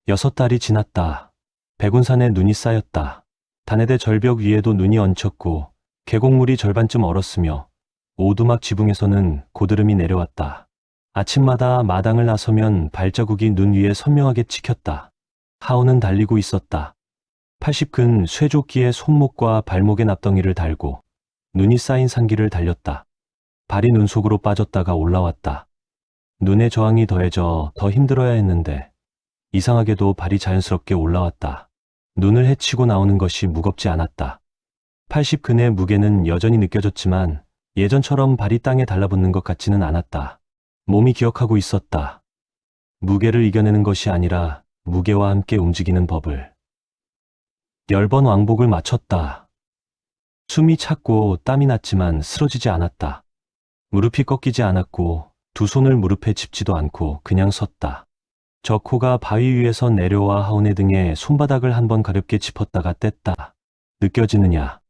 6달이 지났다. 백운산에 눈이 쌓였다. 단해대 절벽 위에도 눈이 얹혔고 계곡물이 절반쯤 얼었으며 오두막 지붕에서는 고드름이 내려왔다. 아침마다 마당을 나서면 발자국이 눈 위에 선명하게 찍혔다. 하온은 달리고 있었다. 80근 쇠조끼에 손목과 발목에 납덩이를 달고 눈이 쌓인 산길을 달렸다. 발이 눈 속으로 빠졌다가 올라왔다. 눈의 저항이 더해져 더 힘들어야 했는데 이상하게도 발이 자연스럽게 올라왔다. 눈을 헤치고 나오는 것이 무겁지 않았다. 80근의 무게는 여전히 느껴졌지만 예전처럼 발이 땅에 달라붙는 것 같지는 않았다. 몸이 기억하고 있었다. 무게를 이겨내는 것이 아니라 무게와 함께 움직이는 법을. 10번 왕복을 마쳤다. 숨이 찼고 땀이 났지만 쓰러지지 않았다. 무릎이 꺾이지 않았고 두 손을 무릎에 짚지도 않고 그냥 섰다. 저코가 바위 위에서 내려와 하온의 등에 손바닥을 한번 가볍게 짚었다가 뗐다. 느껴지느냐?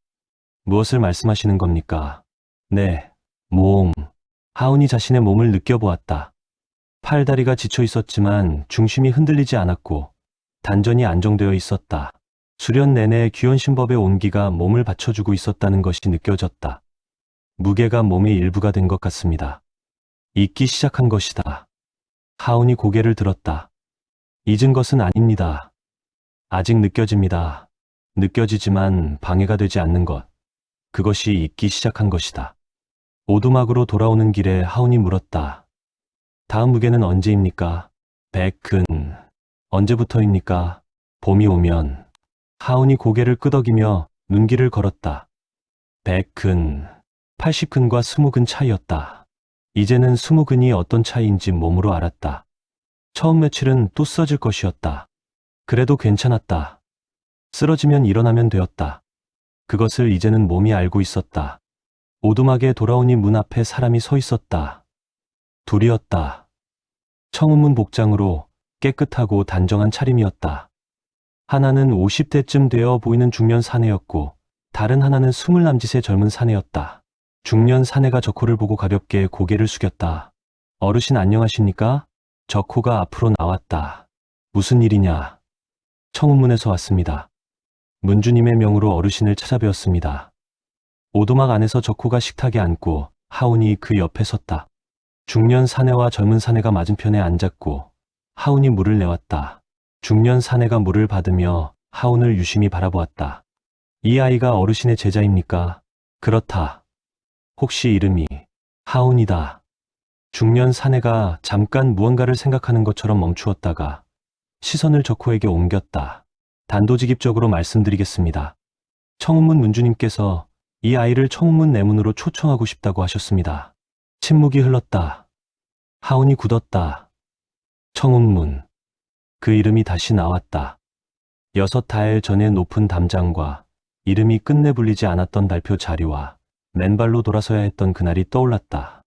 무엇을 말씀하시는 겁니까? 네, 몸. 하온이 자신의 몸을 느껴보았다. 팔다리가 지쳐 있었지만 중심이 흔들리지 않았고 단전이 안정되어 있었다. 수련 내내 귀원신법의 온기가 몸을 받쳐주고 있었다는 것이 느껴졌다. 무게가 몸의 일부가 된 것 같습니다. 잊기 시작한 것이다. 하온이 고개를 들었다. 잊은 것은 아닙니다. 아직 느껴집니다. 느껴지지만 방해가 되지 않는 것. 그것이 잊기 시작한 것이다. 오두막으로 돌아오는 길에 하온이 물었다. 다음 무게는 언제입니까? 100근. 언제부터입니까? 봄이 오면. 하온이 고개를 끄덕이며 눈길을 걸었다. 100근, 80근과 20근 차이였다. 이제는 20근이 어떤 차이인지 몸으로 알았다. 처음 며칠은 또 쓰러질 것이었다. 그래도 괜찮았다. 쓰러지면 일어나면 되었다. 그것을 이제는 몸이 알고 있었다. 오두막에 돌아오니 문 앞에 사람이 서 있었다. 둘이었다. 청운문 복장으로 깨끗하고 단정한 차림이었다. 하나는 50대쯤 되어 보이는 중년 사내였고 다른 하나는 20 남짓의 젊은 사내였다. 중년 사내가 저코를 보고 가볍게 고개를 숙였다. 어르신 안녕하십니까? 저코가 앞으로 나왔다. 무슨 일이냐? 청운문에서 왔습니다. 문주님의 명으로 어르신을 찾아뵈었습니다. 오두막 안에서 저코가 식탁에 앉고 하온이 그 옆에 섰다. 중년 사내와 젊은 사내가 맞은편에 앉았고 하온이 물을 내왔다. 중년 사내가 물을 받으며 하온을 유심히 바라보았다. 이 아이가 어르신의 제자입니까? 그렇다. 혹시 이름이 하온이다. 중년 사내가 잠깐 무언가를 생각하는 것처럼 멈추었다가 시선을 저코에게 옮겼다. 단도직입적으로 말씀드리겠습니다. 청운문 문주님께서 이 아이를 청운문 내문으로 초청하고 싶다고 하셨습니다. 침묵이 흘렀다. 하온이 굳었다. 청운문. 그 이름이 다시 나왔다. 6달 전에 높은 담장과 이름이 끝내 불리지 않았던 발표 자리와 맨발로 돌아서야 했던 그날이 떠올랐다.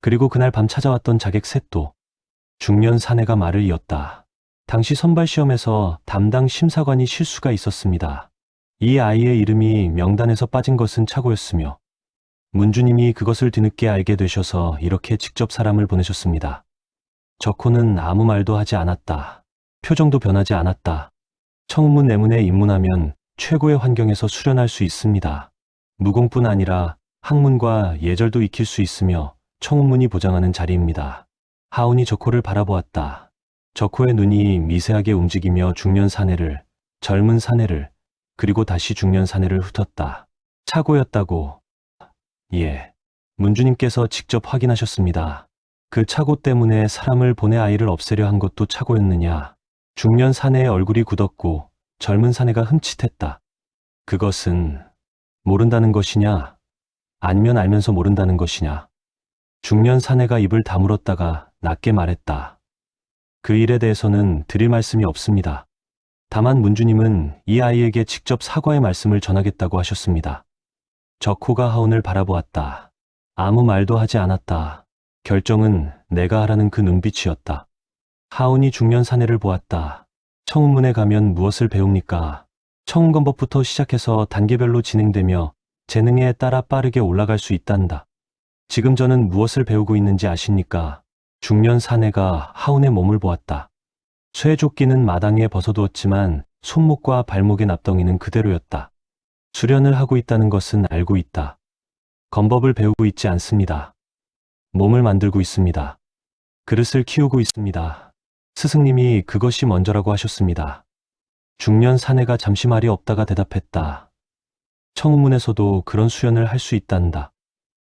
그리고 그날 밤 찾아왔던 자객 셋도. 중년 사내가 말을 이었다. 당시 선발시험에서 담당 심사관이 실수가 있었습니다. 이 아이의 이름이 명단에서 빠진 것은 착오였으며 문주님이 그것을 뒤늦게 알게 되셔서 이렇게 직접 사람을 보내셨습니다. 저코는 아무 말도 하지 않았다. 표정도 변하지 않았다. 청운문 내문에 입문하면 최고의 환경에서 수련할 수 있습니다. 무공뿐 아니라 학문과 예절도 익힐 수 있으며 청운문이 보장하는 자리입니다. 하온이 저코를 바라보았다. 저코의 눈이 미세하게 움직이며 중년 사내를, 젊은 사내를, 그리고 다시 중년 사내를 훑었다. 착오였다고. 예. 문주님께서 직접 확인하셨습니다. 그 착오 때문에 사람을 보내 아이를 없애려 한 것도 착오였느냐. 중년 사내의 얼굴이 굳었고 젊은 사내가 흠칫했다. 그것은 모른다는 것이냐? 아니면 알면서 모른다는 것이냐? 중년 사내가 입을 다물었다가 낮게 말했다. 그 일에 대해서는 드릴 말씀이 없습니다. 다만 문주님은 이 아이에게 직접 사과의 말씀을 전하겠다고 하셨습니다. 저코가 하온을 바라보았다. 아무 말도 하지 않았다. 결정은 내가 하라는 그 눈빛이었다. 하온이 중년 사내를 보았다. 청운문에 가면 무엇을 배웁니까? 청운권법부터 시작해서 단계별로 진행되며 재능에 따라 빠르게 올라갈 수 있단다. 지금 저는 무엇을 배우고 있는지 아십니까? 중년 사내가 하온의 몸을 보았다. 쇠조끼는 마당에 벗어두었지만 손목과 발목의 납덩이는 그대로였다. 수련을 하고 있다는 것은 알고 있다. 건법을 배우고 있지 않습니다. 몸을 만들고 있습니다. 그릇을 키우고 있습니다. 스승님이 그것이 먼저라고 하셨습니다. 중년 사내가 잠시 말이 없다가 대답했다. 청운문에서도 그런 수련을 할 수 있단다.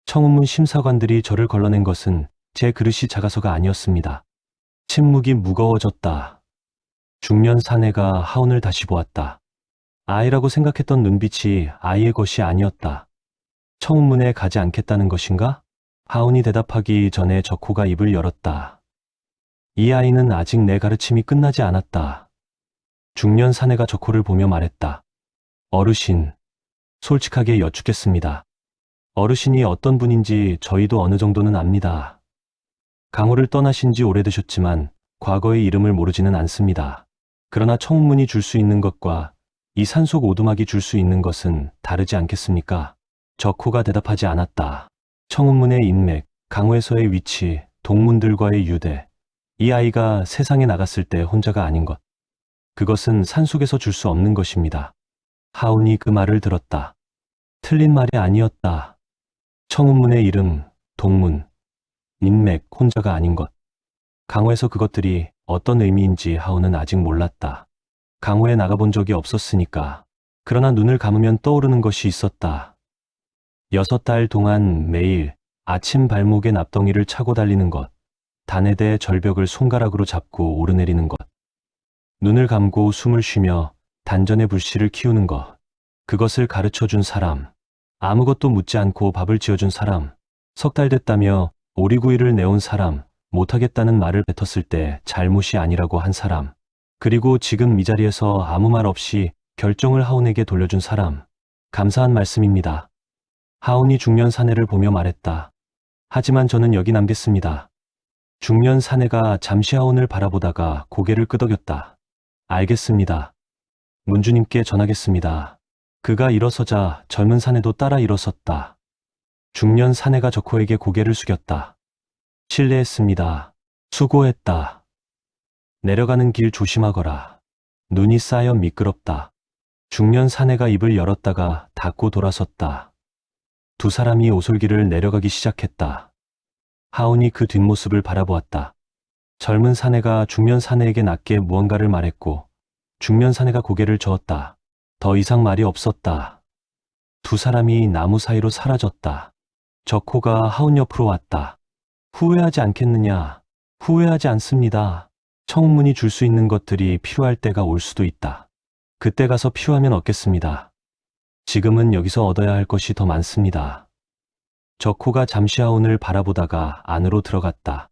청운문 심사관들이 저를 걸러낸 것은 제 그릇이 작아서가 아니었습니다. 침묵이 무거워졌다. 중년 사내가 하운을 다시 보았다. 아이라고 생각했던 눈빛이 아이의 것이 아니었다. 청운문에 가지 않겠다는 것인가? 하운이 대답하기 전에 적호가 입을 열었다. 이 아이는 아직 내 가르침이 끝나지 않았다. 중년 사내가 적호를 보며 말했다. 어르신, 솔직하게 여쭙겠습니다. 어르신이 어떤 분인지 저희도 어느 정도는 압니다. 강호를 떠나신 지 오래되셨지만 과거의 이름을 모르지는 않습니다. 그러나 청운문이 줄 수 있는 것과 이 산속 오두막이 줄 수 있는 것은 다르지 않겠습니까? 적호가 대답하지 않았다. 청운문의 인맥, 강호에서의 위치, 동문들과의 유대, 이 아이가 세상에 나갔을 때 혼자가 아닌 것. 그것은 산속에서 줄 수 없는 것입니다. 하운이 그 말을 들었다. 틀린 말이 아니었다. 청운문의 이름, 동문, 인맥, 혼자가 아닌 것. 강호에서 그것들이 어떤 의미인지 하운은 아직 몰랐다. 강호에 나가본 적이 없었으니까. 그러나 눈을 감으면 떠오르는 것이 있었다. 6달 동안 매일 아침 발목에 납덩이를 차고 달리는 것, 단에대 절벽을 손가락으로 잡고 오르내리는 것, 눈을 감고 숨을 쉬며 단전의 불씨를 키우는 것, 그것을 가르쳐준 사람, 아무것도 묻지 않고 밥을 지어준 사람, 3달 됐다며 오리구이를 내온 사람, 못하겠다는 말을 뱉었을 때 잘못이 아니라고 한 사람, 그리고 지금 이 자리에서 아무 말 없이 결정을 하운에게 돌려준 사람, 감사한 말씀입니다. 하운이 중년 사내를 보며 말했다. 하지만 저는 여기 남겠습니다. 중년 사내가 잠시 하운을 바라보다가 고개를 끄덕였다. 알겠습니다. 문주님께 전하겠습니다. 그가 일어서자 젊은 사내도 따라 일어섰다. 중년 사내가 적호에게 고개를 숙였다. 실례했습니다. 수고했다. 내려가는 길 조심하거라. 눈이 쌓여 미끄럽다. 중년 사내가 입을 열었다가 닫고 돌아섰다. 두 사람이 오솔길을 내려가기 시작했다. 하운이 그 뒷모습을 바라보았다. 젊은 사내가 중년 사내에게 낮게 무언가를 말했고 중년 사내가 고개를 저었다. 더 이상 말이 없었다. 두 사람이 나무 사이로 사라졌다. 적호가 하운 옆으로 왔다. 후회하지 않겠느냐? 후회하지 않습니다. 청운문이 줄 수 있는 것들이 필요할 때가 올 수도 있다. 그때 가서 필요하면 얻겠습니다. 지금은 여기서 얻어야 할 것이 더 많습니다. 적호가 잠시 하운을 바라보다가 안으로 들어갔다.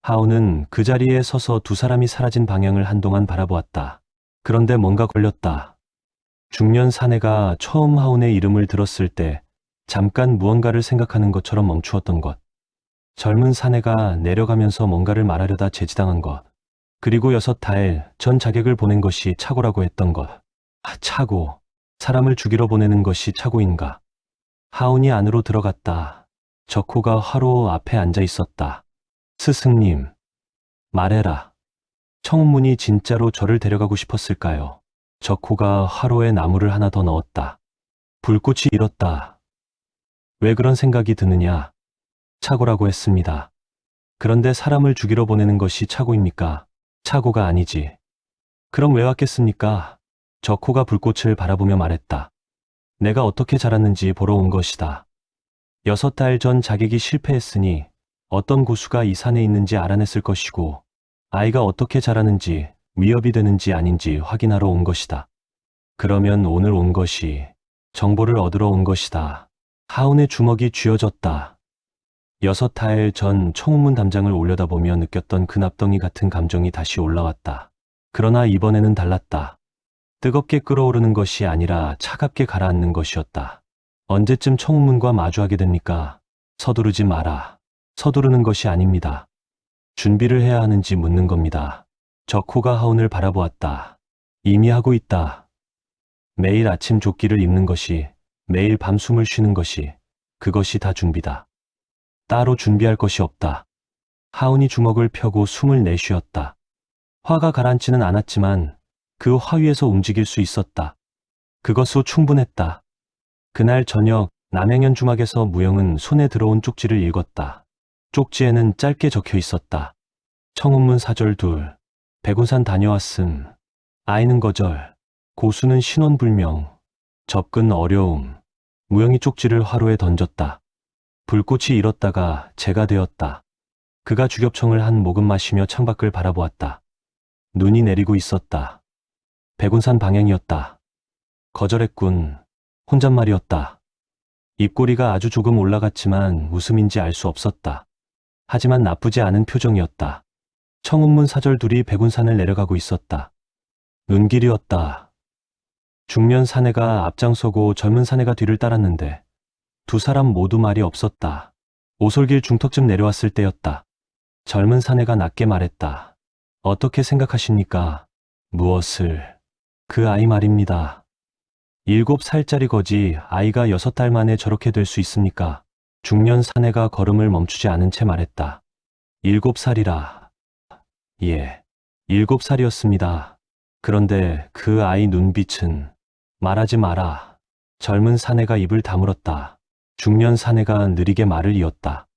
하운은 그 자리에 서서 두 사람이 사라진 방향을 한동안 바라보았다. 그런데 뭔가 걸렸다. 중년 사내가 처음 하운의 이름을 들었을 때 잠깐 무언가를 생각하는 것처럼 멈추었던 것. 젊은 사내가 내려가면서 뭔가를 말하려다 제지당한 것. 그리고 6달 전 자객을 보낸 것이 착오라고 했던 것. 착오. 사람을 죽이러 보내는 것이 착오인가. 하운이 안으로 들어갔다. 적호가 화로 앞에 앉아 있었다. 스승님, 말해라. 청운문이 진짜로 저를 데려가고 싶었을까요? 적호가 화로에 나무를 하나 더 넣었다. 불꽃이 일었다. 왜 그런 생각이 드느냐? 착오라고 했습니다. 그런데 사람을 죽이러 보내는 것이 착오입니까? 착오가 아니지. 그럼 왜 왔겠습니까? 적호가 불꽃을 바라보며 말했다. 내가 어떻게 자랐는지 보러 온 것이다. 6달 전 자객이 실패했으니 어떤 고수가 이 산에 있는지 알아냈을 것이고 아이가 어떻게 자라는지 위협이 되는지 아닌지 확인하러 온 것이다. 그러면 오늘 온 것이 정보를 얻으러 온 것이다. 하운의 주먹이 쥐어졌다. 6달 전 청운문 담장을 올려다보며 느꼈던 그 납덩이 같은 감정이 다시 올라왔다. 그러나 이번에는 달랐다. 뜨겁게 끓어오르는 것이 아니라 차갑게 가라앉는 것이었다. 언제쯤 청운문과 마주하게 됩니까? 서두르지 마라. 서두르는 것이 아닙니다. 준비를 해야 하는지 묻는 겁니다. 적호가 하운을 바라보았다. 이미 하고 있다. 매일 아침 조끼를 입는 것이, 매일 밤 숨을 쉬는 것이, 그것이 다 준비다. 따로 준비할 것이 없다. 하운이 주먹을 펴고 숨을 내쉬었다. 화가 가라앉지는 않았지만 그 화 위에서 움직일 수 있었다. 그것으로 충분했다. 그날 저녁 남행현 중학에서 무영은 손에 들어온 쪽지를 읽었다. 쪽지에는 짧게 적혀 있었다. 청운문 사절 둘, 백운산 다녀왔음, 아이는 거절, 고수는 신원불명, 접근 어려움. 무영이 쪽지를 화로에 던졌다. 불꽃이 일었다가 재가 되었다. 그가 주겹청을 한 모금 마시며 창밖을 바라보았다. 눈이 내리고 있었다. 백운산 방향이었다. 거절했군. 혼잣말이었다. 입꼬리가 아주 조금 올라갔지만 웃음인지 알 수 없었다. 하지만 나쁘지 않은 표정이었다. 청운문 사절 둘이 백운산을 내려가고 있었다. 눈길이었다. 중년 사내가 앞장서고 젊은 사내가 뒤를 따랐는데 두 사람 모두 말이 없었다. 오솔길 중턱쯤 내려왔을 때였다. 젊은 사내가 낮게 말했다. 어떻게 생각하십니까? 무엇을? 그 아이 말입니다. 7살짜리 거지 아이가 6달 만에 저렇게 될 수 있습니까? 중년 사내가 걸음을 멈추지 않은 채 말했다. 7살이라. 예, 7살이었습니다. 그런데 그 아이 눈빛은 말하지 마라. 젊은 사내가 입을 다물었다. 중년 사내가 느리게 말을 이었다.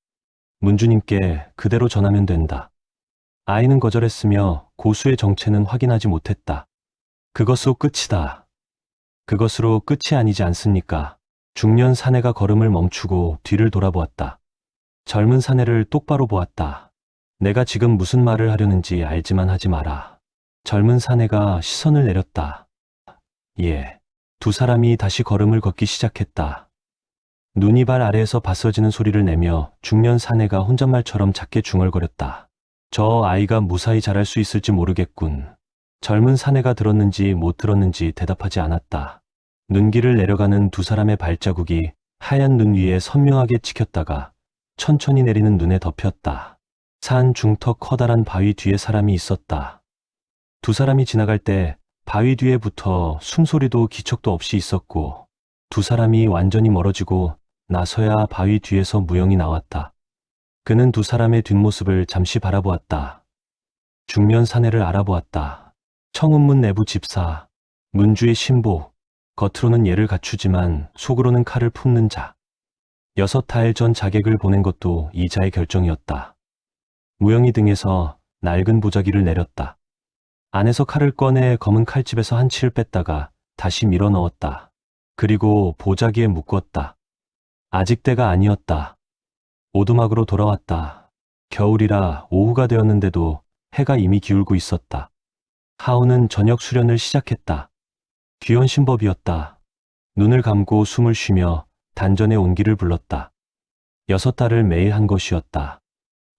문주님께 그대로 전하면 된다. 아이는 거절했으며 고수의 정체는 확인하지 못했다. 그것으로 끝이다. 그것으로 끝이 아니지 않습니까? 중년 사내가 걸음을 멈추고 뒤를 돌아보았다. 젊은 사내를 똑바로 보았다. 내가 지금 무슨 말을 하려는지 알지만 하지 마라. 젊은 사내가 시선을 내렸다. 예. 두 사람이 다시 걸음을 걷기 시작했다. 눈이 발 아래에서 바스러지는 소리를 내며 중년 사내가 혼잣말처럼 작게 중얼거렸다. 저 아이가 무사히 자랄 수 있을지 모르겠군. 젊은 사내가 들었는지 못 들었는지 대답하지 않았다. 눈길을 내려가는 두 사람의 발자국이 하얀 눈 위에 선명하게 찍혔다가 천천히 내리는 눈에 덮였다. 산 중턱 커다란 바위 뒤에 사람이 있었다. 두 사람이 지나갈 때 바위 뒤에 붙어 숨소리도 기척도 없이 있었고 두 사람이 완전히 멀어지고 나서야 바위 뒤에서 무영이 나왔다. 그는 두 사람의 뒷모습을 잠시 바라보았다. 중년 사내를 알아보았다. 청운문 내부 집사, 문주의 신복, 겉으로는 예를 갖추지만 속으로는 칼을 품는 자. 6달 전 자객을 보낸 것도 이 자의 결정이었다. 무영이 등에서 낡은 보자기를 내렸다. 안에서 칼을 꺼내 검은 칼집에서 한 치를 뺐다가 다시 밀어 넣었다. 그리고 보자기에 묶었다. 아직 때가 아니었다. 오두막으로 돌아왔다. 겨울이라 오후가 되었는데도 해가 이미 기울고 있었다. 하우는 저녁 수련을 시작했다. 귀한 신법이었다. 눈을 감고 숨을 쉬며 단전의 온기를 불렀다. 6달을 매일 한 것이었다.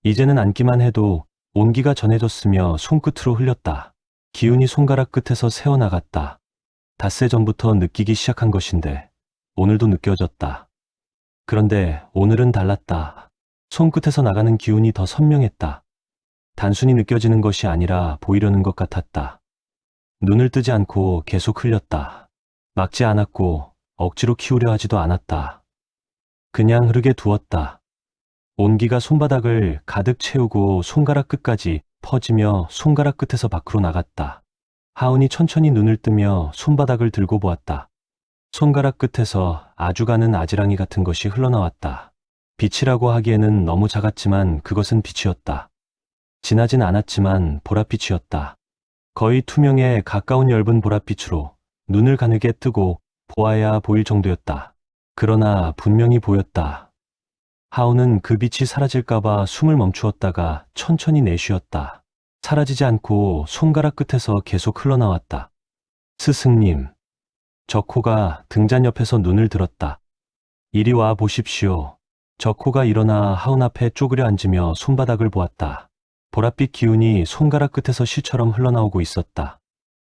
이제는 앉기만 해도 온기가 전해졌으며 손끝으로 흘렸다. 기운이 손가락 끝에서 새어나갔다. 닷새 전부터 느끼기 시작한 것인데 오늘도 느껴졌다. 그런데 오늘은 달랐다. 손끝에서 나가는 기운이 더 선명했다. 단순히 느껴지는 것이 아니라 보이려는 것 같았다. 눈을 뜨지 않고 계속 흘렸다. 막지 않았고 억지로 키우려 하지도 않았다. 그냥 흐르게 두었다. 온기가 손바닥을 가득 채우고 손가락 끝까지 퍼지며 손가락 끝에서 밖으로 나갔다. 하운이 천천히 눈을 뜨며 손바닥을 들고 보았다. 손가락 끝에서 아주 가는 아지랑이 같은 것이 흘러나왔다. 빛이라고 하기에는 너무 작았지만 그것은 빛이었다. 진하진 않았지만 보랏빛이었다. 거의 투명에 가까운 엷은 보랏빛으로 눈을 가늘게 뜨고 보아야 보일 정도였다. 그러나 분명히 보였다. 하우는 그 빛이 사라질까봐 숨을 멈추었다가 천천히 내쉬었다. 사라지지 않고 손가락 끝에서 계속 흘러나왔다. 스승님. 적호가 등잔 옆에서 눈을 들었다. 이리 와 보십시오. 적호가 일어나 하운 앞에 쪼그려 앉으며 손바닥을 보았다. 보랏빛 기운이 손가락 끝에서 실처럼 흘러나오고 있었다.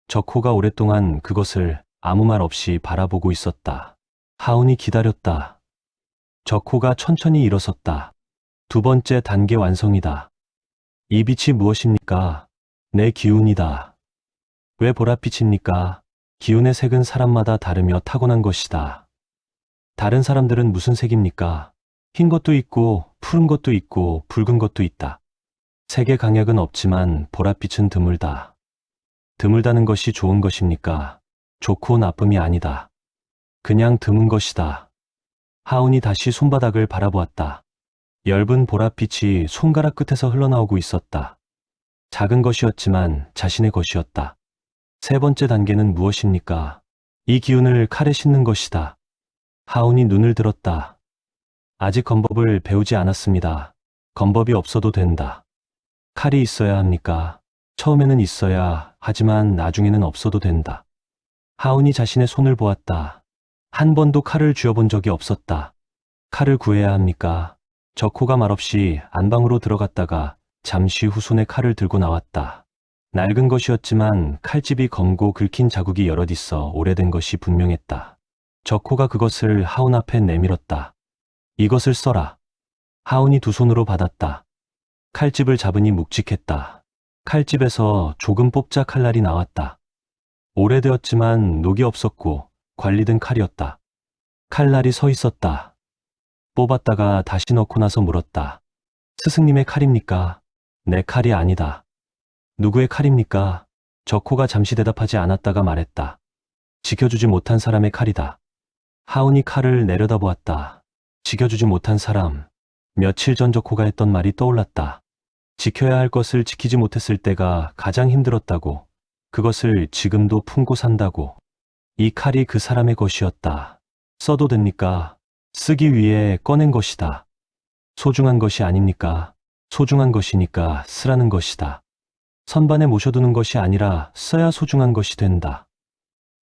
적호가 오랫동안 그것을 아무 말 없이 바라보고 있었다. 하운이 기다렸다. 적호가 천천히 일어섰다. 두 번째 단계 완성이다. 이 빛이 무엇입니까? 내 기운이다. 왜 보랏빛입니까? 기운의 색은 사람마다 다르며 타고난 것이다. 다른 사람들은 무슨 색입니까? 흰 것도 있고 푸른 것도 있고 붉은 것도 있다. 색의 강약은 없지만 보랏빛은 드물다. 드물다는 것이 좋은 것입니까? 좋고 나쁨이 아니다. 그냥 드문 것이다. 하운이 다시 손바닥을 바라보았다. 엷은 보랏빛이 손가락 끝에서 흘러나오고 있었다. 작은 것이었지만 자신의 것이었다. 세 번째 단계는 무엇입니까? 이 기운을 칼에 싣는 것이다. 하운이 눈을 들었다. 아직 건법을 배우지 않았습니다. 건법이 없어도 된다. 칼이 있어야 합니까? 처음에는 있어야 하지만 나중에는 없어도 된다. 하운이 자신의 손을 보았다. 한 번도 칼을 쥐어본 적이 없었다. 칼을 구해야 합니까? 적호가 말없이 안방으로 들어갔다가 잠시 후 손에 칼을 들고 나왔다. 낡은 것이었지만 칼집이 검고 긁힌 자국이 여럿 있어 오래된 것이 분명했다. 적호가 그것을 하운 앞에 내밀었다. 이것을 써라. 하운이 두 손으로 받았다. 칼집을 잡으니 묵직했다. 칼집에서 조금 뽑자 칼날이 나왔다. 오래되었지만 녹이 없었고 관리된 칼이었다. 칼날이 서 있었다. 뽑았다가 다시 넣고 나서 물었다. 스승님의 칼입니까? 내 칼이 아니다. 누구의 칼입니까? 적호가 잠시 대답하지 않았다가 말했다. 지켜주지 못한 사람의 칼이다. 하운이 칼을 내려다보았다. 지켜주지 못한 사람. 며칠 전 적호가 했던 말이 떠올랐다. 지켜야 할 것을 지키지 못했을 때가 가장 힘들었다고. 그것을 지금도 품고 산다고. 이 칼이 그 사람의 것이었다. 써도 됩니까? 쓰기 위해 꺼낸 것이다. 소중한 것이 아닙니까? 소중한 것이니까 쓰라는 것이다. 선반에 모셔두는 것이 아니라 써야 소중한 것이 된다.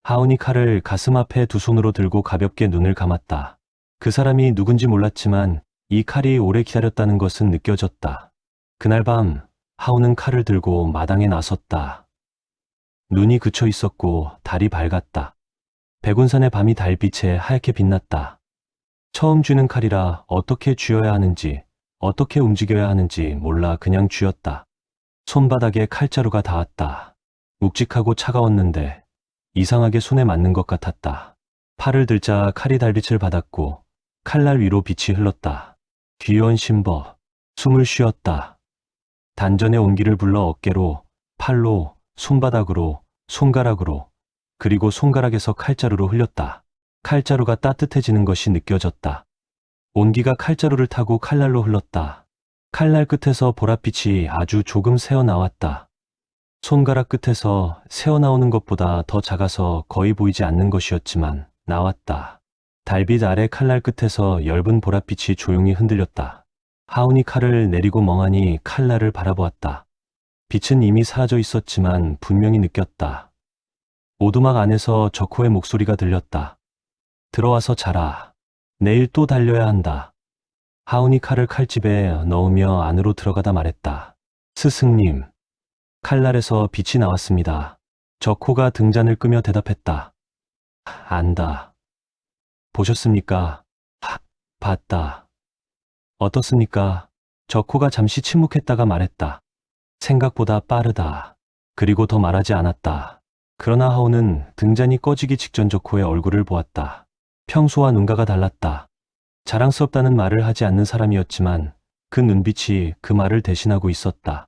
하운이 칼을 가슴 앞에 두 손으로 들고 가볍게 눈을 감았다. 그 사람이 누군지 몰랐지만 이 칼이 오래 기다렸다는 것은 느껴졌다. 그날 밤 하운은 칼을 들고 마당에 나섰다. 눈이 그쳐 있었고 달이 밝았다. 백운산의 밤이 달빛에 하얗게 빛났다. 처음 쥐는 칼이라 어떻게 쥐어야 하는지, 어떻게 움직여야 하는지 몰라 그냥 쥐었다. 손바닥에 칼자루가 닿았다. 묵직하고 차가웠는데 이상하게 손에 맞는 것 같았다. 팔을 들자 칼이 달빛을 받았고 칼날 위로 빛이 흘렀다. 귀여운 심버, 숨을 쉬었다. 단전의 온기를 불러 어깨로, 팔로, 손바닥으로, 손가락으로, 그리고 손가락에서 칼자루로 흘렸다. 칼자루가 따뜻해지는 것이 느껴졌다. 온기가 칼자루를 타고 칼날로 흘렀다. 칼날 끝에서 보랏빛이 아주 조금 새어나왔다. 손가락 끝에서 새어나오는 것보다 더 작아서 거의 보이지 않는 것이었지만 나왔다. 달빛 아래 칼날 끝에서 엷은 보랏빛이 조용히 흔들렸다. 하운이 칼을 내리고 멍하니 칼날을 바라보았다. 빛은 이미 사라져 있었지만 분명히 느꼈다. 오두막 안에서 적호의 목소리가 들렸다. 들어와서 자라. 내일 또 달려야 한다. 하운이 칼을 칼집에 넣으며 안으로 들어가다 말했다. 스승님. 칼날에서 빛이 나왔습니다. 적호가 등잔을 끄며 대답했다. 안다. 보셨습니까? 봤다. 어떻습니까? 적호가 잠시 침묵했다가 말했다. 생각보다 빠르다. 그리고 더 말하지 않았다. 그러나 하운은 등잔이 꺼지기 직전 적호의 얼굴을 보았다. 평소와 눈가가 달랐다. 자랑스럽다는 말을 하지 않는 사람이었지만 그 눈빛이 그 말을 대신하고 있었다.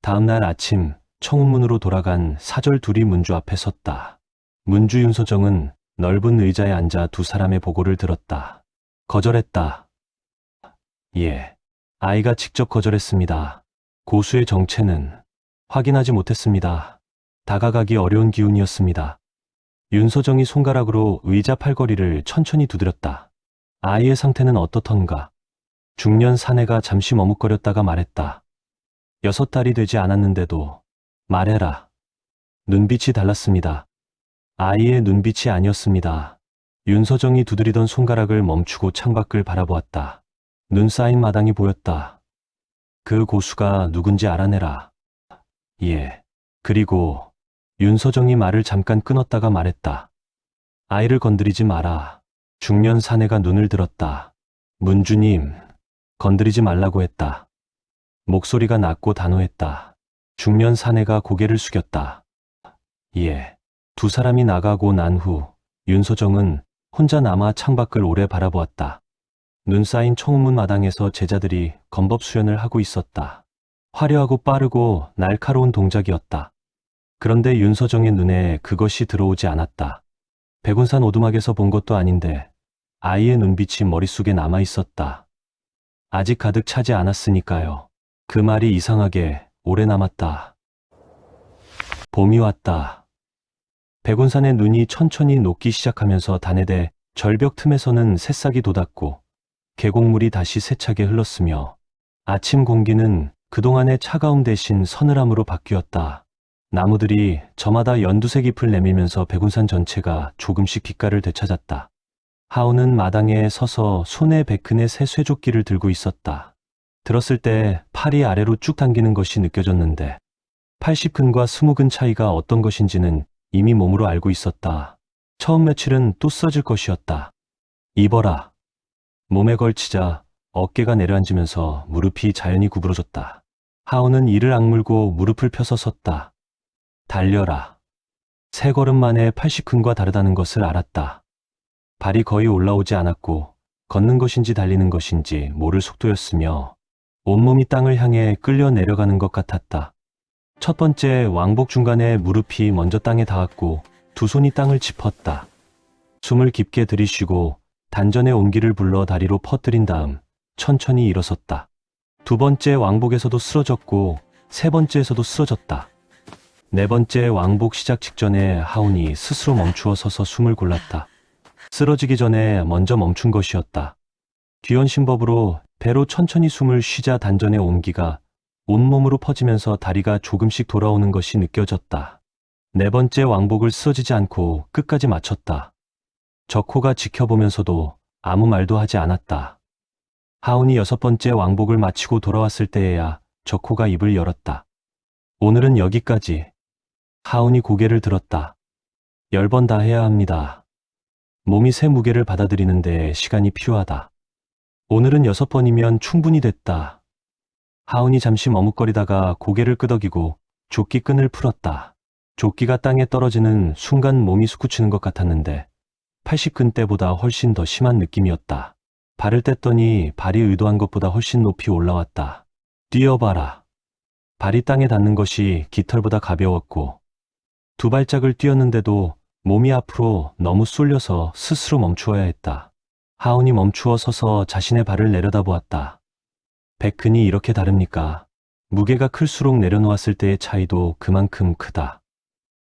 다음 날 아침 청운문으로 돌아간 사절 둘이 문주 앞에 섰다. 문주 윤서정은 넓은 의자에 앉아 두 사람의 보고를 들었다. 거절했다. 예, 아이가 직접 거절했습니다. 고수의 정체는 확인하지 못했습니다. 다가가기 어려운 기운이었습니다. 윤서정이 손가락으로 의자 팔걸이를 천천히 두드렸다. 아이의 상태는 어떻던가? 중년 사내가 잠시 머뭇거렸다가 말했다. 6달이 되지 않았는데도 말해라. 눈빛이 달랐습니다. 아이의 눈빛이 아니었습니다. 윤서정이 두드리던 손가락을 멈추고 창밖을 바라보았다. 눈 쌓인 마당이 보였다. 그 고수가 누군지 알아내라. 예. 그리고 윤서정이 말을 잠깐 끊었다가 말했다. 아이를 건드리지 마라. 중년 사내가 눈을 들었다. 문주님, 건드리지 말라고 했다. 목소리가 낮고 단호했다. 중년 사내가 고개를 숙였다. 예. 두 사람이 나가고 난 후 윤서정은 혼자 남아 창밖을 오래 바라보았다. 눈 쌓인 청운문 마당에서 제자들이 건법 수련을 하고 있었다. 화려하고 빠르고 날카로운 동작이었다. 그런데 윤서정의 눈에 그것이 들어오지 않았다. 백운산 오두막에서 본 것도 아닌데 아이의 눈빛이 머릿속에 남아 있었다. 아직 가득 차지 않았으니까요. 그 말이 이상하게 오래 남았다. 봄이 왔다. 백운산의 눈이 천천히 녹기 시작하면서 단해대 절벽 틈에서는 새싹이 돋았고 계곡물이 다시 세차게 흘렀으며 아침 공기는 그동안의 차가움 대신 서늘함으로 바뀌었다. 나무들이 저마다 연두색 잎을 내밀면서 백운산 전체가 조금씩 빛깔을 되찾았다. 하우는 마당에 서서 손에 백큰의 새 쇠조끼를 들고 있었다. 들었을 때 팔이 아래로 쭉 당기는 것이 느껴졌는데 80근과 20근 차이가 어떤 것인지는 이미 몸으로 알고 있었다. 처음 며칠은 또 쓰러질 것이었다. 입어라. 몸에 걸치자 어깨가 내려앉으면서 무릎이 자연히 구부러졌다. 하우는 이를 악물고 무릎을 펴서 섰다. 달려라. 세 걸음 만에 80근과 다르다는 것을 알았다. 발이 거의 올라오지 않았고 걷는 것인지 달리는 것인지 모를 속도였으며 온몸이 땅을 향해 끌려 내려가는 것 같았다. 첫 번째 왕복 중간에 무릎이 먼저 땅에 닿았고 두 손이 땅을 짚었다. 숨을 깊게 들이쉬고 단전의 온기를 불러 다리로 퍼뜨린 다음 천천히 일어섰다. 두 번째 왕복에서도 쓰러졌고 세 번째에서도 쓰러졌다. 네 번째 왕복 시작 직전에 하운이 스스로 멈추어 서서 숨을 골랐다. 쓰러지기 전에 먼저 멈춘 것이었다. 귀연신법으로 배로 천천히 숨을 쉬자 단전의 온기가 온몸으로 퍼지면서 다리가 조금씩 돌아오는 것이 느껴졌다. 네 번째 왕복을 쓰러지지 않고 끝까지 마쳤다. 적호가 지켜보면서도 아무 말도 하지 않았다. 하운이 여섯 번째 왕복을 마치고 돌아왔을 때에야 적호가 입을 열었다. 오늘은 여기까지. 하운이 고개를 들었다. 10번 다 해야 합니다. 몸이 새 무게를 받아들이는데 시간이 필요하다. 오늘은 6번이면 충분히 됐다. 하운이 잠시 머뭇거리다가 고개를 끄덕이고 조끼 끈을 풀었다. 조끼가 땅에 떨어지는 순간 몸이 솟구치는 것 같았는데 80근 때보다 훨씬 더 심한 느낌이었다. 발을 뗐더니 발이 의도한 것보다 훨씬 높이 올라왔다. 뛰어봐라. 발이 땅에 닿는 것이 깃털보다 가벼웠고 두 발짝을 뛰었는데도 몸이 앞으로 너무 쏠려서 스스로 멈추어야 했다. 하운이 멈추어 서서 자신의 발을 내려다보았다. 100근이 이렇게 다릅니까? 무게가 클수록 내려놓았을 때의 차이도 그만큼 크다.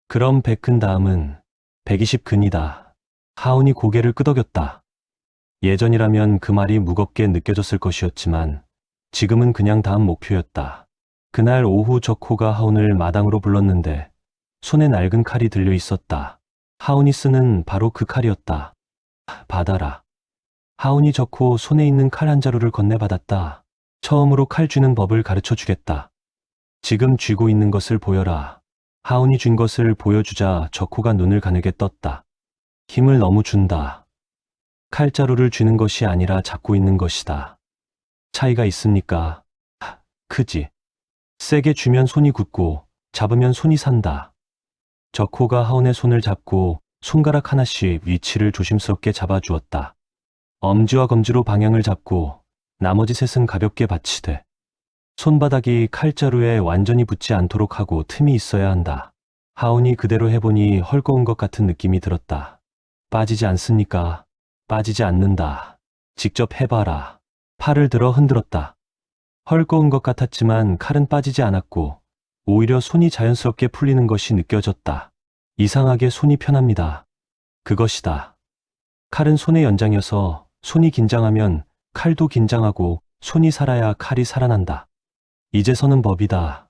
그럼 100근 다음은 120근이다. 하운이 고개를 끄덕였다. 예전이라면 그 말이 무겁게 느껴졌을 것이었지만 지금은 그냥 다음 목표였다. 그날 오후 적호가 하운을 마당으로 불렀는데 손에 낡은 칼이 들려 있었다. 하운이 쓰는 바로 그 칼이었다. 받아라. 하운이 적호 손에 있는 칼 한 자루를 건네받았다. 처음으로 칼 쥐는 법을 가르쳐 주겠다. 지금 쥐고 있는 것을 보여라. 하운이 쥔 것을 보여주자 적호가 눈을 가늘게 떴다. 힘을 너무 준다. 칼자루를 쥐는 것이 아니라 잡고 있는 것이다. 차이가 있습니까? 크지. 세게 쥐면 손이 굳고 잡으면 손이 산다. 적호가 하운의 손을 잡고 손가락 하나씩 위치를 조심스럽게 잡아주었다. 엄지와 검지로 방향을 잡고 나머지 셋은 가볍게 받치되 손바닥이 칼자루에 완전히 붙지 않도록 하고 틈이 있어야 한다. 하운이 그대로 해보니 헐거운 것 같은 느낌이 들었다. 빠지지 않습니까? 빠지지 않는다. 직접 해봐라. 팔을 들어 흔들었다. 헐거운 것 같았지만 칼은 빠지지 않았고 오히려 손이 자연스럽게 풀리는 것이 느껴졌다. 이상하게 손이 편합니다. 그것이다. 칼은 손의 연장이어서 손이 긴장하면 칼도 긴장하고 손이 살아야 칼이 살아난다. 이제 서는 법이다.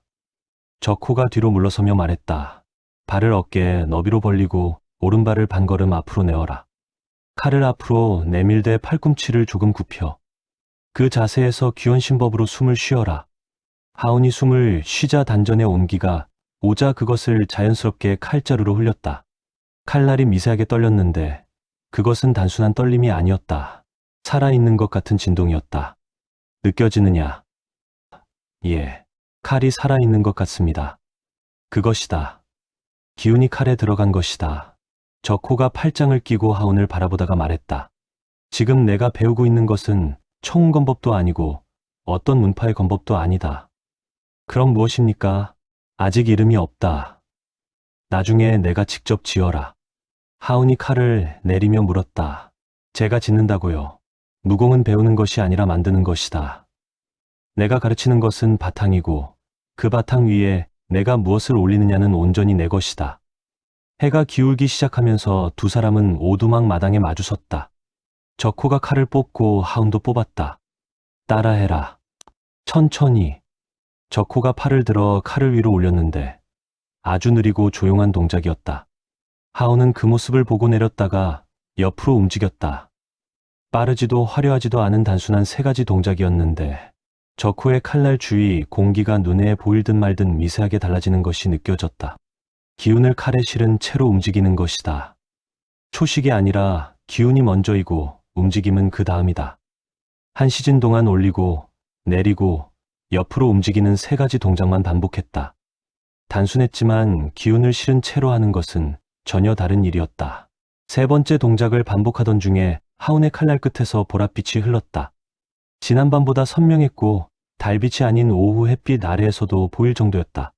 적호가 뒤로 물러서며 말했다. 발을 어깨에 너비로 벌리고 오른발을 반걸음 앞으로 내어라. 칼을 앞으로 내밀되 팔꿈치를 조금 굽혀. 그 자세에서 귀원신법으로 숨을 쉬어라. 하운이 숨을 쉬자 단전의 온기가 오자 그것을 자연스럽게 칼자루로 흘렸다. 칼날이 미세하게 떨렸는데 그것은 단순한 떨림이 아니었다. 살아있는 것 같은 진동이었다. 느껴지느냐? 예, 칼이 살아있는 것 같습니다. 그것이다. 기운이 칼에 들어간 것이다. 적호가 팔짱을 끼고 하운을 바라보다가 말했다. 지금 내가 배우고 있는 것은 청운검법도 아니고 어떤 문파의 검법도 아니다. 그럼 무엇입니까? 아직 이름이 없다. 나중에 내가 직접 지어라. 하운이 칼을 내리며 물었다. 제가 짓는다고요. 무공은 배우는 것이 아니라 만드는 것이다. 내가 가르치는 것은 바탕이고 그 바탕 위에 내가 무엇을 올리느냐는 온전히 내 것이다. 해가 기울기 시작하면서 두 사람은 오두막 마당에 마주섰다. 적호가 칼을 뽑고 하운도 뽑았다. 따라해라. 천천히. 적호가 팔을 들어 칼을 위로 올렸는데 아주 느리고 조용한 동작이었다. 하운은 그 모습을 보고 내렸다가 옆으로 움직였다. 빠르지도 화려하지도 않은 단순한 세 가지 동작이었는데 적호의 칼날 주위 공기가 눈에 보일 듯 말 듯 미세하게 달라지는 것이 느껴졌다. 기운을 칼에 실은 채로 움직이는 것이다. 초식이 아니라 기운이 먼저이고 움직임은 그 다음이다. 한 시즌 동안 올리고 내리고 옆으로 움직이는 세 가지 동작만 반복했다. 단순했지만 기운을 실은 채로 하는 것은 전혀 다른 일이었다. 세 번째 동작을 반복하던 중에 하운의 칼날 끝에서 보랏빛이 흘렀다. 지난밤보다 선명했고 달빛이 아닌 오후 햇빛 아래에서도 보일 정도였다.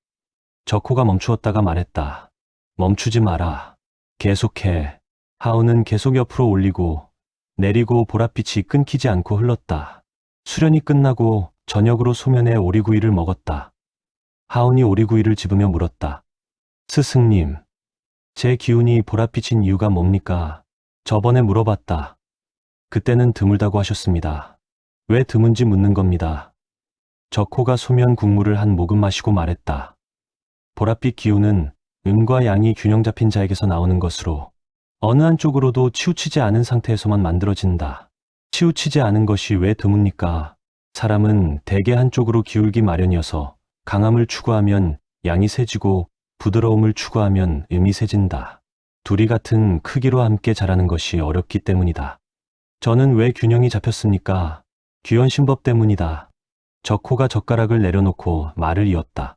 적호가 멈추었다가 말했다. 멈추지 마라. 계속해. 하운은 계속 옆으로 올리고 내리고 보랏빛이 끊기지 않고 흘렀다. 수련이 끝나고 저녁으로 소면에 오리구이를 먹었다. 하운이 오리구이를 집으며 물었다. 스승님, 제 기운이 보랏빛인 이유가 뭡니까? 저번에 물어봤다. 그때는 드물다고 하셨습니다. 왜 드문지 묻는 겁니다. 적호가 소면 국물을 한 모금 마시고 말했다. 보랏빛 기운은 음과 양이 균형 잡힌 자에게서 나오는 것으로 어느 한쪽으로도 치우치지 않은 상태에서만 만들어진다. 치우치지 않은 것이 왜 드뭅니까? 사람은 대개 한쪽으로 기울기 마련이어서 강함을 추구하면 양이 세지고 부드러움을 추구하면 음이 세진다. 둘이 같은 크기로 함께 자라는 것이 어렵기 때문이다. 저는 왜 균형이 잡혔습니까? 규현신법 때문이다. 적호가 젓가락을 내려놓고 말을 이었다.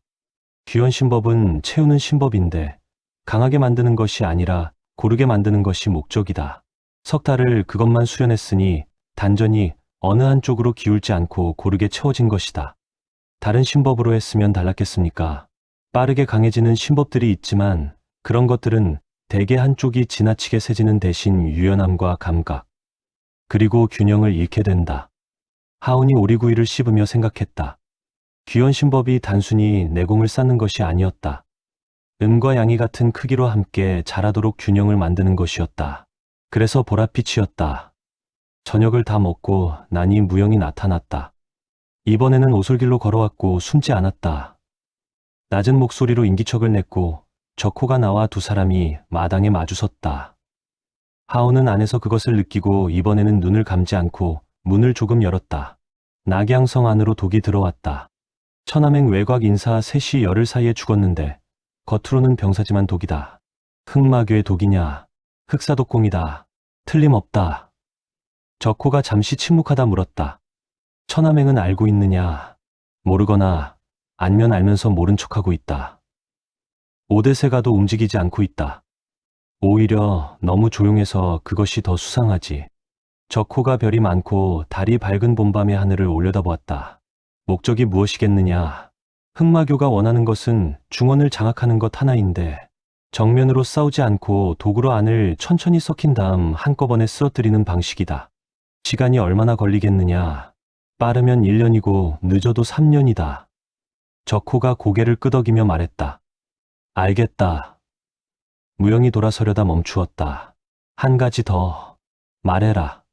규현신법은 채우는 신법인데 강하게 만드는 것이 아니라 고르게 만드는 것이 목적이다. 석 달을 그것만 수련했으니 단전이 어느 한쪽으로 기울지 않고 고르게 채워진 것이다. 다른 신법으로 했으면 달랐겠습니까? 빠르게 강해지는 신법들이 있지만 그런 것들은 대개 한쪽이 지나치게 세지는 대신 유연함과 감각, 그리고 균형을 잃게 된다. 하운이 오리구이를 씹으며 생각했다. 규현신법이 단순히 내공을 쌓는 것이 아니었다. 음과 양이 같은 크기로 함께 자라도록 균형을 만드는 것이었다. 그래서 보랏빛이었다. 저녁을 다 먹고 나니 무영이 나타났다. 이번에는 오솔길로 걸어왔고 숨지 않았다. 낮은 목소리로 인기척을 냈고 적호가 나와 두 사람이 마당에 마주섰다. 하운은 안에서 그것을 느끼고 이번에는 눈을 감지 않고 문을 조금 열었다. 낙양성 안으로 독이 들어왔다. 천암행 외곽 인사 셋이 열흘 사이에 죽었는데 겉으로는 병사지만 독이다. 흑마교의 독이냐? 흑사독공이다. 틀림없다. 적호가 잠시 침묵하다 물었다. 천암행은 알고 있느냐? 모르거나 알면 알면서 모른 척하고 있다. 오대세가도 움직이지 않고 있다. 오히려 너무 조용해서 그것이 더 수상하지. 적호가 별이 많고 달이 밝은 봄밤의 하늘을 올려다보았다. 목적이 무엇이겠느냐? 흑마교가 원하는 것은 중원을 장악하는 것 하나인데 정면으로 싸우지 않고 도구로 안을 천천히 썩힌 다음 한꺼번에 쓰러뜨리는 방식이다. 시간이 얼마나 걸리겠느냐? 빠르면 1년이고 늦어도 3년이다. 적호가 고개를 끄덕이며 말했다. 알겠다. 무영이 돌아서려다 멈추었다. 한 가지 더 말해라.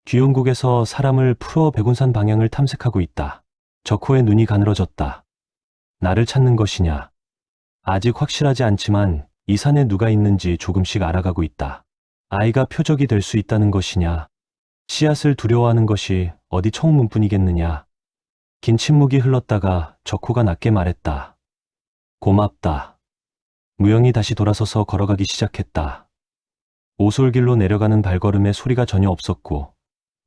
귀용국에서 사람을 풀어 백운산 방향을 탐색하고 있다. 적호의 눈이 가늘어졌다. 나를 찾는 것이냐? 아직 확실하지 않지만 이 산에 누가 있는지 조금씩 알아가고 있다. 아이가 표적이 될 수 있다는 것이냐? 씨앗을 두려워하는 것이 어디 청문뿐이겠느냐? 긴 침묵이 흘렀다가 적호가 낮게 말했다. 고맙다. 무영이 다시 돌아서서 걸어가기 시작했다. 오솔길로 내려가는 발걸음에 소리가 전혀 없었고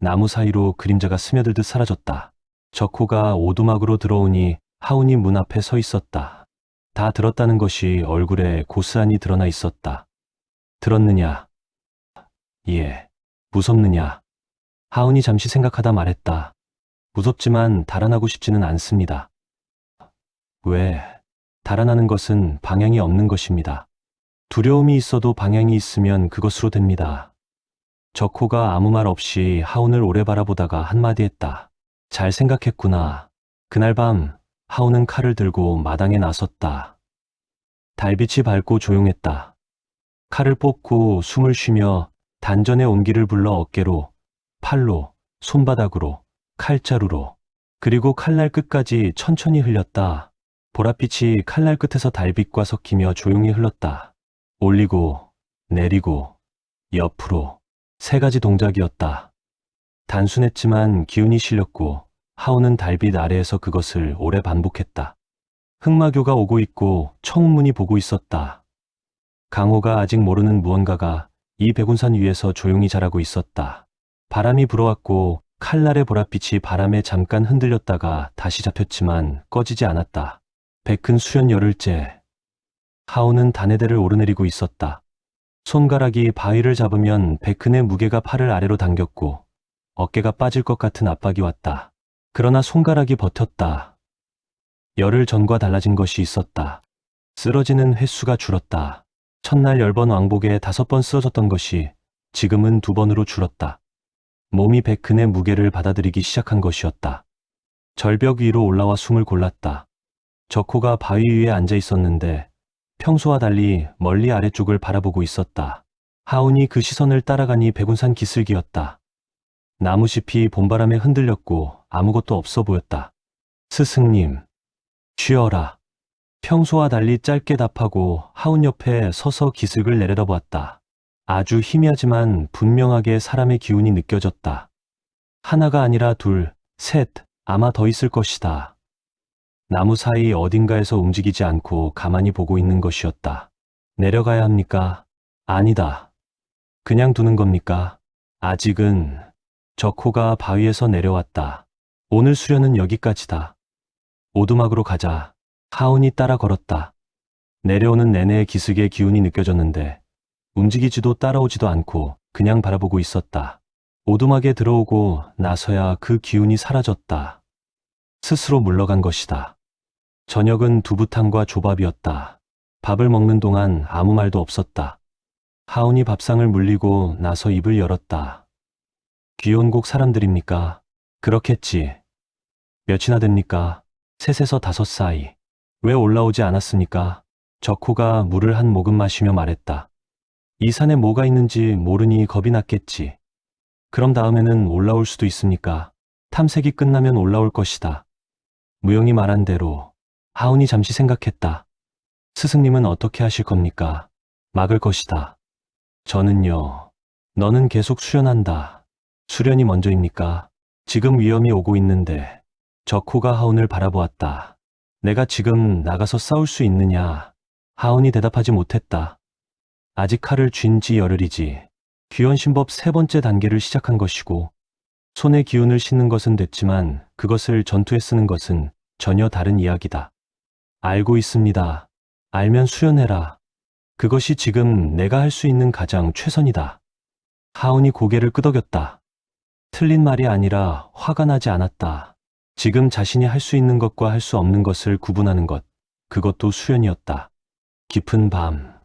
나무 사이로 그림자가 스며들듯 사라졌다. 적호가 오두막으로 들어오니 하운이 문 앞에 서 있었다. 다 들었다는 것이 얼굴에 고스란히 드러나 있었다. 들었느냐? 예. 무섭느냐? 하운이 잠시 생각하다 말했다. 무섭지만 달아나고 싶지는 않습니다. 왜? 달아나는 것은 방향이 없는 것입니다. 두려움이 있어도 방향이 있으면 그것으로 됩니다. 적호가 아무 말 없이 하운을 오래 바라보다가 한마디 했다. 잘 생각했구나. 그날 밤 하운은 칼을 들고 마당에 나섰다. 달빛이 밝고 조용했다. 칼을 뽑고 숨을 쉬며 단전의 온기를 불러 어깨로, 팔로, 손바닥으로, 칼자루로, 그리고 칼날 끝까지 천천히 흘렸다. 보랏빛이 칼날 끝에서 달빛과 섞이며 조용히 흘렀다. 올리고, 내리고, 옆으로, 3가지 동작이었다. 단순했지만 기운이 실렸고 하운은 달빛 아래에서 그것을 오래 반복했다. 흑마교가 오고 있고 청운문이 보고 있었다. 강호가 아직 모르는 무언가가 이 백운산 위에서 조용히 자라고 있었다. 바람이 불어왔고 칼날의 보랏빛이 바람에 잠깐 흔들렸다가 다시 잡혔지만 꺼지지 않았다. 백은 수연 열흘째. 하운은 단해대를 오르내리고 있었다. 손가락이 바위를 잡으면 백은의 무게가 팔을 아래로 당겼고 어깨가 빠질 것 같은 압박이 왔다. 그러나 손가락이 버텼다. 열흘 전과 달라진 것이 있었다. 쓰러지는 횟수가 줄었다. 첫날 10번 왕복에 5번 쓰러졌던 것이 지금은 2번으로 줄었다. 몸이 백은의 무게를 받아들이기 시작한 것이었다. 절벽 위로 올라와 숨을 골랐다. 적호가 바위 위에 앉아 있었는데 평소와 달리 멀리 아래쪽을 바라보고 있었다. 하운이 그 시선을 따라가니 백운산 기슭이었다. 나무잎이 봄바람에 흔들렸고 아무것도 없어 보였다. 스승님, 쉬어라. 평소와 달리 짧게 답하고 하운 옆에 서서 기슭을 내려다보았다. 아주 희미하지만 분명하게 사람의 기운이 느껴졌다. 하나가 아니라 2, 3, 아마 더 있을 것이다. 나무 사이 어딘가에서 움직이지 않고 가만히 보고 있는 것이었다. 내려가야 합니까? 아니다. 그냥 두는 겁니까? 아직은. 적호가 바위에서 내려왔다. 오늘 수련은 여기까지다. 오두막으로 가자. 하운이 따라 걸었다. 내려오는 내내 기슭의 기운이 느껴졌는데 움직이지도 따라오지도 않고 그냥 바라보고 있었다. 오두막에 들어오고 나서야 그 기운이 사라졌다. 스스로 물러간 것이다. 저녁은 두부탕과 조밥이었다. 밥을 먹는 동안 아무 말도 없었다. 하운이 밥상을 물리고 나서 입을 열었다. 귀온곡 사람들입니까? 그렇겠지. 몇이나 됩니까? 3에서 5 사이. 왜 올라오지 않았습니까? 적호가 물을 한 모금 마시며 말했다. 이 산에 뭐가 있는지 모르니 겁이 났겠지. 그럼 다음에는 올라올 수도 있습니까? 탐색이 끝나면 올라올 것이다. 무용이 말한 대로. 하운이 잠시 생각했다. 스승님은 어떻게 하실 겁니까? 막을 것이다. 저는요. 너는 계속 수련한다. 수련이 먼저입니까? 지금 위험이 오고 있는데. 적호가 하운을 바라보았다. 내가 지금 나가서 싸울 수 있느냐? 하운이 대답하지 못했다. 아직 칼을 쥔 지 열흘이지. 귀원신법 3번째 단계를 시작한 것이고 손에 기운을 싣는 것은 됐지만 그것을 전투에 쓰는 것은 전혀 다른 이야기다. 알고 있습니다. 알면 수련해라. 그것이 지금 내가 할 수 있는 가장 최선이다. 하운이 고개를 끄덕였다. 틀린 말이 아니라 화가 나지 않았다. 지금 자신이 할 수 있는 것과 할 수 없는 것을 구분하는 것, 그것도 수련이었다. 깊은 밤,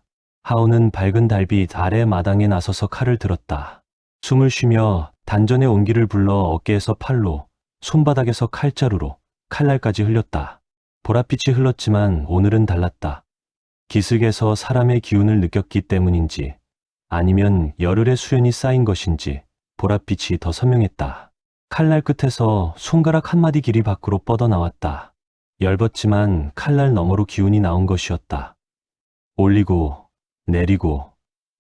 하운은 밝은 달빛 아래 마당에 나서서 칼을 들었다. 숨을 쉬며 단전의 온기를 불러 어깨에서 팔로, 손바닥에서 칼자루로, 칼날까지 흘렸다. 보랏빛이 흘렀지만 오늘은 달랐다. 기슭에서 사람의 기운을 느꼈기 때문인지 아니면 열흘의 수련이 쌓인 것인지 보랏빛이 더 선명했다. 칼날 끝에서 손가락 한마디 길이 밖으로 뻗어나왔다. 엷었지만 칼날 너머로 기운이 나온 것이었다. 올리고 내리고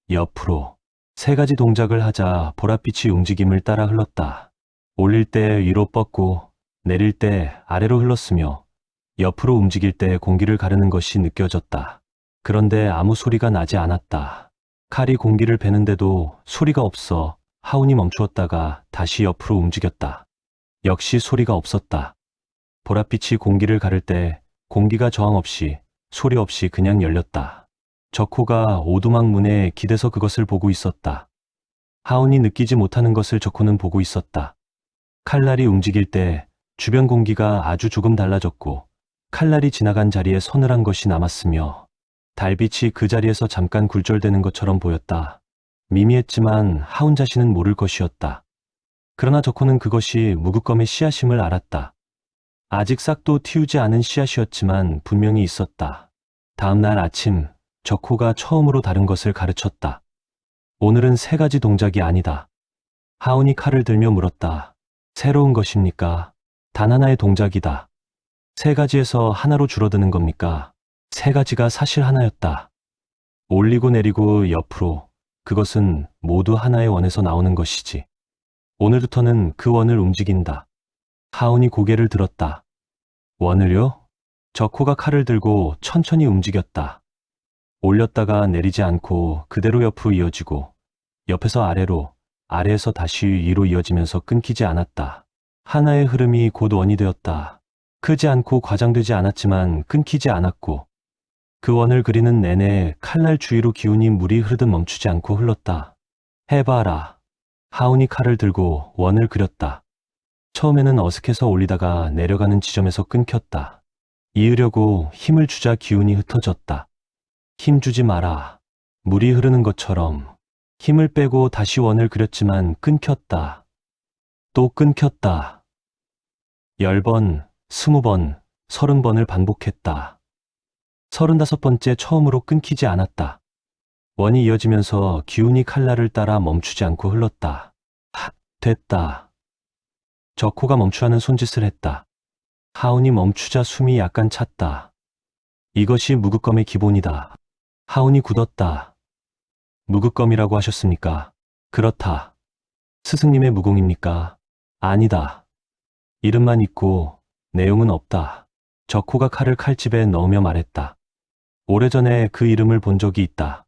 옆으로 3가지 동작을 하자 보랏빛이 움직임을 따라 흘렀다. 올릴 때 위로 뻗고 내릴 때 아래로 흘렀으며 옆으로 움직일 때 공기를 가르는 것이 느껴졌다. 그런데 아무 소리가 나지 않았다. 칼이 공기를 베는데도 소리가 없어 하운이 멈추었다가 다시 옆으로 움직였다. 역시 소리가 없었다. 보랏빛이 공기를 가를 때 공기가 저항 없이 소리 없이 그냥 열렸다. 적호가 오두막 문에 기대서 그것을 보고 있었다. 하운이 느끼지 못하는 것을 적호는 보고 있었다. 칼날이 움직일 때 주변 공기가 아주 조금 달라졌고 칼날이 지나간 자리에 서늘한 것이 남았으며 달빛이 그 자리에서 잠깐 굴절되는 것처럼 보였다. 미미했지만 하운 자신은 모를 것이었다. 그러나 저코는 그것이 무굣검의 씨앗임을 알았다. 아직 싹도 틔우지 않은 씨앗이었지만 분명히 있었다. 다음 날 아침, 저코가 처음으로 다른 것을 가르쳤다. 오늘은 3가지 동작이 아니다. 하운이 칼을 들며 물었다. 새로운 것입니까? 단 하나의 동작이다. 3가지에서 하나로 줄어드는 겁니까? 3가지가 사실 하나였다. 올리고 내리고 옆으로, 그것은 모두 하나의 원에서 나오는 것이지. 오늘부터는 그 원을 움직인다. 하운이 고개를 들었다. 원을요? 저코가 칼을 들고 천천히 움직였다. 올렸다가 내리지 않고 그대로 옆으로 이어지고, 옆에서 아래로, 아래에서 다시 위로 이어지면서 끊기지 않았다. 하나의 흐름이 곧 원이 되었다. 크지 않고 과장되지 않았지만 끊기지 않았고, 그 원을 그리는 내내 칼날 주위로 기운이 물이 흐르듯 멈추지 않고 흘렀다. 해봐라. 하운이 칼을 들고 원을 그렸다. 처음에는 어색해서 올리다가 내려가는 지점에서 끊겼다. 이으려고 힘을 주자 기운이 흩어졌다. 힘 주지 마라. 물이 흐르는 것처럼. 힘을 빼고 다시 원을 그렸지만 끊겼다. 또 끊겼다. 10번, 20번, 30번을 반복했다. 35번째 처음으로 끊기지 않았다. 원이 이어지면서 기운이 칼날을 따라 멈추지 않고 흘렀다. 됐다. 저코가 멈추라는 손짓을 했다. 하운이 멈추자 숨이 약간 찼다. 이것이 무굣검의 기본이다. 하운이 굳었다. 무굣검이라고 하셨습니까? 그렇다. 스승님의 무공입니까? 아니다. 이름만 있고 내용은 없다. 저코가 칼을 칼집에 넣으며 말했다. 오래전에 그 이름을 본 적이 있다.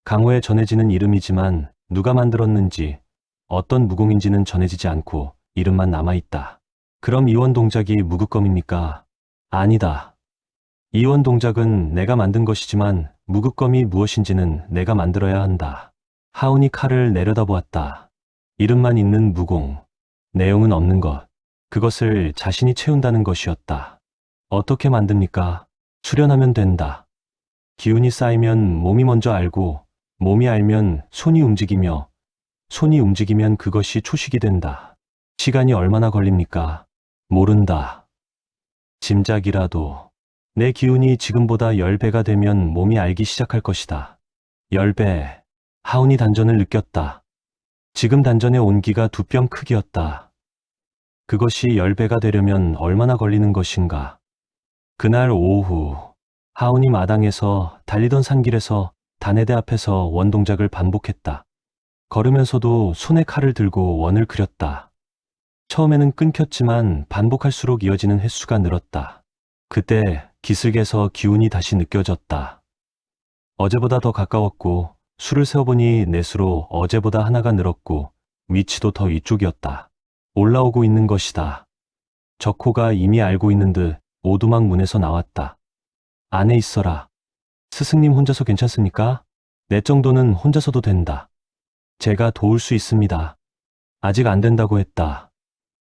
강호에 전해지는 이름이지만 누가 만들었는지 어떤 무공인지는 전해지지 않고 이름만 남아있다. 그럼 이원 동작이 무굣검입니까? 아니다. 이원 동작은 내가 만든 것이지만 무굣검이 무엇인지는 내가 만들어야 한다. 하운이 칼을 내려다보았다. 이름만 있는 무공, 내용은 없는 것, 그것을 자신이 채운다는 것이었다. 어떻게 만듭니까? 수련하면 된다. 기운이 쌓이면 몸이 먼저 알고 몸이 알면 손이 움직이며 손이 움직이면 그것이 초식이 된다. 시간이 얼마나 걸립니까? 모른다. 짐작이라도 내 기운이 지금보다 10배가 되면 몸이 알기 시작할 것이다. 10배. 하운이 단전을 느꼈다. 지금 단전의 온기가 2뼘 크기였다. 그것이 10배가 되려면 얼마나 걸리는 것인가. 그날 오후 하운이 마당에서 달리던 산길에서 단해대 앞에서 원 동작을 반복했다. 걸으면서도 손에 칼을 들고 원을 그렸다. 처음에는 끊겼지만 반복할수록 이어지는 횟수가 늘었다. 그때 기슭에서 기운이 다시 느껴졌다. 어제보다 더 가까웠고 수를 세어보니 내 수로 어제보다 하나가 늘었고 위치도 더 위쪽이었다. 올라오고 있는 것이다. 저코가 이미 알고 있는 듯 오두막 문에서 나왔다. 안에 있어라. 스승님 혼자서 괜찮습니까? 내 정도는 혼자서도 된다. 제가 도울 수 있습니다. 아직 안 된다고 했다.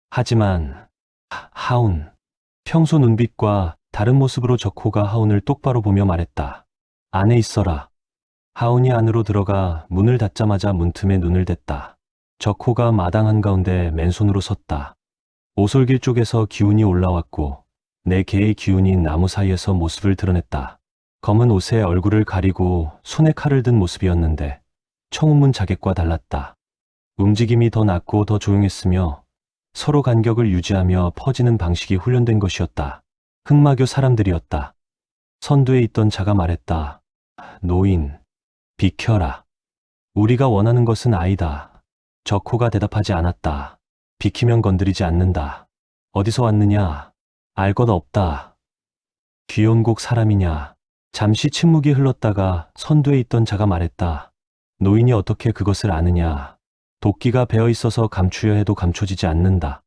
하지만 하운. 평소 눈빛과 다른 모습으로 저코가 하운을 똑바로 보며 말했다. 안에 있어라. 하운이 안으로 들어가 문을 닫자마자 문틈에 눈을 댔다. 저코가 마당 한가운데 맨손으로 섰다. 오솔길 쪽에서 기운이 올라왔고 내 개의 기운이 나무 사이에서 모습을 드러냈다. 검은 옷에 얼굴을 가리고 손에 칼을 든 모습이었는데 청운문 자객과 달랐다. 움직임이 더 낮고 더 조용했으며 서로 간격을 유지하며 퍼지는 방식이 훈련된 것이었다. 흑마교 사람들이었다. 선두에 있던 자가 말했다. 노인, 비켜라. 우리가 원하는 것은 아니다. 저코가 대답하지 않았다. 비키면 건드리지 않는다. 어디서 왔느냐? 알 것 없다. 귀연곡 사람이냐? 잠시 침묵이 흘렀다가 선두에 있던 자가 말했다. 노인이 어떻게 그것을 아느냐? 도끼가 베어 있어서 감추려 해도 감춰지지 않는다.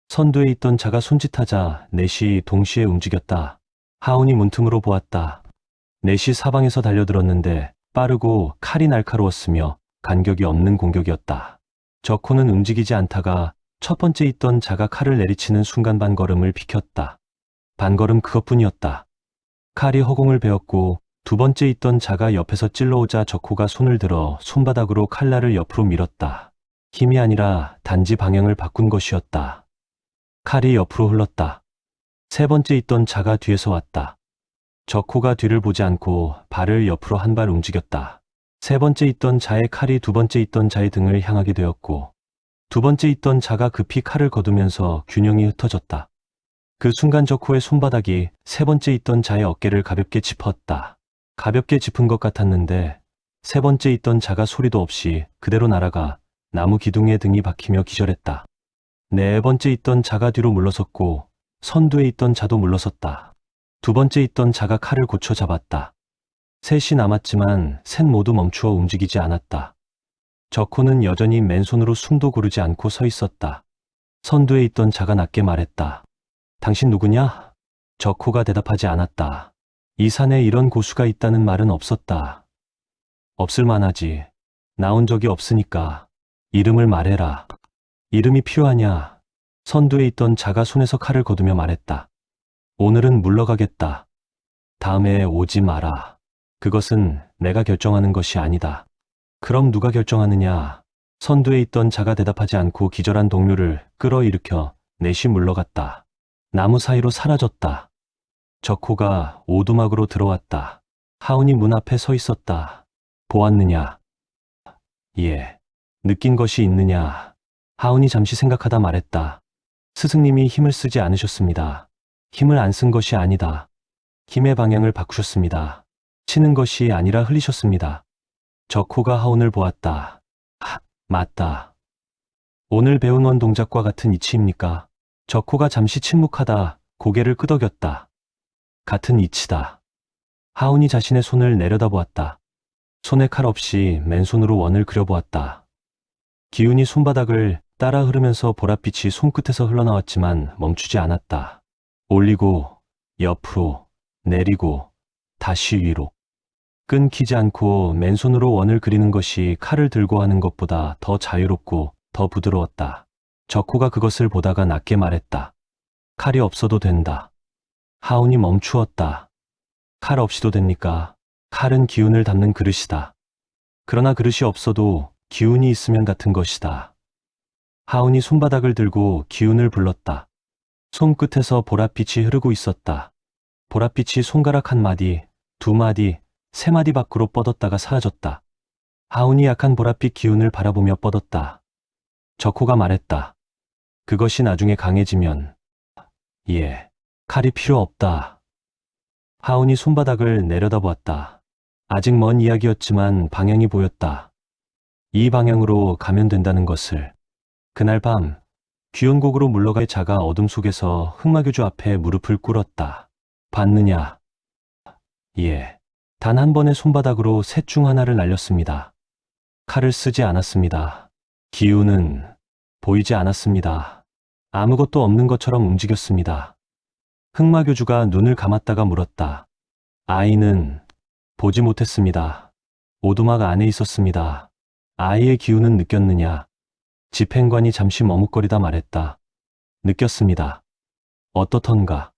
선두에 있던 자가 손짓하자 넷이 동시에 움직였다. 하운이 문틈으로 보았다. 넷이 사방에서 달려들었는데 빠르고 칼이 날카로웠으며 간격이 없는 공격이었다. 저코는 움직이지 않다가 첫 번째 있던 자가 칼을 내리치는 순간 반걸음을 비켰다. 반걸음 그것뿐이었다. 칼이 허공을 베었고 두 번째 있던 자가 옆에서 찔러오자 덕호가 손을 들어 손바닥으로 칼날을 옆으로 밀었다. 힘이 아니라 단지 방향을 바꾼 것이었다. 칼이 옆으로 흘렀다. 세 번째 있던 자가 뒤에서 왔다. 덕호가 뒤를 보지 않고 발을 옆으로 한 발 움직였다. 세 번째 있던 자의 칼이 두 번째 있던 자의 등을 향하게 되었고 두 번째 있던 자가 급히 칼을 거두면서 균형이 흩어졌다. 그 순간 덕호의 손바닥이 세 번째 있던 자의 어깨를 가볍게 짚었다. 가볍게 짚은 것 같았는데 세 번째 있던 자가 소리도 없이 그대로 날아가 나무 기둥에 등이 박히며 기절했다. 네 번째 있던 자가 뒤로 물러섰고 선두에 있던 자도 물러섰다. 두 번째 있던 자가 칼을 고쳐 잡았다. 셋이 남았지만 셋 모두 멈추어 움직이지 않았다. 덕호는 여전히 맨손으로 숨도 고르지 않고 서 있었다. 선두에 있던 자가 낮게 말했다. 당신 누구냐? 덕호가 대답하지 않았다. 이 산에 이런 고수가 있다는 말은 없었다. 없을 만하지. 나온 적이 없으니까. 이름을 말해라. 이름이 필요하냐? 선두에 있던 자가 손에서 칼을 거두며 말했다. 오늘은 물러가겠다. 다음에 오지 마라. 그것은 내가 결정하는 것이 아니다. 그럼 누가 결정하느냐? 선두에 있던 자가 대답하지 않고 기절한 동료를 끌어일으켜 넷이 물러갔다. 나무 사이로 사라졌다. 덕호가 오두막으로 들어왔다. 하운이 문 앞에 서 있었다. 보았느냐? 예. 느낀 것이 있느냐? 하운이 잠시 생각하다 말했다. 스승님이 힘을 쓰지 않으셨습니다. 힘을 안 쓴 것이 아니다. 힘의 방향을 바꾸셨습니다. 치는 것이 아니라 흘리셨습니다. 덕호가 하운을 보았다. 맞다. 오늘 배운 원 동작과 같은 이치입니까? 덕호가 잠시 침묵하다 고개를 끄덕였다. 같은 이치다. 하운이 자신의 손을 내려다보았다. 손에 칼 없이 맨손으로 원을 그려보았다. 기운이 손바닥을 따라 흐르면서 보랏빛이 손끝에서 흘러나왔지만 멈추지 않았다. 올리고 옆으로 내리고 다시 위로. 끊기지 않고 맨손으로 원을 그리는 것이 칼을 들고 하는 것보다 더 자유롭고 더 부드러웠다. 덕호가 그것을 보다가 낮게 말했다. 칼이 없어도 된다. 하운이 멈추었다. 칼 없이도 됩니까? 칼은 기운을 담는 그릇이다. 그러나 그릇이 없어도 기운이 있으면 같은 것이다. 하운이 손바닥을 들고 기운을 불렀다. 손끝에서 보랏빛이 흐르고 있었다. 보랏빛이 손가락 한 마디, 두 마디, 세 마디 밖으로 뻗었다가 사라졌다. 하운이 약한 보랏빛 기운을 바라보며 뻗었다. 덕호가 말했다. 그것이 나중에 강해지면 예. 칼이 필요 없다. 하운이 손바닥을 내려다보았다. 아직 먼 이야기였지만 방향이 보였다. 이 방향으로 가면 된다는 것을. 그날 밤 귀원곡으로 물러갈 자가 어둠 속에서 흑마교주 앞에 무릎을 꿇었다. 봤느냐? 예. 단 한 번의 손바닥으로 셋 중 하나를 날렸습니다. 칼을 쓰지 않았습니다. 기운은 보이지 않았습니다. 아무것도 없는 것처럼 움직였습니다. 흑마교주가 눈을 감았다가 물었다. 아이는 보지 못했습니다. 오두막 안에 있었습니다. 아이의 기운은 느꼈느냐? 집행관이 잠시 머뭇거리다 말했다. 느꼈습니다. 어떻던가?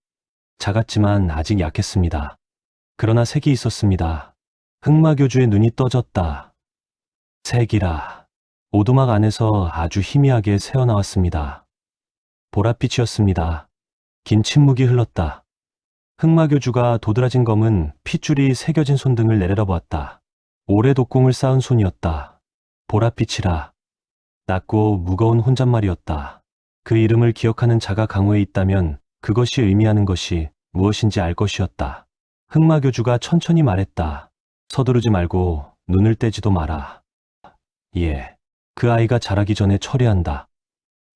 작았지만 아직 약했습니다. 그러나 색이 있었습니다. 흑마교주의 눈이 떠졌다. 색이라. 오두막 안에서 아주 희미하게 새어나왔습니다. 보랏빛이었습니다. 긴 침묵이 흘렀다. 흑마교주가 도드라진 검은 핏줄이 새겨진 손등을 내려다보았다. 오래 독공을 쌓은 손이었다. 보랏빛이라. 낮고 무거운 혼잣말이었다. 그 이름을 기억하는 자가 강호에 있다면 그것이 의미하는 것이 무엇인지 알 것이었다. 흑마교주가 천천히 말했다. 서두르지 말고 눈을 떼지도 마라. 예, 그 아이가 자라기 전에 처리한다.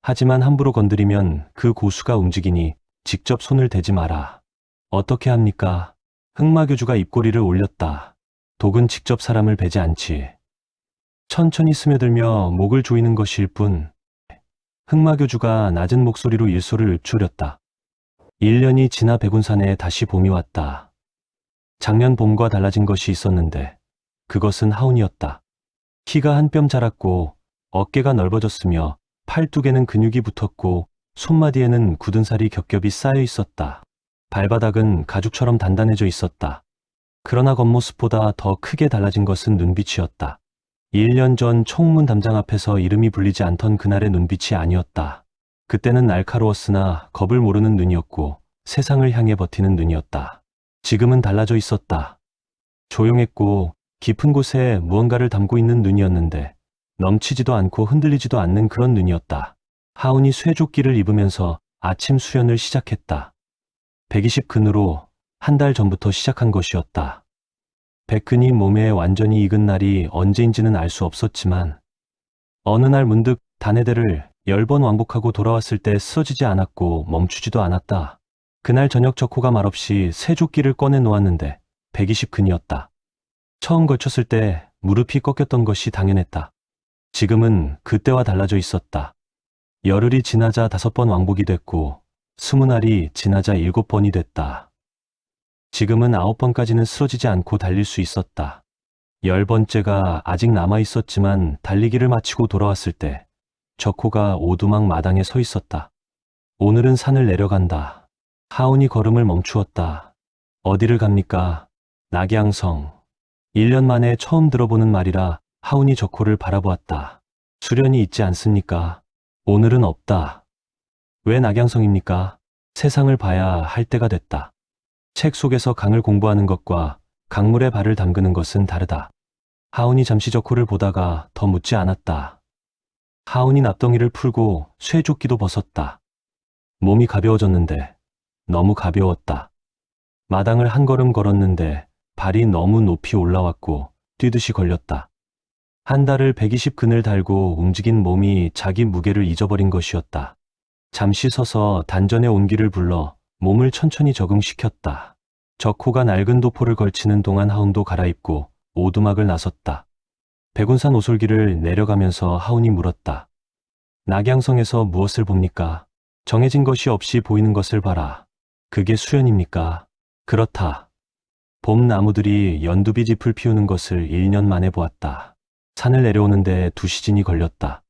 하지만 함부로 건드리면 그 고수가 움직이니 직접 손을 대지 마라. 어떻게 합니까? 흑마교주가 입꼬리를 올렸다. 독은 직접 사람을 베지 않지. 천천히 스며들며 목을 조이는 것일 뿐. 흑마교주가 낮은 목소리로 일소를 읊조렸다. 1년이 지나 백운산에 다시 봄이 왔다. 작년 봄과 달라진 것이 있었는데 그것은 하운이었다. 키가 한 뼘 자랐고 어깨가 넓어졌으며 팔뚝에는 근육이 붙었고 손마디에는 굳은 살이 겹겹이 쌓여 있었다. 발바닥은 가죽처럼 단단해져 있었다. 그러나 겉모습보다 더 크게 달라진 것은 눈빛이었다. 1년 전 청문 담장 앞에서 이름이 불리지 않던 그날의 눈빛이 아니었다. 그때는 날카로웠으나 겁을 모르는 눈이었고 세상을 향해 버티는 눈이었다. 지금은 달라져 있었다. 조용했고 깊은 곳에 무언가를 담고 있는 눈이었는데 넘치지도 않고 흔들리지도 않는 그런 눈이었다. 하운이 쇠조끼를 입으면서 아침 수련을 시작했다. 120근으로 한 달 전부터 시작한 것이었다. 100근이 몸에 완전히 익은 날이 언제인지는 알 수 없었지만 어느 날 문득 단해대를 10번 왕복하고 돌아왔을 때 쓰러지지 않았고 멈추지도 않았다. 그날 저녁 적호가 말없이 쇠조끼를 꺼내 놓았는데 120근이었다. 처음 걸쳤을 때 무릎이 꺾였던 것이 당연했다. 지금은 그때와 달라져 있었다. 열흘이 지나자 5번 왕복이 됐고 20날이 지나자 7번이 됐다. 지금은 9번까지는 쓰러지지 않고 달릴 수 있었다. 10번째가 아직 남아 있었지만 달리기를 마치고 돌아왔을 때 적호가 오두막 마당에 서 있었다. 오늘은 산을 내려간다. 하운이 걸음을 멈추었다. 어디를 갑니까? 낙양성. 1년 만에 처음 들어보는 말이라 하운이 적호를 바라보았다. 수련이 있지 않습니까? 오늘은 없다. 왜 낙양성입니까? 세상을 봐야 할 때가 됐다. 책 속에서 강을 공부하는 것과 강물에 발을 담그는 것은 다르다. 하운이 잠시 적호를 보다가 더 묻지 않았다. 하운이 납덩이를 풀고 쇠조끼도 벗었다. 몸이 가벼워졌는데 너무 가벼웠다. 마당을 한 걸음 걸었는데 발이 너무 높이 올라왔고 뛰듯이 걸렸다. 한 달을 120근을 달고 움직인 몸이 자기 무게를 잊어버린 것이었다. 잠시 서서 단전의 온기를 불러 몸을 천천히 적응시켰다. 적호가 낡은 도포를 걸치는 동안 하운도 갈아입고 오두막을 나섰다. 백운산 오솔길을 내려가면서 하운이 물었다. 낙양성에서 무엇을 봅니까? 정해진 것이 없이 보이는 것을 봐라. 그게 수련입니까? 그렇다. 봄 나무들이 연두비짚을 피우는 것을 1년 만에 보았다. 산을 내려오는데 2시즌이 걸렸다.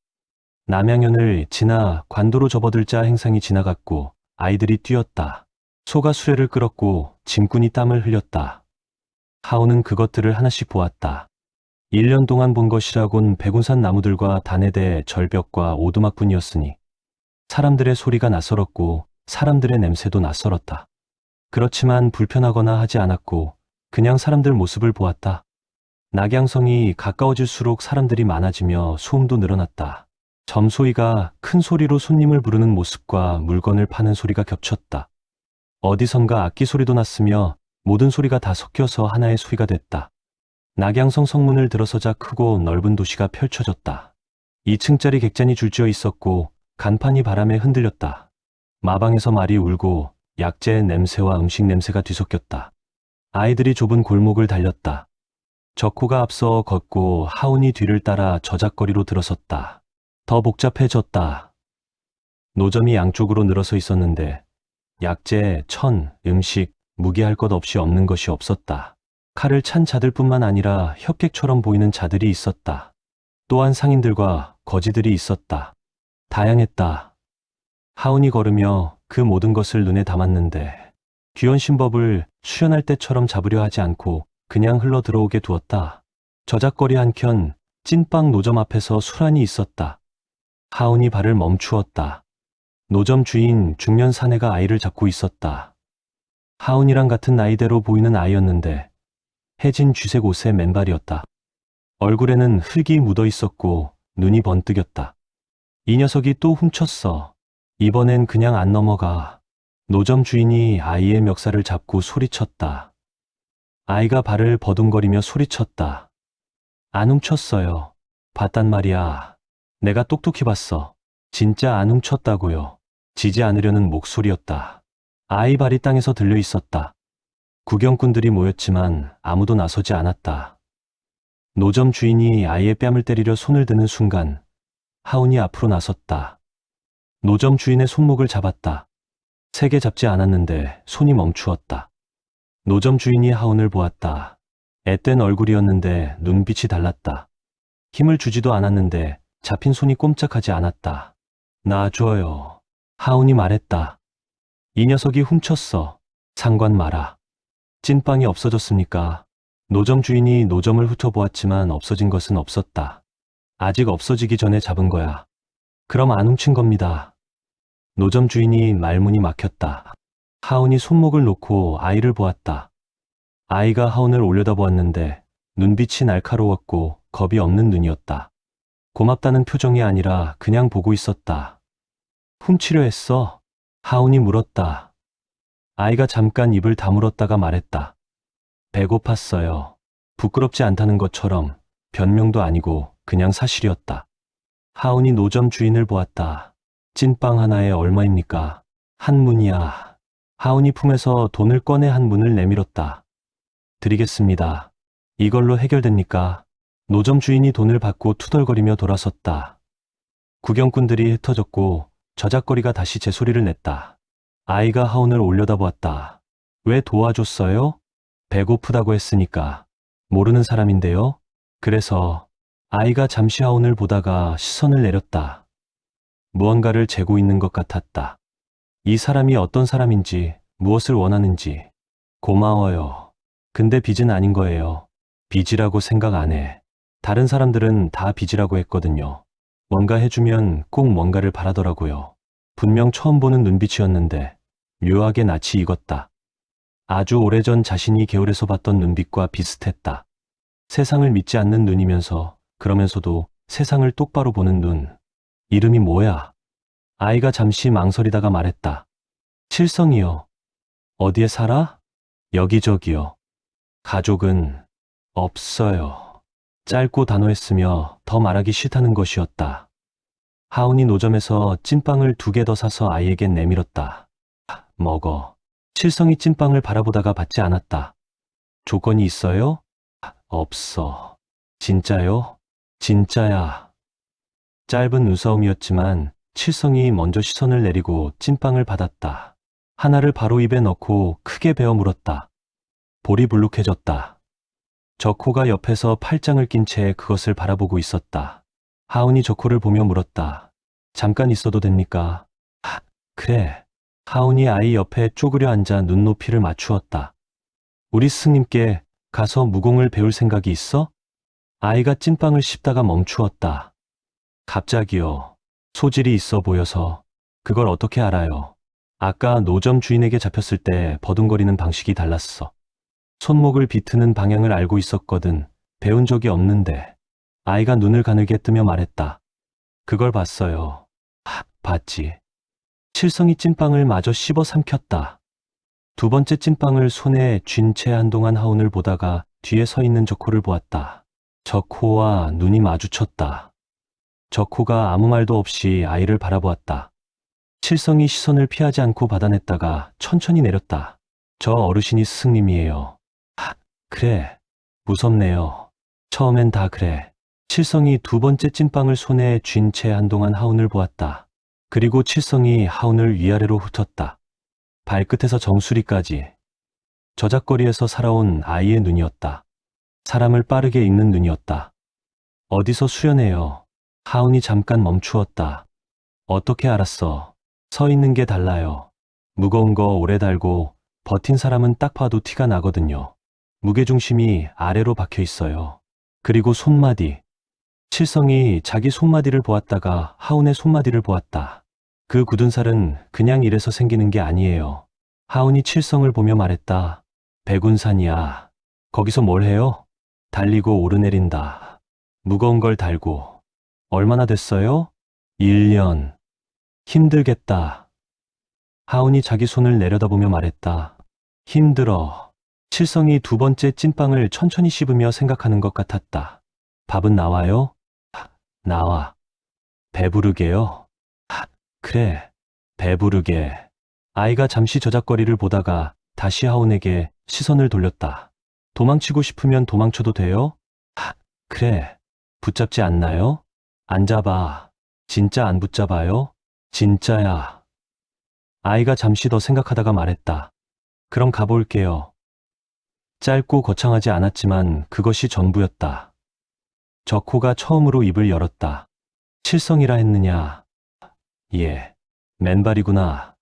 남양현을 지나 관도로 접어들자 행상이 지나갔고 아이들이 뛰었다. 소가 수레를 끌었고 짐꾼이 땀을 흘렸다. 하운은 그것들을 하나씩 보았다. 1년 동안 본 것이라곤 백운산 나무들과 단해대 절벽과 오두막뿐이었으니 사람들의 소리가 낯설었고 사람들의 냄새도 낯설었다. 그렇지만 불편하거나 하지 않았고 그냥 사람들 모습을 보았다. 낙양성이 가까워질수록 사람들이 많아지며 소음도 늘어났다. 점소이가 큰 소리로 손님을 부르는 모습과 물건을 파는 소리가 겹쳤다. 어디선가 악기 소리도 났으며 모든 소리가 다 섞여서 하나의 소리가 됐다. 낙양성 성문을 들어서자 크고 넓은 도시가 펼쳐졌다. 2층짜리 객잔이 줄지어 있었고 간판이 바람에 흔들렸다. 마방에서 말이 울고 약재의 냄새와 음식 냄새가 뒤섞였다. 아이들이 좁은 골목을 달렸다. 적호가 앞서 걷고 하운이 뒤를 따라 저작거리로 들어섰다. 더 복잡해졌다. 노점이 양쪽으로 늘어서 있었는데 약재, 천, 음식, 무기할 것 없이 없는 것이 없었다. 칼을 찬 자들뿐만 아니라 협객처럼 보이는 자들이 있었다. 또한 상인들과 거지들이 있었다. 다양했다. 하운이 걸으며 그 모든 것을 눈에 담았는데 귀원신법을 수련할 때처럼 잡으려 하지 않고 그냥 흘러 들어오게 두었다. 저작거리 한켠 찐빵 노점 앞에서 수란이 있었다. 하운이 발을 멈추었다. 노점 주인 중년 사내가 아이를 잡고 있었다. 하운이랑 같은 나이대로 보이는 아이였는데 해진 쥐색 옷에 맨발이었다. 얼굴에는 흙이 묻어 있었고 눈이 번뜩였다. 이 녀석이 또 훔쳤어. 이번엔 그냥 안 넘어가. 노점 주인이 아이의 멱살을 잡고 소리쳤다. 아이가 발을 버둥거리며 소리쳤다. 안 훔쳤어요. 봤단 말이야. 내가 똑똑히 봤어. 진짜 안 훔쳤다고요. 지지 않으려는 목소리였다. 아이 발이 땅에서 들려 있었다. 구경꾼들이 모였지만 아무도 나서지 않았다. 노점 주인이 아이의 뺨을 때리려 손을 드는 순간 하운이 앞으로 나섰다. 노점 주인의 손목을 잡았다. 세게 잡지 않았는데 손이 멈추었다. 노점 주인이 하운을 보았다. 앳된 얼굴이었는데 눈빛이 달랐다. 힘을 주지도 않았는데 잡힌 손이 꼼짝하지 않았다. 놔줘요. 하운이 말했다. 이 녀석이 훔쳤어. 상관 마라. 찐빵이 없어졌습니까? 노점 주인이 노점을 훑어보았지만 없어진 것은 없었다. 아직 없어지기 전에 잡은 거야. 그럼 안 훔친 겁니다. 노점 주인이 말문이 막혔다. 하운이 손목을 놓고 아이를 보았다. 아이가 하운을 올려다보았는데 눈빛이 날카로웠고 겁이 없는 눈이었다. 고맙다는 표정이 아니라 그냥 보고 있었다. 훔치려 했어? 하운이 물었다. 아이가 잠깐 입을 다물었다가 말했다. 배고팠어요. 부끄럽지 않다는 것처럼 변명도 아니고 그냥 사실이었다. 하운이 노점 주인을 보았다. 찐빵 하나에 얼마입니까? 한 문이야. 하운이 품에서 돈을 꺼내 한 문을 내밀었다. 드리겠습니다. 이걸로 해결됩니까? 노점 주인이 돈을 받고 투덜거리며 돌아섰다. 구경꾼들이 흩어졌고 저작거리가 다시 제 소리를 냈다. 아이가 하운을 올려다보았다. 왜 도와줬어요? 배고프다고 했으니까. 모르는 사람인데요. 그래서 아이가 잠시 하운을 보다가 시선을 내렸다. 무언가를 재고 있는 것 같았다. 이 사람이 어떤 사람인지, 무엇을 원하는지. 고마워요. 근데 빚은 아닌 거예요. 빚이라고 생각 안 해. 다른 사람들은 다 빚이라고 했거든요. 뭔가 해주면 꼭 뭔가를 바라더라고요. 분명 처음 보는 눈빛이었는데 묘하게 낯이 익었다. 아주 오래전 자신이 개울에서 봤던 눈빛과 비슷했다. 세상을 믿지 않는 눈이면서 그러면서도 세상을 똑바로 보는 눈. 이름이 뭐야? 아이가 잠시 망설이다가 말했다. 칠성이요. 어디에 살아? 여기저기요. 가족은 없어요. 짧고 단호했으며 더 말하기 싫다는 것이었다. 하운이 노점에서 찐빵을 2개 더 사서 아이에게 내밀었다. 먹어. 칠성이 찐빵을 바라보다가 받지 않았다. 조건이 있어요? 없어. 진짜요? 진짜야. 짧은 웃어움이었지만 칠성이 먼저 시선을 내리고 찐빵을 받았다. 하나를 바로 입에 넣고 크게 베어 물었다. 볼이 불룩해졌다. 저코가 옆에서 팔짱을 낀 채 그것을 바라보고 있었다. 하운이 저코를 보며 물었다. 잠깐 있어도 됩니까? 그래. 하운이 아이 옆에 쪼그려 앉아 눈높이를 맞추었다. 우리 스승님께 가서 무공을 배울 생각이 있어? 아이가 찐빵을 씹다가 멈추었다. 갑자기요. 소질이 있어 보여서. 그걸 어떻게 알아요? 아까 노점 주인에게 잡혔을 때 버둥거리는 방식이 달랐어. 손목을 비트는 방향을 알고 있었거든. 배운 적이 없는데. 아이가 눈을 가늘게 뜨며 말했다. 그걸 봤어요. 봤지. 칠성이 찐빵을 마저 씹어 삼켰다. 2번째 찐빵을 손에 쥔 채 한동안 하운을 보다가 뒤에 서 있는 저코를 보았다. 저코와 눈이 마주쳤다. 저코가 아무 말도 없이 아이를 바라보았다. 칠성이 시선을 피하지 않고 받아냈다가 천천히 내렸다. 저 어르신이 스승님이에요. 그래. 무섭네요. 처음엔 다 그래. 칠성이 2번째 찐빵을 손에 쥔 채 한동안 하운을 보았다. 그리고 칠성이 하운을 위아래로 훑었다. 발끝에서 정수리까지. 저작거리에서 살아온 아이의 눈이었다. 사람을 빠르게 읽는 눈이었다. 어디서 수련해요? 하운이 잠깐 멈추었다. 어떻게 알았어? 서 있는 게 달라요. 무거운 거 오래 달고 버틴 사람은 딱 봐도 티가 나거든요. 무게중심이 아래로 박혀 있어요. 그리고 손마디. 칠성이 자기 손마디를 보았다가 하운의 손마디를 보았다. 그 굳은 살은 그냥 이래서 생기는 게 아니에요. 하운이 칠성을 보며 말했다. 백운산이야. 거기서 뭘 해요? 달리고 오르내린다. 무거운 걸 달고. 얼마나 됐어요? 1년. 힘들겠다. 하운이 자기 손을 내려다보며 말했다. 힘들어. 칠성이 2번째 찐빵을 천천히 씹으며 생각하는 것 같았다. 밥은 나와요? 나와. 배부르게요? 그래. 배부르게. 아이가 잠시 저작거리를 보다가 다시 하운에게 시선을 돌렸다. 도망치고 싶으면 도망쳐도 돼요? 그래. 붙잡지 않나요? 안 잡아. 진짜 안 붙잡아요? 진짜야. 아이가 잠시 더 생각하다가 말했다. 그럼 가볼게요. 짧고 거창하지 않았지만 그것이 전부였다. 저코가 처음으로 입을 열었다. 칠성이라 했느냐? 예. 맨발이구나.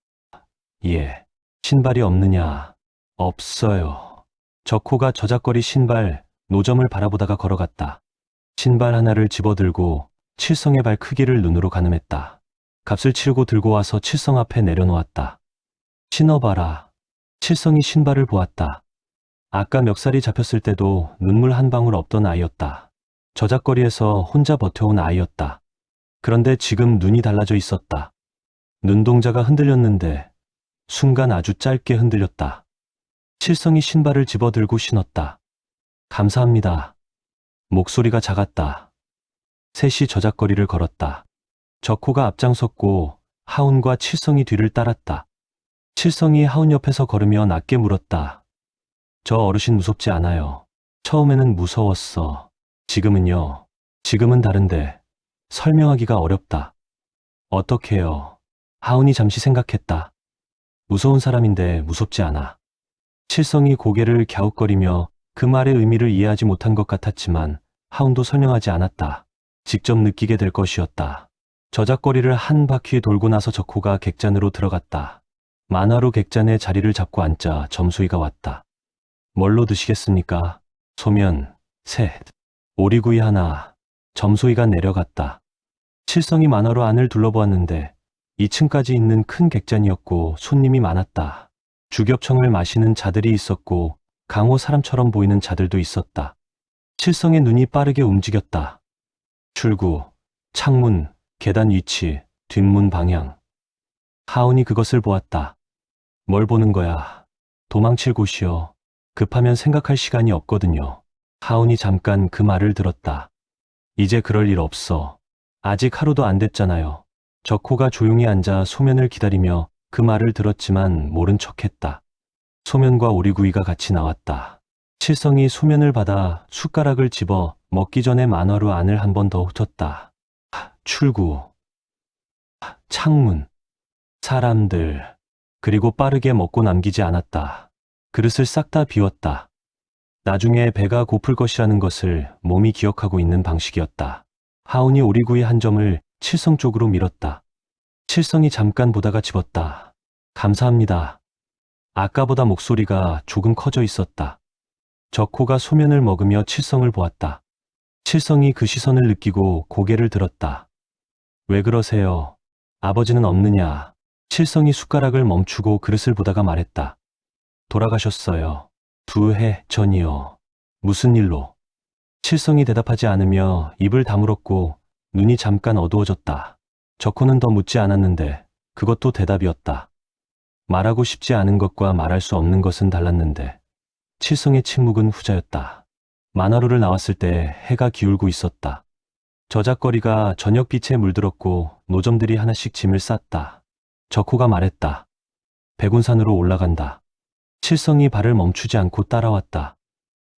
예. 신발이 없느냐? 없어요. 적호가 저작거리 신발, 노점을 바라보다가 걸어갔다. 신발 하나를 집어들고 칠성의 발 크기를 눈으로 가늠했다. 값을 치르고 들고 와서 칠성 앞에 내려놓았다. 신어봐라. 칠성이 신발을 보았다. 아까 멱살이 잡혔을 때도 눈물 한 방울 없던 아이였다. 저작거리에서 혼자 버텨온 아이였다. 그런데 지금 눈이 달라져 있었다. 눈동자가 흔들렸는데 순간 아주 짧게 흔들렸다. 칠성이 신발을 집어들고 신었다. 감사합니다. 목소리가 작았다. 셋이 저작거리를 걸었다. 적호가 앞장섰고 하운과 칠성이 뒤를 따랐다. 칠성이 하운 옆에서 걸으며 낮게 물었다. 저 어르신 무섭지 않아요. 처음에는 무서웠어. 지금은요. 지금은 다른데 설명하기가 어렵다. 어떡해요. 하운이 잠시 생각했다. 무서운 사람인데 무섭지 않아. 칠성이 고개를 갸웃거리며 그 말의 의미를 이해하지 못한 것 같았지만 하운도 설명하지 않았다. 직접 느끼게 될 것이었다. 저작거리를 한 바퀴 돌고 나서 적호가 객잔으로 들어갔다. 만화로 객잔에 자리를 잡고 앉자 점수이가 왔다. 뭘로 드시겠습니까? 소면, 셋, 오리구이 하나. 점소이가 내려갔다. 칠성이 만화로 안을 둘러보았는데 2층까지 있는 큰 객잔이었고 손님이 많았다. 주겹청을 마시는 자들이 있었고 강호 사람처럼 보이는 자들도 있었다. 칠성의 눈이 빠르게 움직였다. 출구, 창문, 계단 위치, 뒷문 방향. 하운이 그것을 보았다. 뭘 보는 거야? 도망칠 곳이요. 급하면 생각할 시간이 없거든요. 하운이 잠깐 그 말을 들었다. 이제 그럴 일 없어. 아직 하루도 안 됐잖아요. 적호가 조용히 앉아 소면을 기다리며 그 말을 들었지만 모른 척했다. 소면과 오리구이가 같이 나왔다. 칠성이 소면을 받아 숟가락을 집어 먹기 전에 만화로 안을 한 번 더 훑었다. 출구, 창문, 사람들, 그리고 빠르게 먹고 남기지 않았다. 그릇을 싹 다 비웠다. 나중에 배가 고플 것이라는 것을 몸이 기억하고 있는 방식이었다. 하운이 오리구이 한 점을 칠성 쪽으로 밀었다. 칠성이 잠깐 보다가 집었다. 감사합니다. 아까보다 목소리가 조금 커져 있었다. 적호가 소면을 먹으며 칠성을 보았다. 칠성이 그 시선을 느끼고 고개를 들었다. 왜 그러세요? 아버지는 없느냐? 칠성이 숟가락을 멈추고 그릇을 보다가 말했다. 돌아가셨어요. 2해 전이요. 무슨 일로? 칠성이 대답하지 않으며 입을 다물었고 눈이 잠깐 어두워졌다. 적호는 더 묻지 않았는데 그것도 대답이었다. 말하고 싶지 않은 것과 말할 수 없는 것은 달랐는데 칠성의 침묵은 후자였다. 만화로를 나왔을 때 해가 기울고 있었다. 저작거리가 저녁빛에 물들었고 노점들이 하나씩 짐을 쌌다. 적호가 말했다. 백운산으로 올라간다. 칠성이 발을 멈추지 않고 따라왔다.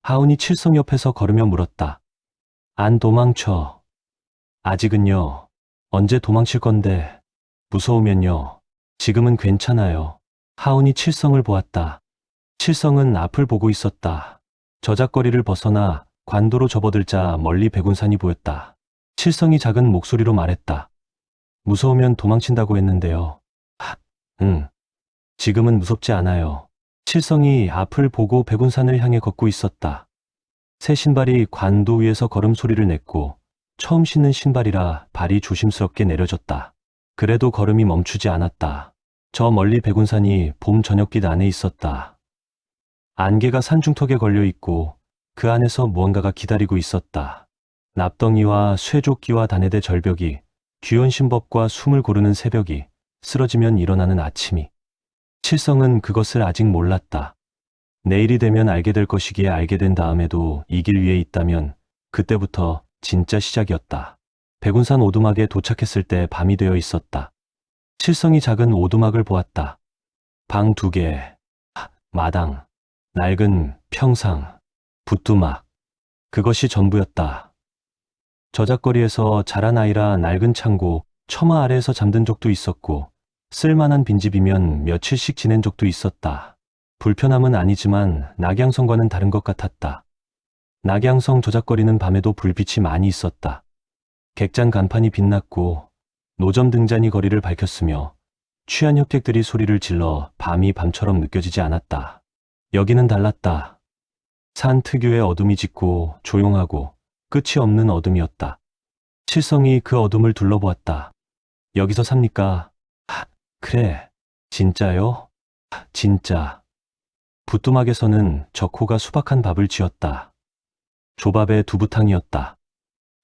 하운이 칠성 옆에서 걸으며 물었다. 안 도망쳐. 아직은요. 언제 도망칠 건데. 무서우면요. 지금은 괜찮아요. 하운이 칠성을 보았다. 칠성은 앞을 보고 있었다. 저작거리를 벗어나 관도로 접어들자 멀리 백운산이 보였다. 칠성이 작은 목소리로 말했다. 무서우면 도망친다고 했는데요. 응. 지금은 무섭지 않아요. 칠성이 앞을 보고 백운산을 향해 걷고 있었다. 새 신발이 관도 위에서 걸음소리를 냈고 처음 신는 신발이라 발이 조심스럽게 내려졌다. 그래도 걸음이 멈추지 않았다. 저 멀리 백운산이 봄 저녁빛 안에 있었다. 안개가 산중턱에 걸려 있고 그 안에서 무언가가 기다리고 있었다. 납덩이와 쇠조끼와 단해대 절벽이, 귀연 신법과 숨을 고르는 새벽이, 쓰러지면 일어나는 아침이. 칠성은 그것을 아직 몰랐다. 내일이 되면 알게 될 것이기에 알게 된 다음에도 이 길 위에 있다면 그때부터 진짜 시작이었다. 백운산 오두막에 도착했을 때 밤이 되어 있었다. 칠성이 작은 오두막을 보았다. 방 2개, 마당, 낡은 평상, 붓두막. 그것이 전부였다. 저작거리에서 자란 아이라 낡은 창고, 처마 아래에서 잠든 적도 있었고 쓸만한 빈집이면 며칠씩 지낸 적도 있었다. 불편함은 아니지만 낙양성과는 다른 것 같았다. 낙양성 저작거리는 밤에도 불빛이 많이 있었다. 객잔 간판이 빛났고 노점 등잔이 거리를 밝혔으며 취한 협객들이 소리를 질러 밤이 밤처럼 느껴지지 않았다. 여기는 달랐다. 산 특유의 어둠이 짙고 조용하고 끝이 없는 어둠이었다. 칠성이 그 어둠을 둘러보았다. 여기서 삽니까? 그래. 진짜요? 진짜. 부뚜막에서는 적호가 수박한 밥을 지었다. 조밥에 두부탕이었다.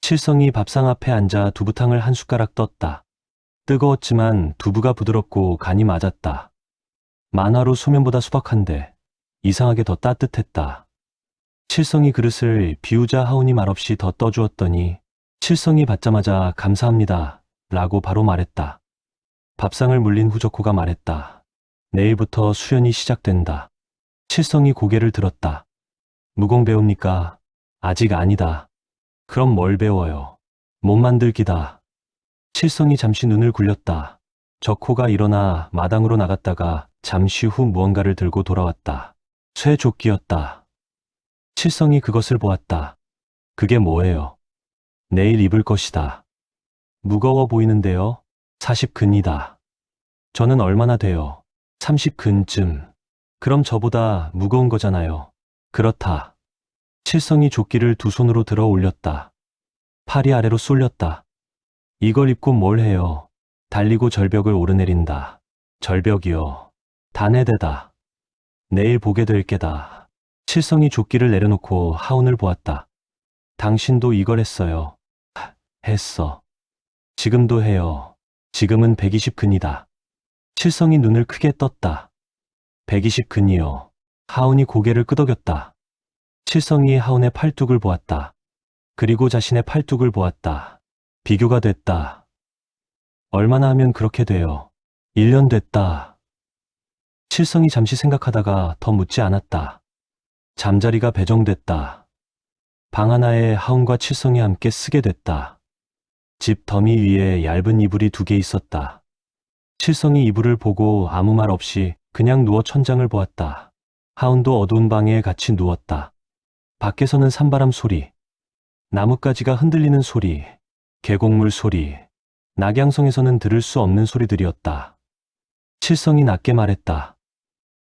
칠성이 밥상 앞에 앉아 두부탕을 한 숟가락 떴다. 뜨거웠지만 두부가 부드럽고 간이 맞았다. 만화로 소면보다 수박한데 이상하게 더 따뜻했다. 칠성이 그릇을 비우자 하운이 말없이 더 떠주었더니 칠성이 받자마자 감사합니다 라고 바로 말했다. 밥상을 물린 후 적호가 말했다. 내일부터 수련이 시작된다. 칠성이 고개를 들었다. 무공 배웁니까? 아직 아니다. 그럼 뭘 배워요? 몸 만들기다. 칠성이 잠시 눈을 굴렸다. 적호가 일어나 마당으로 나갔다가 잠시 후 무언가를 들고 돌아왔다. 쇠조끼였다. 칠성이 그것을 보았다. 그게 뭐예요? 내일 입을 것이다. 무거워 보이는데요? 40근이다. 저는 얼마나 돼요? 30근쯤. 그럼 저보다 무거운 거잖아요. 그렇다. 칠성이 조끼를 두 손으로 들어 올렸다. 팔이 아래로 쏠렸다. 이걸 입고 뭘 해요? 달리고 절벽을 오르내린다. 절벽이요. 단해대다. 내일 보게 될 게다. 칠성이 조끼를 내려놓고 하운을 보았다. 당신도 이걸 했어요. 했어. 지금도 해요. 지금은 120근이다. 칠성이 눈을 크게 떴다. 120근이요. 하운이 고개를 끄덕였다. 칠성이 하운의 팔뚝을 보았다. 그리고 자신의 팔뚝을 보았다. 비교가 됐다. 얼마나 하면 그렇게 돼요? 1년 됐다. 칠성이 잠시 생각하다가 더 묻지 않았다. 잠자리가 배정됐다. 방 하나에 하운과 칠성이 함께 쓰게 됐다. 집 더미 위에 얇은 이불이 2개 있었다. 칠성이 이불을 보고 아무 말 없이 그냥 누워 천장을 보았다. 하운도 어두운 방에 같이 누웠다. 밖에서는 산바람 소리, 나뭇가지가 흔들리는 소리, 계곡물 소리, 낙양성에서는 들을 수 없는 소리들이었다. 칠성이 낮게 말했다.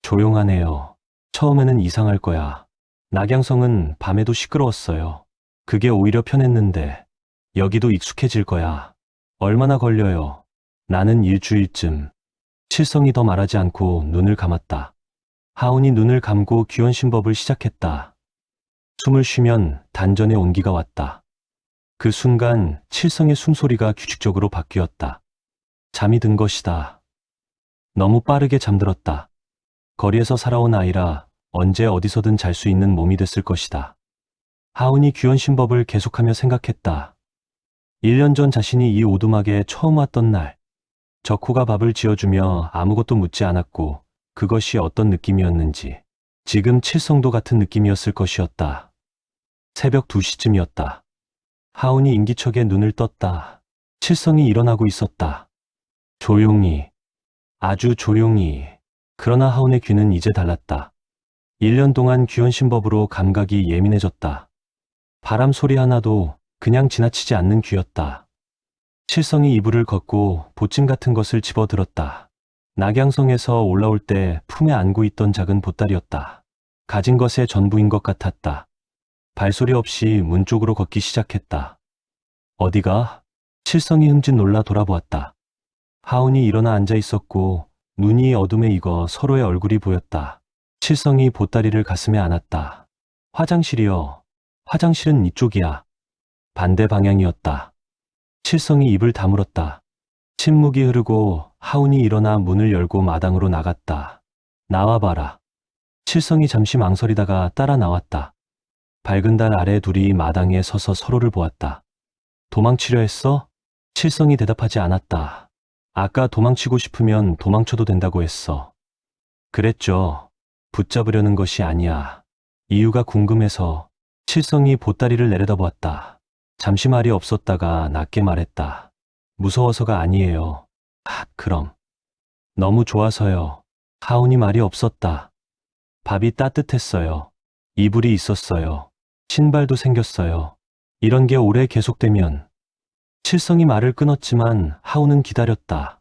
조용하네요. 처음에는 이상할 거야. 낙양성은 밤에도 시끄러웠어요. 그게 오히려 편했는데 여기도 익숙해질 거야. 얼마나 걸려요? 나는 일주일쯤. 칠성이 더 말하지 않고 눈을 감았다. 하운이 눈을 감고 귀원신법을 시작했다. 숨을 쉬면 단전의 온기가 왔다. 그 순간 칠성의 숨소리가 규칙적으로 바뀌었다. 잠이 든 것이다. 너무 빠르게 잠들었다. 거리에서 살아온 아이라 언제 어디서든 잘 수 있는 몸이 됐을 것이다. 하운이 귀원신법을 계속하며 생각했다. 1년 전 자신이 이 오두막에 처음 왔던 날, 적호가 밥을 지어주며 아무것도 묻지 않았고 그것이 어떤 느낌이었는지 지금 칠성도 같은 느낌이었을 것이었다. 새벽 2시쯤이었다. 하운이 인기척에 눈을 떴다. 칠성이 일어나고 있었다. 조용히, 아주 조용히. 그러나 하운의 귀는 이제 달랐다. 1년 동안 귀원신법으로 감각이 예민해졌다. 바람 소리 하나도 그냥 지나치지 않는 귀였다. 칠성이 이불을 걷고 보침 같은 것을 집어들었다. 낙양성에서 올라올 때 품에 안고 있던 작은 보따리였다. 가진 것의 전부인 것 같았다. 발소리 없이 문 쪽으로 걷기 시작했다. 어디가? 칠성이 흠칫 놀라 돌아보았다. 하운이 일어나 앉아 있었고 눈이 어둠에 익어 서로의 얼굴이 보였다. 칠성이 보따리를 가슴에 안았다. 화장실이요. 화장실은 이쪽이야. 반대 방향이었다. 칠성이 입을 다물었다. 침묵이 흐르고 하운이 일어나 문을 열고 마당으로 나갔다. 나와봐라. 칠성이 잠시 망설이다가 따라 나왔다. 밝은 달 아래 둘이 마당에 서서 서로를 보았다. 도망치려 했어? 칠성이 대답하지 않았다. 아까 도망치고 싶으면 도망쳐도 된다고 했어. 그랬죠. 붙잡으려는 것이 아니야. 이유가 궁금해서. 칠성이 보따리를 내려다보았다. 잠시 말이 없었다가 낮게 말했다. 무서워서가 아니에요. 그럼. 너무 좋아서요. 하운이 말이 없었다. 밥이 따뜻했어요. 이불이 있었어요. 신발도 생겼어요. 이런 게 오래 계속되면. 칠성이 말을 끊었지만 하운은 기다렸다.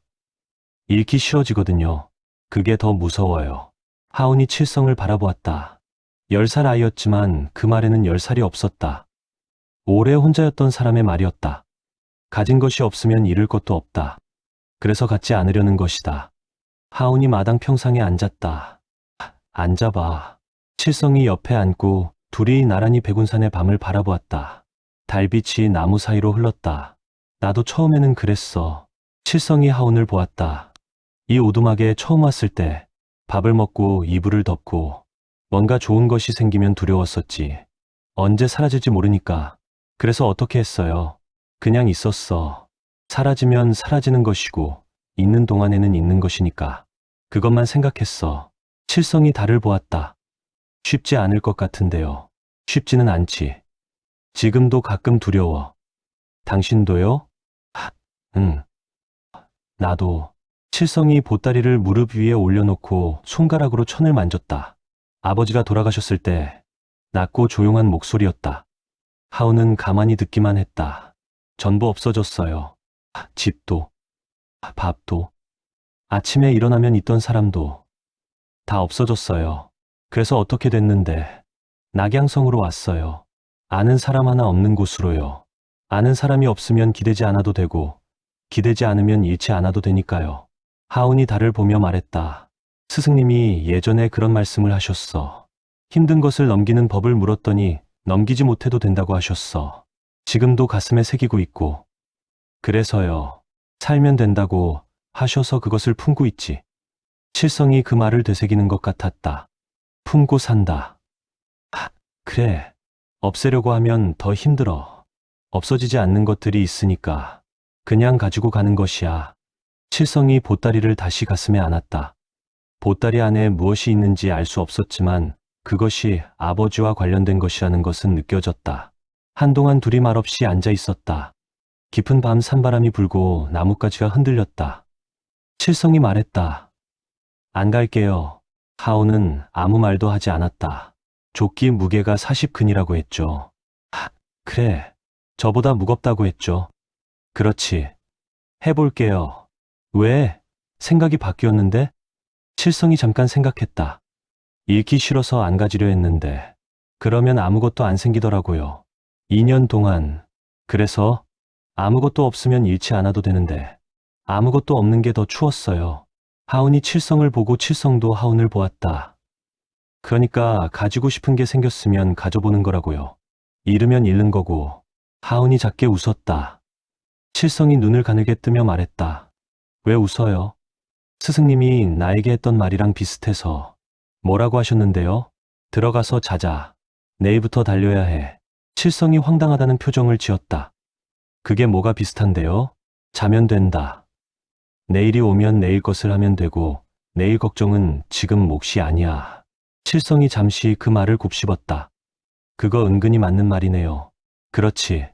잃기 싫어지거든요. 그게 더 무서워요. 하운이 칠성을 바라보았다. 10살 아이였지만 그 말에는 10살이 없었다. 오래 혼자였던 사람의 말이었다. 가진 것이 없으면 잃을 것도 없다. 그래서 갖지 않으려는 것이다. 하운이 마당 평상에 앉았다. 앉아봐. 칠성이 옆에 앉고 둘이 나란히 백운산의 밤을 바라보았다. 달빛이 나무 사이로 흘렀다. 나도 처음에는 그랬어. 칠성이 하운을 보았다. 이 오두막에 처음 왔을 때 밥을 먹고 이불을 덮고 뭔가 좋은 것이 생기면 두려웠었지. 언제 사라질지 모르니까. 그래서 어떻게 했어요? 그냥 있었어. 사라지면 사라지는 것이고 있는 동안에는 있는 것이니까. 그것만 생각했어. 칠성이 달을 보았다. 쉽지 않을 것 같은데요. 쉽지는 않지. 지금도 가끔 두려워. 당신도요? 응. 나도. 칠성이 보따리를 무릎 위에 올려놓고 손가락으로 천을 만졌다. 아버지가 돌아가셨을 때 낮고 조용한 목소리였다. 하우는 가만히 듣기만 했다. 전부 없어졌어요. 집도, 밥도, 아침에 일어나면 있던 사람도 다 없어졌어요. 그래서 어떻게 됐는데 낙양성으로 왔어요. 아는 사람 하나 없는 곳으로요. 아는 사람이 없으면 기대지 않아도 되고 기대지 않으면 잃지 않아도 되니까요. 하운이 달을 보며 말했다. 스승님이 예전에 그런 말씀을 하셨어. 힘든 것을 넘기는 법을 물었더니 넘기지 못해도 된다고 하셨어. 지금도 가슴에 새기고 있고. 그래서요. 살면 된다고 하셔서 그것을 품고 있지. 칠성이 그 말을 되새기는 것 같았다. 품고 산다. 그래. 없애려고 하면 더 힘들어. 없어지지 않는 것들이 있으니까 그냥 가지고 가는 것이야. 칠성이 보따리를 다시 가슴에 안았다. 보따리 안에 무엇이 있는지 알 수 없었지만 그것이 아버지와 관련된 것이라는 것은 느껴졌다. 한동안 둘이 말없이 앉아 있었다. 깊은 밤 산바람이 불고 나뭇가지가 흔들렸다. 칠성이 말했다. 안 갈게요. 하오는 아무 말도 하지 않았다. 조끼 무게가 40근이라고 했죠. 그래. 저보다 무겁다고 했죠. 그렇지. 해볼게요. 왜? 생각이 바뀌었는데? 칠성이 잠깐 생각했다. 잃기 싫어서 안 가지려 했는데 그러면 아무것도 안 생기더라고요. 2년 동안. 그래서 아무것도 없으면 잃지 않아도 되는데 아무것도 없는 게 더 추웠어요. 하운이 칠성을 보고 칠성도 하운을 보았다. 그러니까 가지고 싶은 게 생겼으면 가져보는 거라고요. 잃으면 잃는 거고. 하운이 작게 웃었다. 칠성이 눈을 가늘게 뜨며 말했다. 왜 웃어요? 스승님이 나에게 했던 말이랑 비슷해서. 뭐라고 하셨는데요? 들어가서 자자. 내일부터 달려야 해. 칠성이 황당하다는 표정을 지었다. 그게 뭐가 비슷한데요? 자면 된다. 내일이 오면 내일 것을 하면 되고 내일 걱정은 지금 몫이 아니야. 칠성이 잠시 그 말을 곱씹었다. 그거 은근히 맞는 말이네요. 그렇지.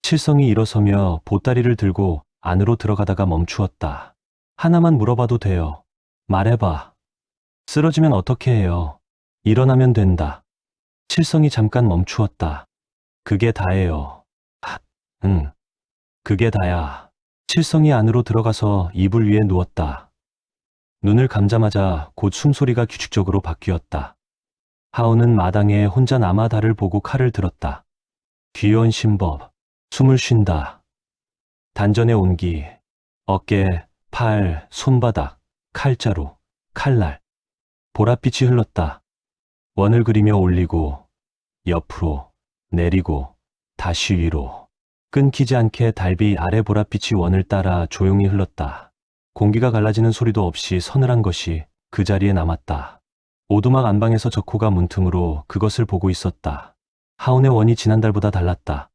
칠성이 일어서며 보따리를 들고 안으로 들어가다가 멈추었다. 하나만 물어봐도 돼요. 말해봐. 쓰러지면 어떻게 해요? 일어나면 된다. 칠성이 잠깐 멈추었다. 그게 다예요. 응. 그게 다야. 칠성이 안으로 들어가서 이불 위에 누웠다. 눈을 감자마자 곧 숨소리가 규칙적으로 바뀌었다. 하오는 마당에 혼자 남아 달을 보고 칼을 들었다. 귀여운 신법. 숨을 쉰다. 단전의 온기. 어깨, 팔, 손바닥, 칼자루, 칼날. 보랏빛이 흘렀다. 원을 그리며 올리고 옆으로 내리고 다시 위로. 끊기지 않게 달빛 아래 보랏빛이 원을 따라 조용히 흘렀다. 공기가 갈라지는 소리도 없이 서늘한 것이 그 자리에 남았다. 오두막 안방에서 적호가 문틈으로 그것을 보고 있었다. 하운의 원이 지난달보다 달랐다.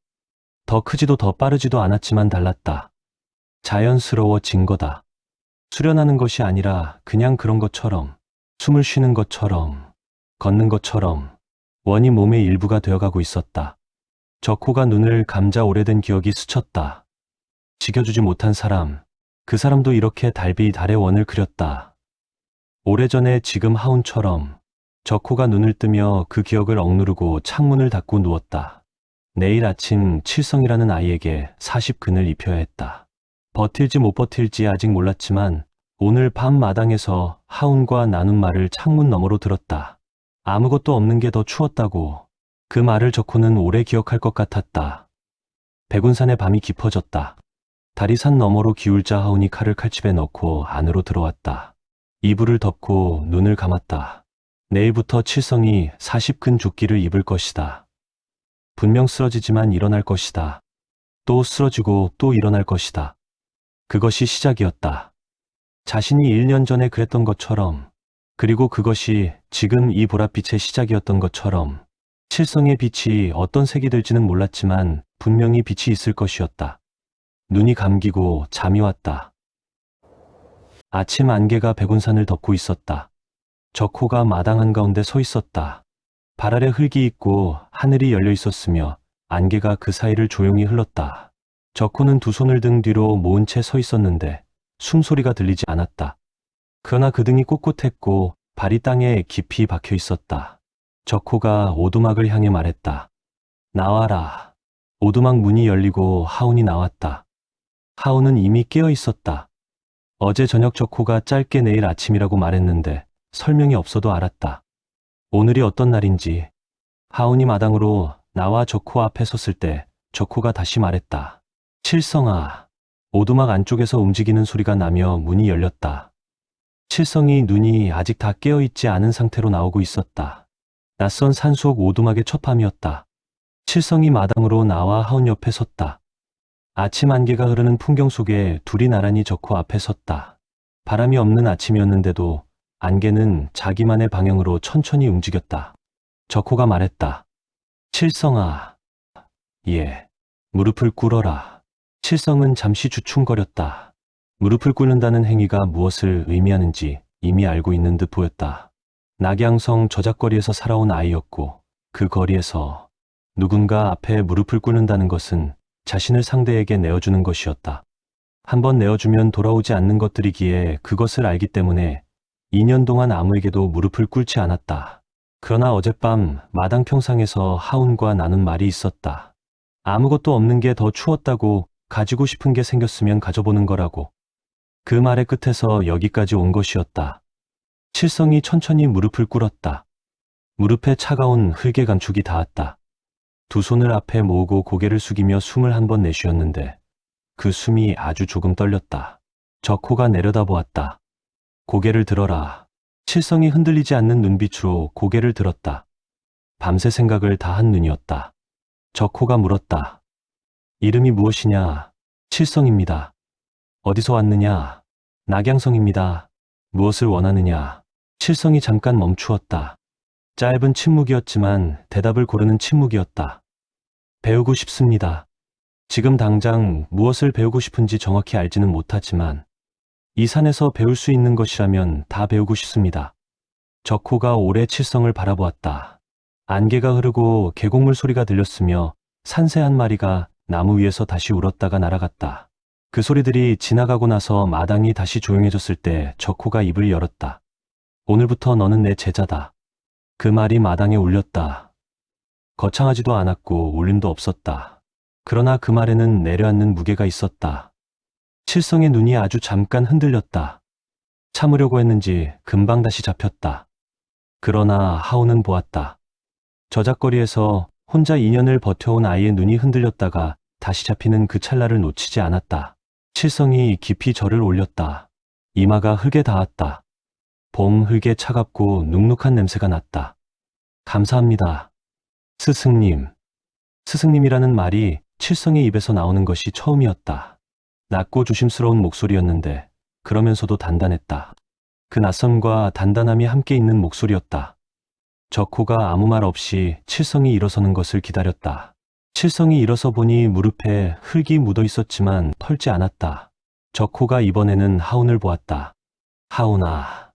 더 크지도 더 빠르지도 않았지만 달랐다. 자연스러워진 거다. 수련하는 것이 아니라 그냥 그런 것처럼, 숨을 쉬는 것처럼, 걷는 것처럼 원이 몸의 일부가 되어가고 있었다. 적호가 눈을 감자 오래된 기억이 스쳤다. 지켜주지 못한 사람, 그 사람도 이렇게 달빛 아래 원을 그렸다. 오래전에 지금 하운처럼 적호가 눈을 뜨며 그 기억을 억누르고 창문을 닫고 누웠다. 내일 아침 칠성이라는 아이에게 40근을 입혀야 했다. 버틸지 못 버틸지 아직 몰랐지만 오늘 밤 마당에서 하운과 나눈 말을 창문 너머로 들었다. 아무것도 없는 게 더 추웠다고. 그 말을 덕호는 오래 기억할 것 같았다. 백운산의 밤이 깊어졌다. 달이 산 너머로 기울자 하운이 칼을 칼집에 넣고 안으로 들어왔다. 이불을 덮고 눈을 감았다. 내일부터 칠성이 40근 조끼를 입을 것이다. 분명 쓰러지지만 일어날 것이다. 또 쓰러지고 또 일어날 것이다. 그것이 시작이었다. 자신이 1년 전에 그랬던 것처럼, 그리고 그것이 지금 이 보랏빛의 시작이었던 것처럼. 칠성의 빛이 어떤 색이 될지는 몰랐지만 분명히 빛이 있을 것이었다. 눈이 감기고 잠이 왔다. 아침 안개가 백운산을 덮고 있었다. 적호가 마당 한가운데 서 있었다. 발 아래 흙이 있고 하늘이 열려 있었으며 안개가 그 사이를 조용히 흘렀다. 적호는 두 손을 등 뒤로 모은 채 서 있었는데 숨소리가 들리지 않았다. 그러나 그 등이 꼿꼿했고 발이 땅에 깊이 박혀 있었다. 적호가 오두막을 향해 말했다. 나와라. 오두막 문이 열리고 하운이 나왔다. 하운은 이미 깨어 있었다. 어제 저녁 적호가 짧게 내일 아침이라고 말했는데 설명이 없어도 알았다. 오늘이 어떤 날인지. 하운이 마당으로 나와 적호 앞에 섰을 때 적호가 다시 말했다. 칠성아. 오두막 안쪽에서 움직이는 소리가 나며 문이 열렸다. 칠성이 눈이 아직 다 깨어있지 않은 상태로 나오고 있었다. 낯선 산속 오두막의 첫 밤이었다. 칠성이 마당으로 나와 하운 옆에 섰다. 아침 안개가 흐르는 풍경 속에 둘이 나란히 적호 앞에 섰다. 바람이 없는 아침이었는데도 안개는 자기만의 방향으로 천천히 움직였다. 적호가 말했다. 칠성아. 예. 무릎을 꿇어라. 칠성은 잠시 주춤거렸다. 무릎을 꿇는다는 행위가 무엇을 의미하는지 이미 알고 있는 듯 보였다. 낙양성 저작거리에서 살아온 아이였고 그 거리에서 누군가 앞에 무릎을 꿇는다는 것은 자신을 상대에게 내어주는 것이었다. 한번 내어주면 돌아오지 않는 것들이기에 그것을 알기 때문에 2년 동안 아무에게도 무릎을 꿇지 않았다. 그러나 어젯밤 마당 평상에서 하운과 나눈 말이 있었다. 아무것도 없는 게 더 추웠다고 가지고 싶은 게 생겼으면 가져보는 거라고. 그 말의 끝에서 여기까지 온 것이었다. 칠성이 천천히 무릎을 꿇었다. 무릎에 차가운 흙의 감촉이 닿았다. 두 손을 앞에 모으고 고개를 숙이며 숨을 한 번 내쉬었는데 그 숨이 아주 조금 떨렸다. 적호가 내려다보았다. 고개를 들어라. 칠성이 흔들리지 않는 눈빛으로 고개를 들었다. 밤새 생각을 다 한 눈이었다. 적호가 물었다. 이름이 무엇이냐? 칠성입니다. 어디서 왔느냐? 낙양성입니다. 무엇을 원하느냐? 칠성이 잠깐 멈추었다. 짧은 침묵이었지만 대답을 고르는 침묵이었다. 배우고 싶습니다. 지금 당장 무엇을 배우고 싶은지 정확히 알지는 못하지만 이 산에서 배울 수 있는 것이라면 다 배우고 싶습니다. 적호가 오래 칠성을 바라보았다. 안개가 흐르고 계곡물 소리가 들렸으며 산새 한 마리가 나무 위에서 다시 울었다가 날아갔다. 그 소리들이 지나가고 나서 마당이 다시 조용해졌을 때 적호가 입을 열었다. 오늘부터 너는 내 제자다. 그 말이 마당에 울렸다. 거창하지도 않았고 울림도 없었다. 그러나 그 말에는 내려앉는 무게가 있었다. 칠성의 눈이 아주 잠깐 흔들렸다. 참으려고 했는지 금방 다시 잡혔다. 그러나 하운은 보았다. 저작거리에서 혼자 2년을 버텨온 아이의 눈이 흔들렸다가 다시 잡히는 그 찰나를 놓치지 않았다. 칠성이 깊이 절을 올렸다. 이마가 흙에 닿았다. 봄 흙에 차갑고 눅눅한 냄새가 났다. 감사합니다. 스승님. 스승님이라는 말이 칠성의 입에서 나오는 것이 처음이었다. 낮고 조심스러운 목소리였는데 그러면서도 단단했다. 그 낯섦과 단단함이 함께 있는 목소리였다. 적호가 아무 말 없이 칠성이 일어서는 것을 기다렸다. 칠성이 일어서 보니 무릎에 흙이 묻어 있었지만 털지 않았다. 적호가 이번에는 하운을 보았다. 하운아.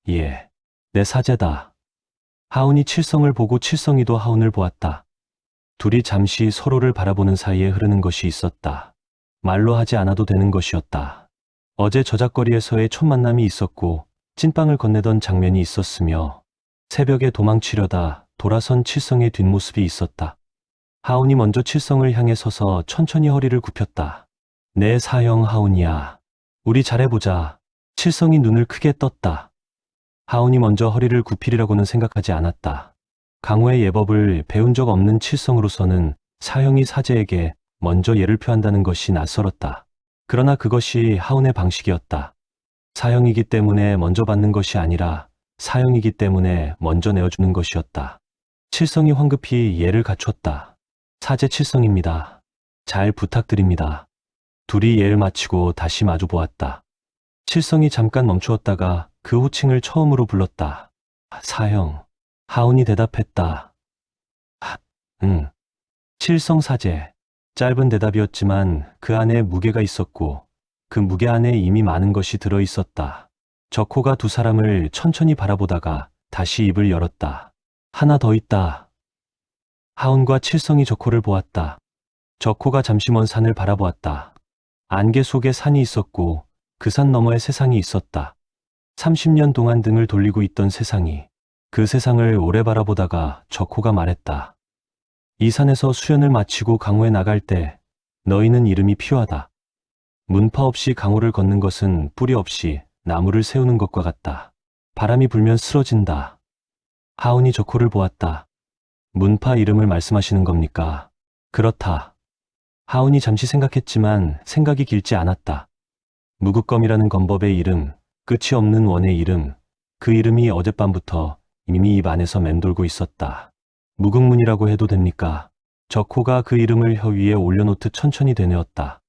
예, 내 사제다. 하운이 칠성을 보고 칠성이도 하운을 보았다. 둘이 잠시 서로를 바라보는 사이에 흐르는 것이 있었다. 말로 하지 않아도 되는 것이었다. 어제 저작거리에서의 첫 만남이 있었고 찐빵을 건네던 장면이 있었으며 새벽에 도망치려다 돌아선 칠성의 뒷모습이 있었다. 하운이 먼저 칠성을 향해 서서 천천히 허리를 굽혔다. 내 사형 하운이야. 우리 잘해보자. 칠성이 눈을 크게 떴다. 하온이 먼저 허리를 굽히리라고는 생각하지 않았다. 강호의 예법을 배운 적 없는 칠성으로서는 사형이 사제에게 먼저 예를 표한다는 것이 낯설었다. 그러나 그것이 하온의 방식이었다. 사형이기 때문에 먼저 받는 것이 아니라 사형이기 때문에 먼저 내어주는 것이었다. 칠성이 황급히 예를 갖췄다. 사제 칠성입니다. 잘 부탁드립니다. 둘이 예를 마치고 다시 마주 보았다. 칠성이 잠깐 멈추었다가 그 호칭을 처음으로 불렀다. 사형. 하온이 대답했다. 응. 칠성 사제. 짧은 대답이었지만 그 안에 무게가 있었고 그 무게 안에 이미 많은 것이 들어있었다. 적호가 두 사람을 천천히 바라보다가 다시 입을 열었다. 하나 더 있다. 하온과 칠성이 적호를 보았다. 적호가 잠시 먼 산을 바라보았다. 안개 속에 산이 있었고 그 산 너머에 세상이 있었다. 30년 동안 등을 돌리고 있던 세상이. 그 세상을 오래 바라보다가 적호가 말했다. 이 산에서 수련을 마치고 강호에 나갈 때 너희는 이름이 필요하다. 문파 없이 강호를 걷는 것은 뿌리 없이 나무를 세우는 것과 같다. 바람이 불면 쓰러진다. 하온이 적호를 보았다. 문파 이름을 말씀하시는 겁니까? 그렇다. 하온이 잠시 생각했지만 생각이 길지 않았다. 무극검이라는 검법의 이름, 끝이 없는 원의 이름, 그 이름이 어젯밤부터 이미 입 안에서 맴돌고 있었다. 무극문이라고 해도 됩니까? 적호가 그 이름을 혀 위에 올려놓듯 천천히 되뇌었다.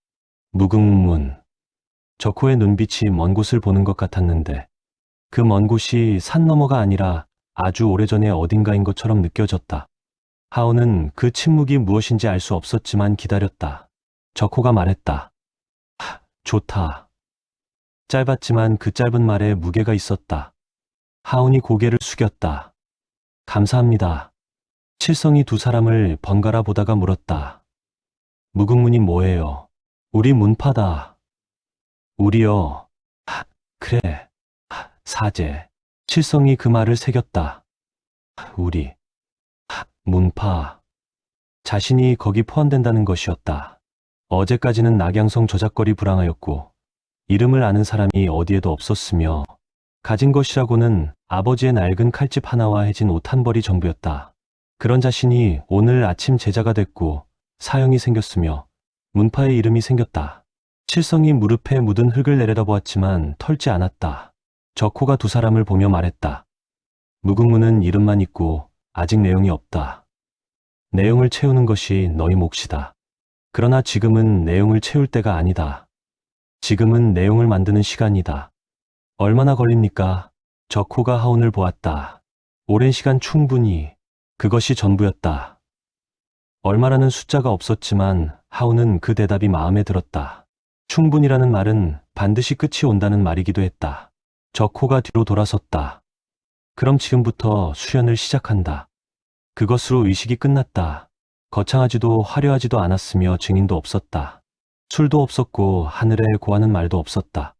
무극문. 적호의 눈빛이 먼 곳을 보는 것 같았는데 그 먼 곳이 산 너머가 아니라 아주 오래전에 어딘가인 것처럼 느껴졌다. 하온은 그 침묵이 무엇인지 알 수 없었지만 기다렸다. 적호가 말했다. 좋다. 짧았지만 그 짧은 말에 무게가 있었다. 하온이 고개를 숙였다. 감사합니다. 칠성이 두 사람을 번갈아 보다가 물었다. 무극문이 뭐예요? 우리 문파다. 우리요. 그래. 사제. 칠성이 그 말을 새겼다. 우리. 문파. 자신이 거기 포함된다는 것이었다. 어제까지는 낙양성 저작거리 불황하였고 이름을 아는 사람이 어디에도 없었으며 가진 것이라고는 아버지의 낡은 칼집 하나와 해진 옷 한 벌이 전부였다. 그런 자신이 오늘 아침 제자가 됐고 사형이 생겼으며 문파의 이름이 생겼다. 칠성이 무릎에 묻은 흙을 내려다보았지만 털지 않았다. 적호가 두 사람을 보며 말했다. 무극문은 이름만 있고 아직 내용이 없다. 내용을 채우는 것이 너희 몫이다. 그러나 지금은 내용을 채울 때가 아니다. 지금은 내용을 만드는 시간이다. 얼마나 걸립니까? 적호가 하온을 보았다. 오랜 시간 충분히. 그것이 전부였다. 얼마라는 숫자가 없었지만 하온은 그 대답이 마음에 들었다. 충분이라는 말은 반드시 끝이 온다는 말이기도 했다. 적호가 뒤로 돌아섰다. 그럼 지금부터 수련을 시작한다. 그것으로 의식이 끝났다. 거창하지도 화려하지도 않았으며 증인도 없었다. 술도 없었고 하늘에 고하는 말도 없었다.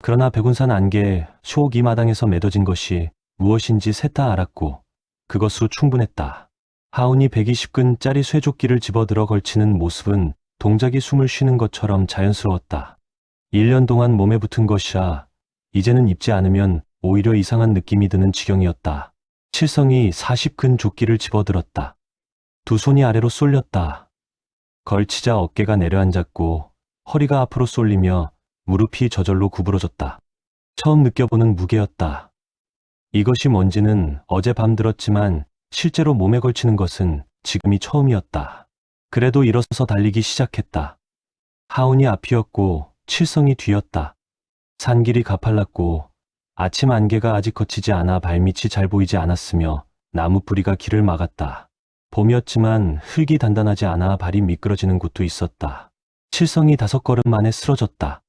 그러나 백운산 안개에 수옥 이 마당에서 맺어진 것이 무엇인지 셋 다 알았고 그것으로 충분했다. 하온이 120근짜리 쇠조끼를 집어들어 걸치는 모습은 동작이 숨을 쉬는 것처럼 자연스러웠다. 1년 동안 몸에 붙은 것이라 이제는 입지 않으면 오히려 이상한 느낌이 드는 지경이었다. 칠성이 40근 조끼를 집어들었다. 두 손이 아래로 쏠렸다. 걸치자 어깨가 내려앉았고 허리가 앞으로 쏠리며 무릎이 저절로 구부러졌다. 처음 느껴보는 무게였다. 이것이 뭔지는 어젯밤 들었지만 실제로 몸에 걸치는 것은 지금이 처음이었다. 그래도 일어서서 달리기 시작했다. 하온이 앞이었고 칠성이 뒤였다. 산길이 가팔랐고 아침 안개가 아직 거치지 않아 발밑이 잘 보이지 않았으며 나무 뿌리가 길을 막았다. 봄이었지만 흙이 단단하지 않아 발이 미끄러지는 곳도 있었다. 칠성이 5걸음 만에 쓰러졌다.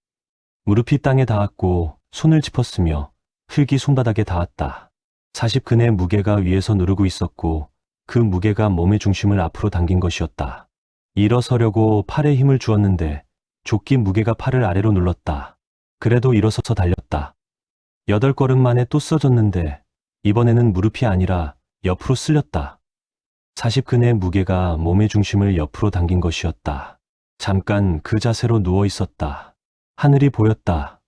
무릎이 땅에 닿았고 손을 짚었으며 흙이 손바닥에 닿았다. 40근의 무게가 위에서 누르고 있었고 그 무게가 몸의 중심을 앞으로 당긴 것이었다. 일어서려고 팔에 힘을 주었는데 조끼 무게가 팔을 아래로 눌렀다. 그래도 일어서서 달렸다. 8걸음 만에 또 쓰러졌는데 이번에는 무릎이 아니라 옆으로 쓸렸다. 40근의 무게가 몸의 중심을 옆으로 당긴 것이었다. 잠깐 그 자세로 누워 있었다. 하늘이 보였다.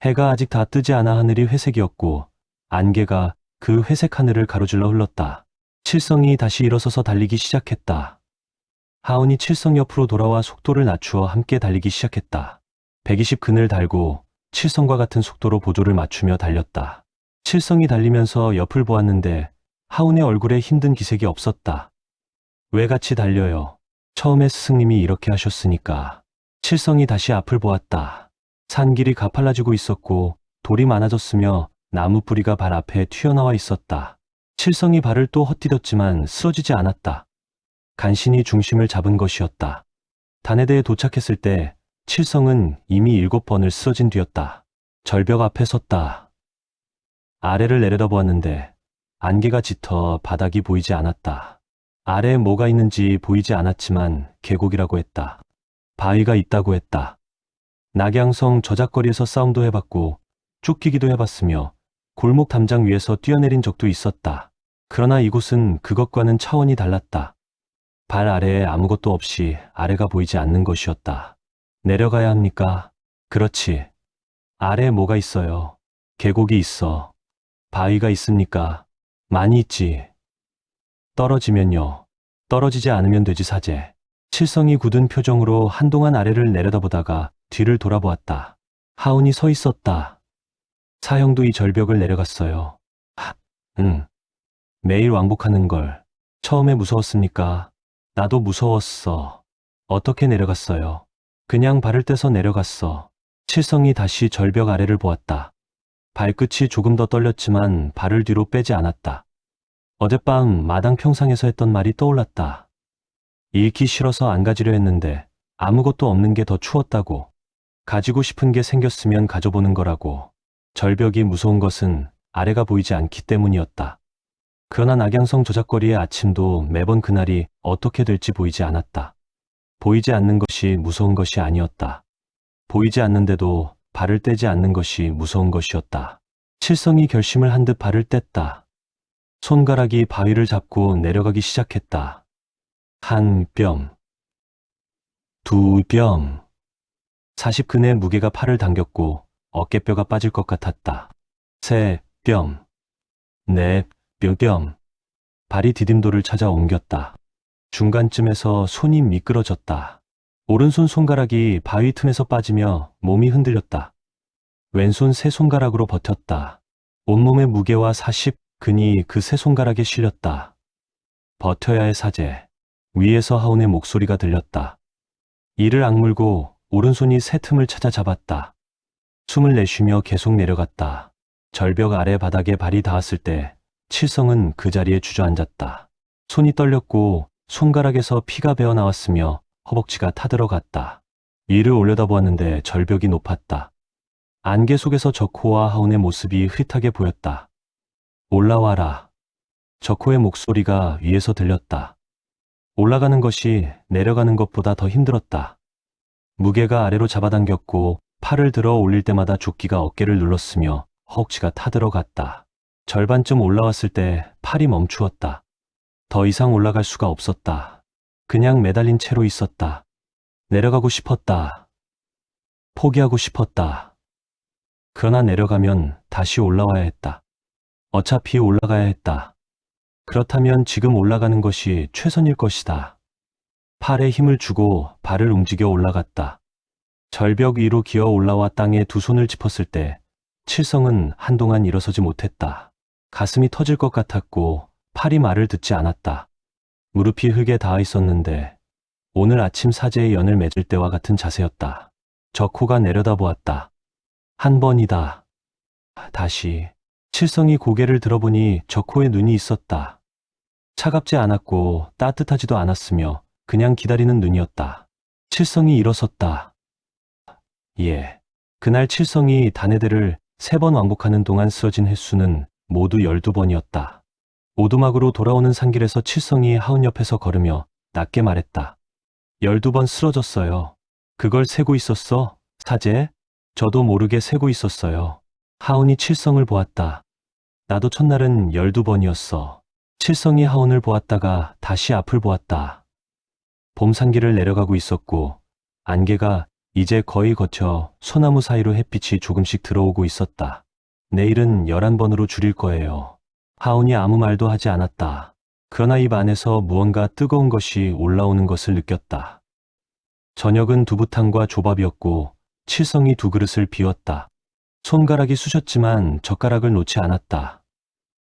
해가 아직 다 뜨지 않아 하늘이 회색이었고 안개가 그 회색 하늘을 가로질러 흘렀다. 칠성이 다시 일어서서 달리기 시작했다. 하온이 칠성 옆으로 돌아와 속도를 낮추어 함께 달리기 시작했다. 120 근을 달고 칠성과 같은 속도로 보조를 맞추며 달렸다. 칠성이 달리면서 옆을 보았는데 하온의 얼굴에 힘든 기색이 없었다. 왜 같이 달려요? 처음에 스승님이 이렇게 하셨으니까. 칠성이 다시 앞을 보았다. 산길이 가팔라지고 있었고 돌이 많아졌으며 나무 뿌리가 발 앞에 튀어나와 있었다. 칠성이 발을 또 헛디뎠지만 쓰러지지 않았다. 간신히 중심을 잡은 것이었다. 단해대에 도착했을 때 칠성은 이미 7번을 쓰러진 뒤였다. 절벽 앞에 섰다. 아래를 내려다보았는데 안개가 짙어 바닥이 보이지 않았다. 아래에 뭐가 있는지 보이지 않았지만 계곡이라고 했다. 바위가 있다고 했다. 낙양성 저작거리에서 싸움도 해봤고 쫓기기도 해봤으며 골목 담장 위에서 뛰어내린 적도 있었다. 그러나 이곳은 그것과는 차원이 달랐다. 발 아래에 아무것도 없이 아래가 보이지 않는 것이었다. 내려가야 합니까? 그렇지. 아래에 뭐가 있어요? 계곡이 있어. 바위가 있습니까? 많이 있지. 떨어지면요. 떨어지지 않으면 되지 사제. 칠성이 굳은 표정으로 한동안 아래를 내려다보다가 뒤를 돌아보았다. 하온이 서 있었다. 사형도 이 절벽을 내려갔어요. 응. 매일 왕복하는 걸. 처음에 무서웠습니까? 나도 무서웠어. 어떻게 내려갔어요? 그냥 발을 떼서 내려갔어. 칠성이 다시 절벽 아래를 보았다. 발끝이 조금 더 떨렸지만 발을 뒤로 빼지 않았다. 어젯밤 마당 평상에서 했던 말이 떠올랐다. 잃기 싫어서 안 가지려 했는데 아무것도 없는 게 더 추웠다고. 가지고 싶은 게 생겼으면 가져보는 거라고. 절벽이 무서운 것은 아래가 보이지 않기 때문이었다. 그러나 낙양성 저작거리의 아침도 매번 그날이 어떻게 될지 보이지 않았다. 보이지 않는 것이 무서운 것이 아니었다. 보이지 않는데도 발을 떼지 않는 것이 무서운 것이었다. 칠성이 결심을 한 듯 발을 뗐다. 손가락이 바위를 잡고 내려가기 시작했다. 한 뼘, 두 뼘. 40근의 무게가 팔을 당겼고 어깨뼈가 빠질 것 같았다. 세 뼘, 네 뼘. 발이 디딤돌을 찾아 옮겼다. 중간쯤에서 손이 미끄러졌다. 오른손 손가락이 바위 틈에서 빠지며 몸이 흔들렸다. 왼손 세 손가락으로 버텼다. 온몸의 무게와 40근이 그 세 손가락에 실렸다. 버텨야 해 사제. 위에서 하온의 목소리가 들렸다. 이를 악물고 오른손이 새 틈을 찾아 잡았다. 숨을 내쉬며 계속 내려갔다. 절벽 아래 바닥에 발이 닿았을 때 칠성은 그 자리에 주저앉았다. 손이 떨렸고 손가락에서 피가 배어 나왔으며 허벅지가 타들어갔다. 위를 올려다보았는데 절벽이 높았다. 안개 속에서 적호와 하온의 모습이 흐릿하게 보였다. 올라와라. 적호의 목소리가 위에서 들렸다. 올라가는 것이 내려가는 것보다 더 힘들었다. 무게가 아래로 잡아당겼고 팔을 들어 올릴 때마다 조끼가 어깨를 눌렀으며 허벅지가 타들어갔다. 절반쯤 올라왔을 때 팔이 멈추었다. 더 이상 올라갈 수가 없었다. 그냥 매달린 채로 있었다. 내려가고 싶었다. 포기하고 싶었다. 그러나 내려가면 다시 올라와야 했다. 어차피 올라가야 했다. 그렇다면 지금 올라가는 것이 최선일 것이다. 팔에 힘을 주고 발을 움직여 올라갔다. 절벽 위로 기어 올라와 땅에 두 손을 짚었을 때 칠성은 한동안 일어서지 못했다. 가슴이 터질 것 같았고 팔이 말을 듣지 않았다. 무릎이 흙에 닿아 있었는데 오늘 아침 사제의 연을 맺을 때와 같은 자세였다. 적호가 내려다보았다. 한 번이다. 다시. 칠성이 고개를 들어보니 적호의 눈이 있었다. 차갑지 않았고 따뜻하지도 않았으며 그냥 기다리는 눈이었다. 칠성이 일어섰다. 예. 그날 칠성이 단해대를 3번 왕복하는 동안 쓰러진 횟수는 모두 12번이었다. 오두막으로 돌아오는 산길에서 칠성이 하온 옆에서 걸으며 낮게 말했다. 12번 쓰러졌어요. 그걸 세고 있었어, 사제? 저도 모르게 세고 있었어요. 하온이 칠성을 보았다. 나도 첫날은 12번이었어. 칠성이 하온을 보았다가 다시 앞을 보았다. 봄 산길을 내려가고 있었고 안개가 이제 거의 걷혀 소나무 사이로 햇빛이 조금씩 들어오고 있었다. 내일은 11번으로 줄일 거예요. 하온이 아무 말도 하지 않았다. 그러나 입 안에서 무언가 뜨거운 것이 올라오는 것을 느꼈다. 저녁은 두부탕과 조밥이었고 칠성이 두 그릇을 비웠다. 손가락이 쑤셨지만 젓가락을 놓지 않았다.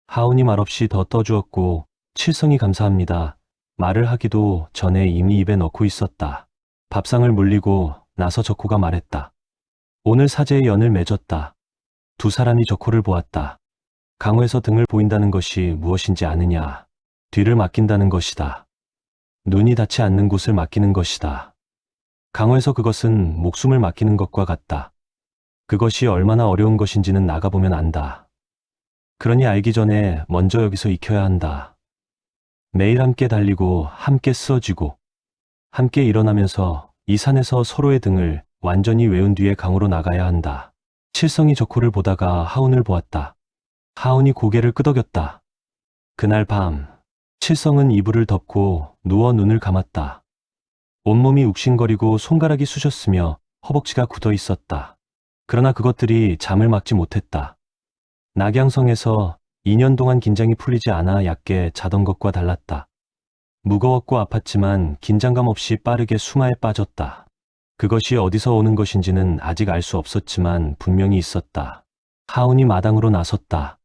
하온이 말없이 더 떠주었고 칠성이 감사합니다. 말을 하기도 전에 이미 입에 넣고 있었다. 밥상을 물리고 나서 적호가 말했다. 오늘 사제의 연을 맺었다. 두 사람이 적호를 보았다. 강호에서 등을 보인다는 것이 무엇인지 아느냐. 뒤를 맡긴다는 것이다. 눈이 닿지 않는 곳을 맡기는 것이다. 강호에서 그것은 목숨을 맡기는 것과 같다. 그것이 얼마나 어려운 것인지는 나가보면 안다. 그러니 알기 전에 먼저 여기서 익혀야 한다. 매일 함께 달리고 함께 쓰러지고 함께 일어나면서 이 산에서 서로의 등을 완전히 외운 뒤에 강으로 나가야 한다. 칠성이 적호를 보다가 하온을 보았다. 하온이 고개를 끄덕였다. 그날 밤 칠성은 이불을 덮고 누워 눈을 감았다. 온몸이 욱신거리고 손가락이 쑤셨으며 허벅지가 굳어 있었다. 그러나 그것들이 잠을 막지 못했다. 낙양성에서 2년 동안 긴장이 풀리지 않아 얕게 자던 것과 달랐다. 무거웠고 아팠지만 긴장감 없이 빠르게 수마에 빠졌다. 그것이 어디서 오는 것인지는 아직 알 수 없었지만 분명히 있었다. 하온이 마당으로 나섰다.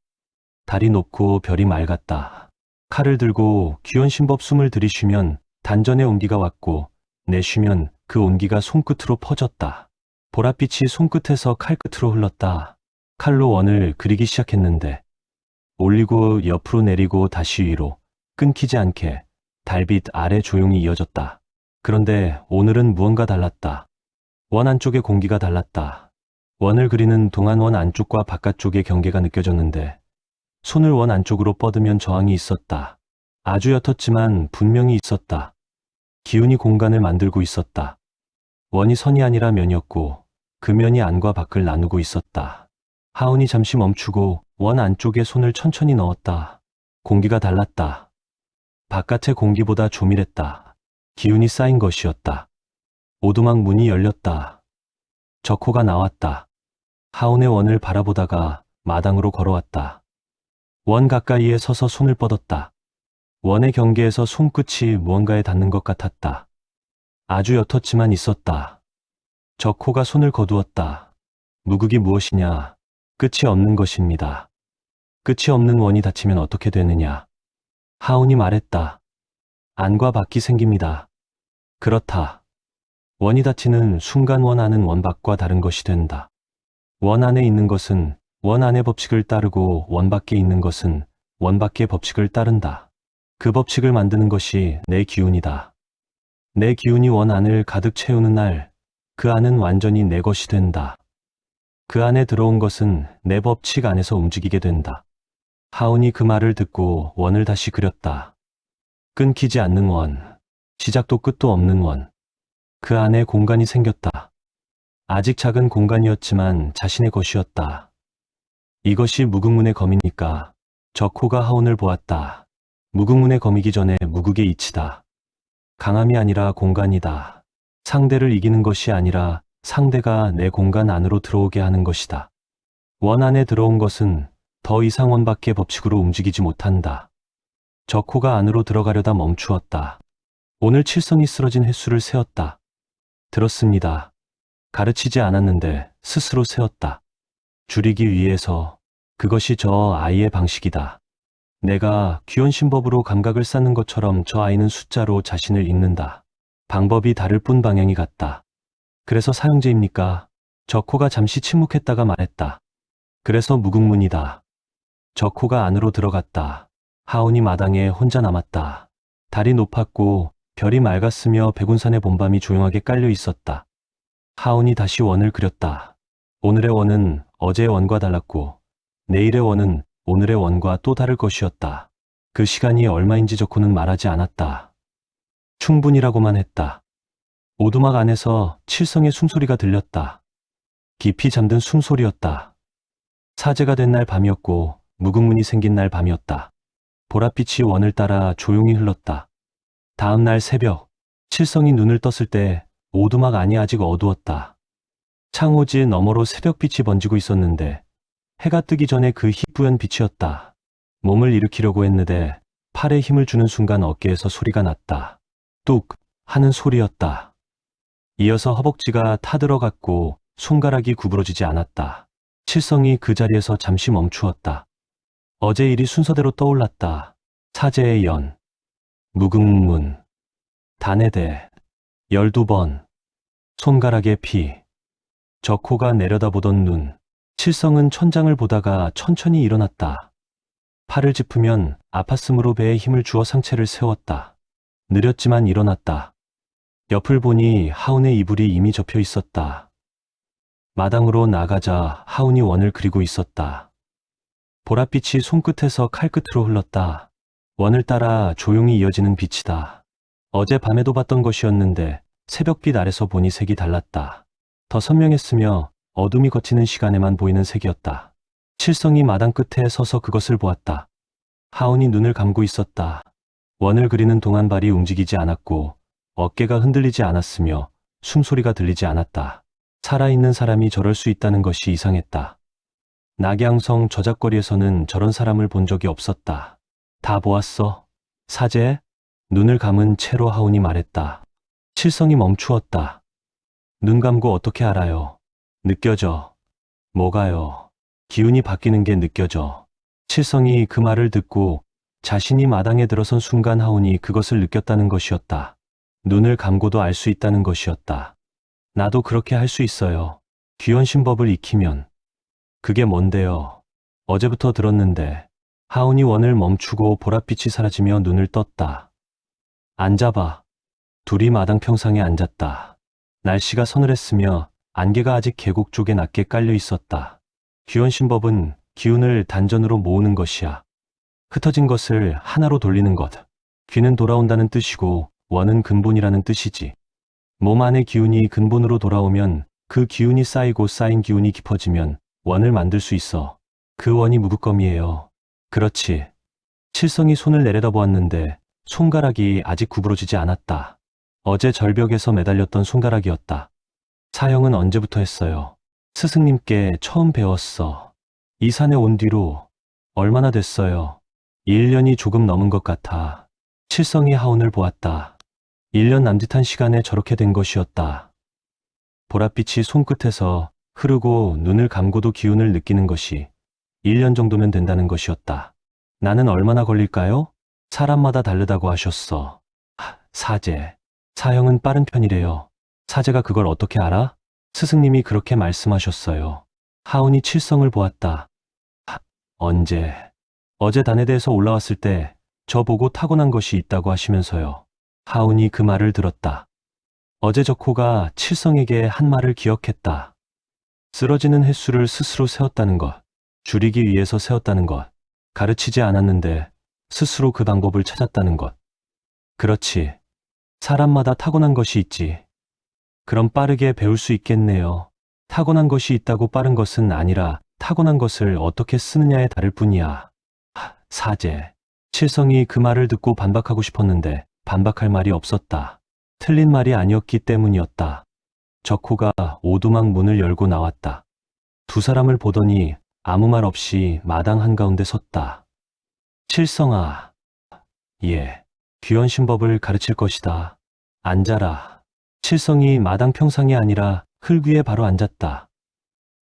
달이 높고 별이 맑았다. 칼을 들고 귀원신법 숨을 들이쉬면 단전의 온기가 왔고 내쉬면 그 온기가 손끝으로 퍼졌다. 보랏빛이 손끝에서 칼끝으로 흘렀다. 칼로 원을 그리기 시작했는데 올리고 옆으로 내리고 다시 위로 끊기지 않게 달빛 아래 조용히 이어졌다. 그런데 오늘은 무언가 달랐다. 원 안쪽의 공기가 달랐다. 원을 그리는 동안 원 안쪽과 바깥쪽의 경계가 느껴졌는데 손을 원 안쪽으로 뻗으면 저항이 있었다. 아주 옅었지만 분명히 있었다. 기운이 공간을 만들고 있었다. 원이 선이 아니라 면이었고 그 면이 안과 밖을 나누고 있었다. 하온이 잠시 멈추고 원 안쪽에 손을 천천히 넣었다. 공기가 달랐다. 바깥의 공기보다 조밀했다. 기운이 쌓인 것이었다. 오두막 문이 열렸다. 적호가 나왔다. 하온의 원을 바라보다가 마당으로 걸어왔다. 원 가까이에 서서 손을 뻗었다. 원의 경계에서 손끝이 무언가에 닿는 것 같았다. 아주 옅었지만 있었다. 적호가 손을 거두었다. 무극이 무엇이냐? 끝이 없는 것입니다. 끝이 없는 원이 닫히면 어떻게 되느냐? 하온이 말했다. 안과 밖이 생깁니다. 그렇다. 원이 닫히는 순간 원 안은 원 밖과 다른 것이 된다. 원 안에 있는 것은 원 안의 법칙을 따르고 원 밖에 있는 것은 원 밖의 법칙을 따른다. 그 법칙을 만드는 것이 내 기운이다. 내 기운이 원 안을 가득 채우는 날, 그 안은 완전히 내 것이 된다. 그 안에 들어온 것은 내 법칙 안에서 움직이게 된다. 하온이 그 말을 듣고 원을 다시 그렸다. 끊기지 않는 원, 시작도 끝도 없는 원. 그 안에 공간이 생겼다. 아직 작은 공간이었지만 자신의 것이었다. 이것이 무극문의 검이니까. 적호가 하온을 보았다. 무극문의 검이기 전에 무극의 이치다. 강함이 아니라 공간이다. 상대를 이기는 것이 아니라 상대가 내 공간 안으로 들어오게 하는 것이다. 원 안에 들어온 것은 더 이상 원 밖의 법칙으로 움직이지 못한다. 적호가 안으로 들어가려다 멈추었다. 오늘 칠성이 쓰러진 횟수를 세었다. 들었습니다. 가르치지 않았는데 스스로 세었다. 줄이기 위해서. 그것이 저 아이의 방식이다. 내가 귀원신법으로 감각을 쌓는 것처럼 저 아이는 숫자로 자신을 읽는다. 방법이 다를 뿐 방향이 같다. 그래서 사형제입니까? 적호가 잠시 침묵했다가 말했다. 그래서 무극문이다. 적호가 안으로 들어갔다. 하온이 마당에 혼자 남았다. 달이 높았고 별이 맑았으며 백운산의 봄밤이 조용하게 깔려 있었다. 하온이 다시 원을 그렸다. 오늘의 원은 어제의 원과 달랐고 내일의 원은 오늘의 원과 또 다를 것이었다. 그 시간이 얼마인지 적호는 말하지 않았다. 충분이라고만 했다. 오두막 안에서 칠성의 숨소리가 들렸다. 깊이 잠든 숨소리였다. 사제가 된 날 밤이었고 무극문이 생긴 날 밤이었다. 보랏빛이 원을 따라 조용히 흘렀다. 다음 날 새벽, 칠성이 눈을 떴을 때 오두막 안이 아직 어두웠다. 창호지 너머로 새벽빛이 번지고 있었는데 해가 뜨기 전에 그 희뿌연 빛이었다. 몸을 일으키려고 했는데 팔에 힘을 주는 순간 어깨에서 소리가 났다. 뚝 하는 소리였다. 이어서 허벅지가 타들어갔고 손가락이 구부러지지 않았다. 칠성이 그 자리에서 잠시 멈추었다. 어제 일이 순서대로 떠올랐다. 사제의 연, 무궁문, 단해대, 12번, 손가락의 피, 적호가 내려다보던 눈. 칠성은 천장을 보다가 천천히 일어났다. 팔을 짚으면 아팠으므로 배에 힘을 주어 상체를 세웠다. 느렸지만 일어났다. 옆을 보니 하운의 이불이 이미 접혀 있었다. 마당으로 나가자 하운이 원을 그리고 있었다. 보랏빛이 손끝에서 칼끝으로 흘렀다. 원을 따라 조용히 이어지는 빛이다. 어제 밤에도 봤던 것이었는데 새벽빛 아래서 보니 색이 달랐다. 더 선명했으며 어둠이 걷히는 시간에만 보이는 색이었다. 칠성이 마당 끝에 서서 그것을 보았다. 하운이 눈을 감고 있었다. 원을 그리는 동안 발이 움직이지 않았고 어깨가 흔들리지 않았으며 숨소리가 들리지 않았다. 살아있는 사람이 저럴 수 있다는 것이 이상했다. 낙양성 저작거리에서는 저런 사람을 본 적이 없었다. 다 보았어? 사제? 눈을 감은 채로 하운이 말했다. 칠성이 멈추었다. 눈 감고 어떻게 알아요? 느껴져. 뭐가요? 기운이 바뀌는 게 느껴져. 칠성이 그 말을 듣고 자신이 마당에 들어선 순간 하운이 그것을 느꼈다는 것이었다. 눈을 감고도 알 수 있다는 것이었다. 나도 그렇게 할 수 있어요. 귀원신법을 익히면. 그게 뭔데요? 어제부터 들었는데. 하운이 원을 멈추고 보랏빛이 사라지며 눈을 떴다. 앉아봐. 둘이 마당 평상에 앉았다. 날씨가 서늘했으며 안개가 아직 계곡 쪽에 낮게 깔려 있었다. 귀원신법은 기운을 단전으로 모으는 것이야. 흩어진 것을 하나로 돌리는 것. 귀는 돌아온다는 뜻이고 원은 근본이라는 뜻이지. 몸 안의 기운이 근본으로 돌아오면 그 기운이 쌓이고 쌓인 기운이 깊어지면 원을 만들 수 있어. 그 원이 무극검이에요. 그렇지. 칠성이 손을 내려다보았는데 손가락이 아직 구부러지지 않았다. 어제 절벽에서 매달렸던 손가락이었다. 사형은 언제부터 했어요? 스승님께 처음 배웠어. 이 산에 온 뒤로 얼마나 됐어요? 1년이 조금 넘은 것 같아. 칠성이 하운을 보았다. 1년 남짓한 시간에 저렇게 된 것이었다. 보랏빛이 손끝에서 흐르고 눈을 감고도 기운을 느끼는 것이 1년 정도면 된다는 것이었다. 나는 얼마나 걸릴까요? 사람마다 다르다고 하셨어. 사제. 사형은 빠른 편이래요. 사제가 그걸 어떻게 알아? 스승님이 그렇게 말씀하셨어요. 하운이 칠성을 보았다. 언제? 어제 단해대에서 올라왔을 때 저보고 타고난 것이 있다고 하시면서요. 하운이 그 말을 들었다. 어제 적호가 칠성에게 한 말을 기억했다. 쓰러지는 횟수를 스스로 세웠다는 것, 줄이기 위해서 세웠다는 것, 가르치지 않았는데 스스로 그 방법을 찾았다는 것. 그렇지. 사람마다 타고난 것이 있지. 그럼 빠르게 배울 수 있겠네요. 타고난 것이 있다고 빠른 것은 아니라 타고난 것을 어떻게 쓰느냐에 다를 뿐이야. 사제. 칠성이 그 말을 듣고 반박하고 싶었는데 반박할 말이 없었다. 틀린 말이 아니었기 때문이었다. 적호가 오두막 문을 열고 나왔다. 두 사람을 보더니 아무 말 없이 마당 한가운데 섰다. 칠성아. 예. 귀원신법을 가르칠 것이다. 앉아라. 칠성이 마당 평상이 아니라 흙 위에 바로 앉았다.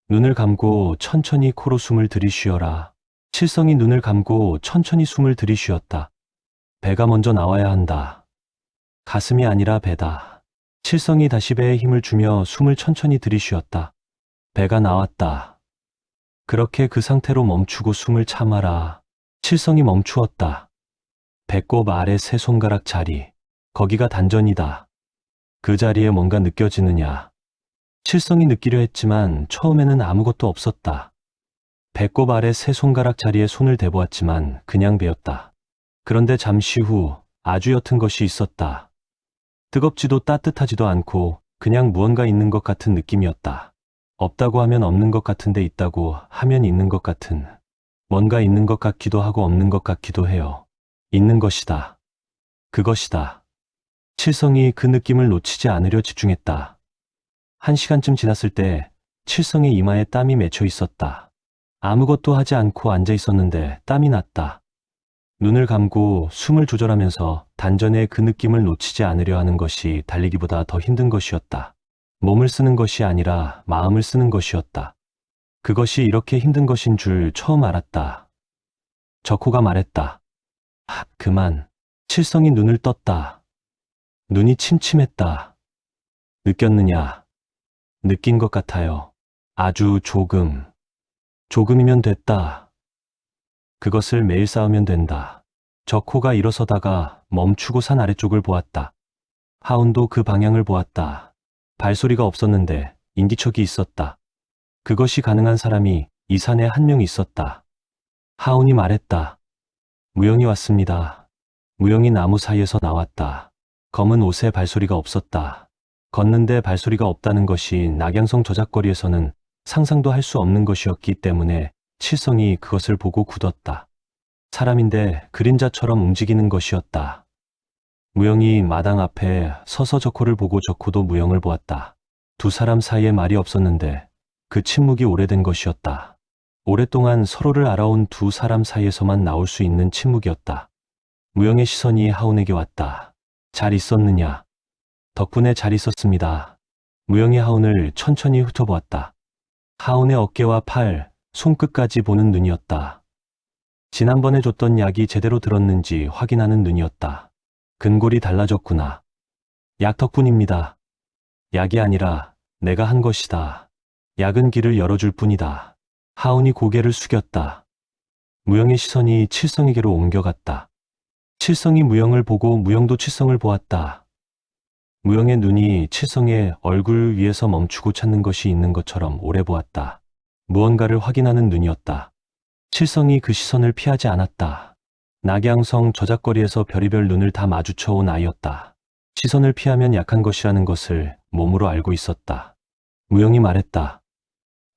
눈을 감고 천천히 코로 숨을 들이쉬어라. 칠성이 눈을 감고 천천히 숨을 들이쉬었다. 배가 먼저 나와야 한다. 가슴이 아니라 배다. 칠성이 다시 배에 힘을 주며 숨을 천천히 들이쉬었다. 배가 나왔다. 그렇게 그 상태로 멈추고 숨을 참아라. 칠성이 멈추었다. 배꼽 아래 세 손가락 자리. 거기가 단전이다. 그 자리에 뭔가 느껴지느냐. 칠성이 느끼려 했지만 처음에는 아무것도 없었다. 배꼽 아래 세 손가락 자리에 손을 대보았지만 그냥 배였다. 그런데 잠시 후 아주 옅은 것이 있었다. 뜨겁지도 따뜻하지도 않고 그냥 무언가 있는 것 같은 느낌이었다. 없다고 하면 없는 것 같은데 있다고 하면 있는 것 같은. 뭔가 있는 것 같기도 하고 없는 것 같기도 해요. 있는 것이다. 그것이다. 칠성이 그 느낌을 놓치지 않으려 집중했다. 1시간쯤 지났을 때 칠성의 이마에 땀이 맺혀 있었다. 아무것도 하지 않고 앉아 있었는데 땀이 났다. 눈을 감고 숨을 조절하면서 단전에 그 느낌을 놓치지 않으려 하는 것이 달리기보다 더 힘든 것이었다. 몸을 쓰는 것이 아니라 마음을 쓰는 것이었다. 그것이 이렇게 힘든 것인 줄 처음 알았다. 적호가 말했다. 그만. 칠성이 눈을 떴다. 눈이 침침했다. 느꼈느냐? 느낀 것 같아요. 아주 조금. 조금이면 됐다. 그것을 매일 쌓으면 된다. 적호가 일어서다가 멈추고 산 아래쪽을 보았다. 하운도 그 방향을 보았다. 발소리가 없었는데 인기척이 있었다. 그것이 가능한 사람이 이 산에 한 명 있었다. 하운이 말했다. 무영이 왔습니다. 무영이 나무 사이에서 나왔다. 검은 옷에 발소리가 없었다. 걷는데 발소리가 없다는 것이 낙양성 저작거리에서는 상상도 할 수 없는 것이었기 때문에 칠성이 그것을 보고 굳었다. 사람인데 그림자처럼 움직이는 것이었다. 무영이 마당 앞에 서서 적호를 보고 적호도 무영을 보았다. 두 사람 사이에 말이 없었는데 그 침묵이 오래된 것이었다. 오랫동안 서로를 알아온 두 사람 사이에서만 나올 수 있는 침묵이었다. 무영의 시선이 하운에게 왔다. 잘 있었느냐? 덕분에 잘 있었습니다. 무영이 하운을 천천히 훑어보았다. 하운의 어깨와 팔, 손끝까지 보는 눈이었다. 지난번에 줬던 약이 제대로 들었는지 확인하는 눈이었다. 근골이 달라졌구나. 약 덕분입니다. 약이 아니라 내가 한 것이다. 약은 길을 열어줄 뿐이다. 하운이 고개를 숙였다. 무영의 시선이 칠성에게로 옮겨갔다. 칠성이 무영을 보고 무영도 칠성을 보았다. 무영의 눈이 칠성의 얼굴 위에서 멈추고 찾는 것이 있는 것처럼 오래 보았다. 무언가를 확인하는 눈이었다. 칠성이 그 시선을 피하지 않았다. 낙양성 저작거리에서 별의별 눈을 다 마주쳐온 아이였다. 시선을 피하면 약한 것이라는 것을 몸으로 알고 있었다. 무영이 말했다.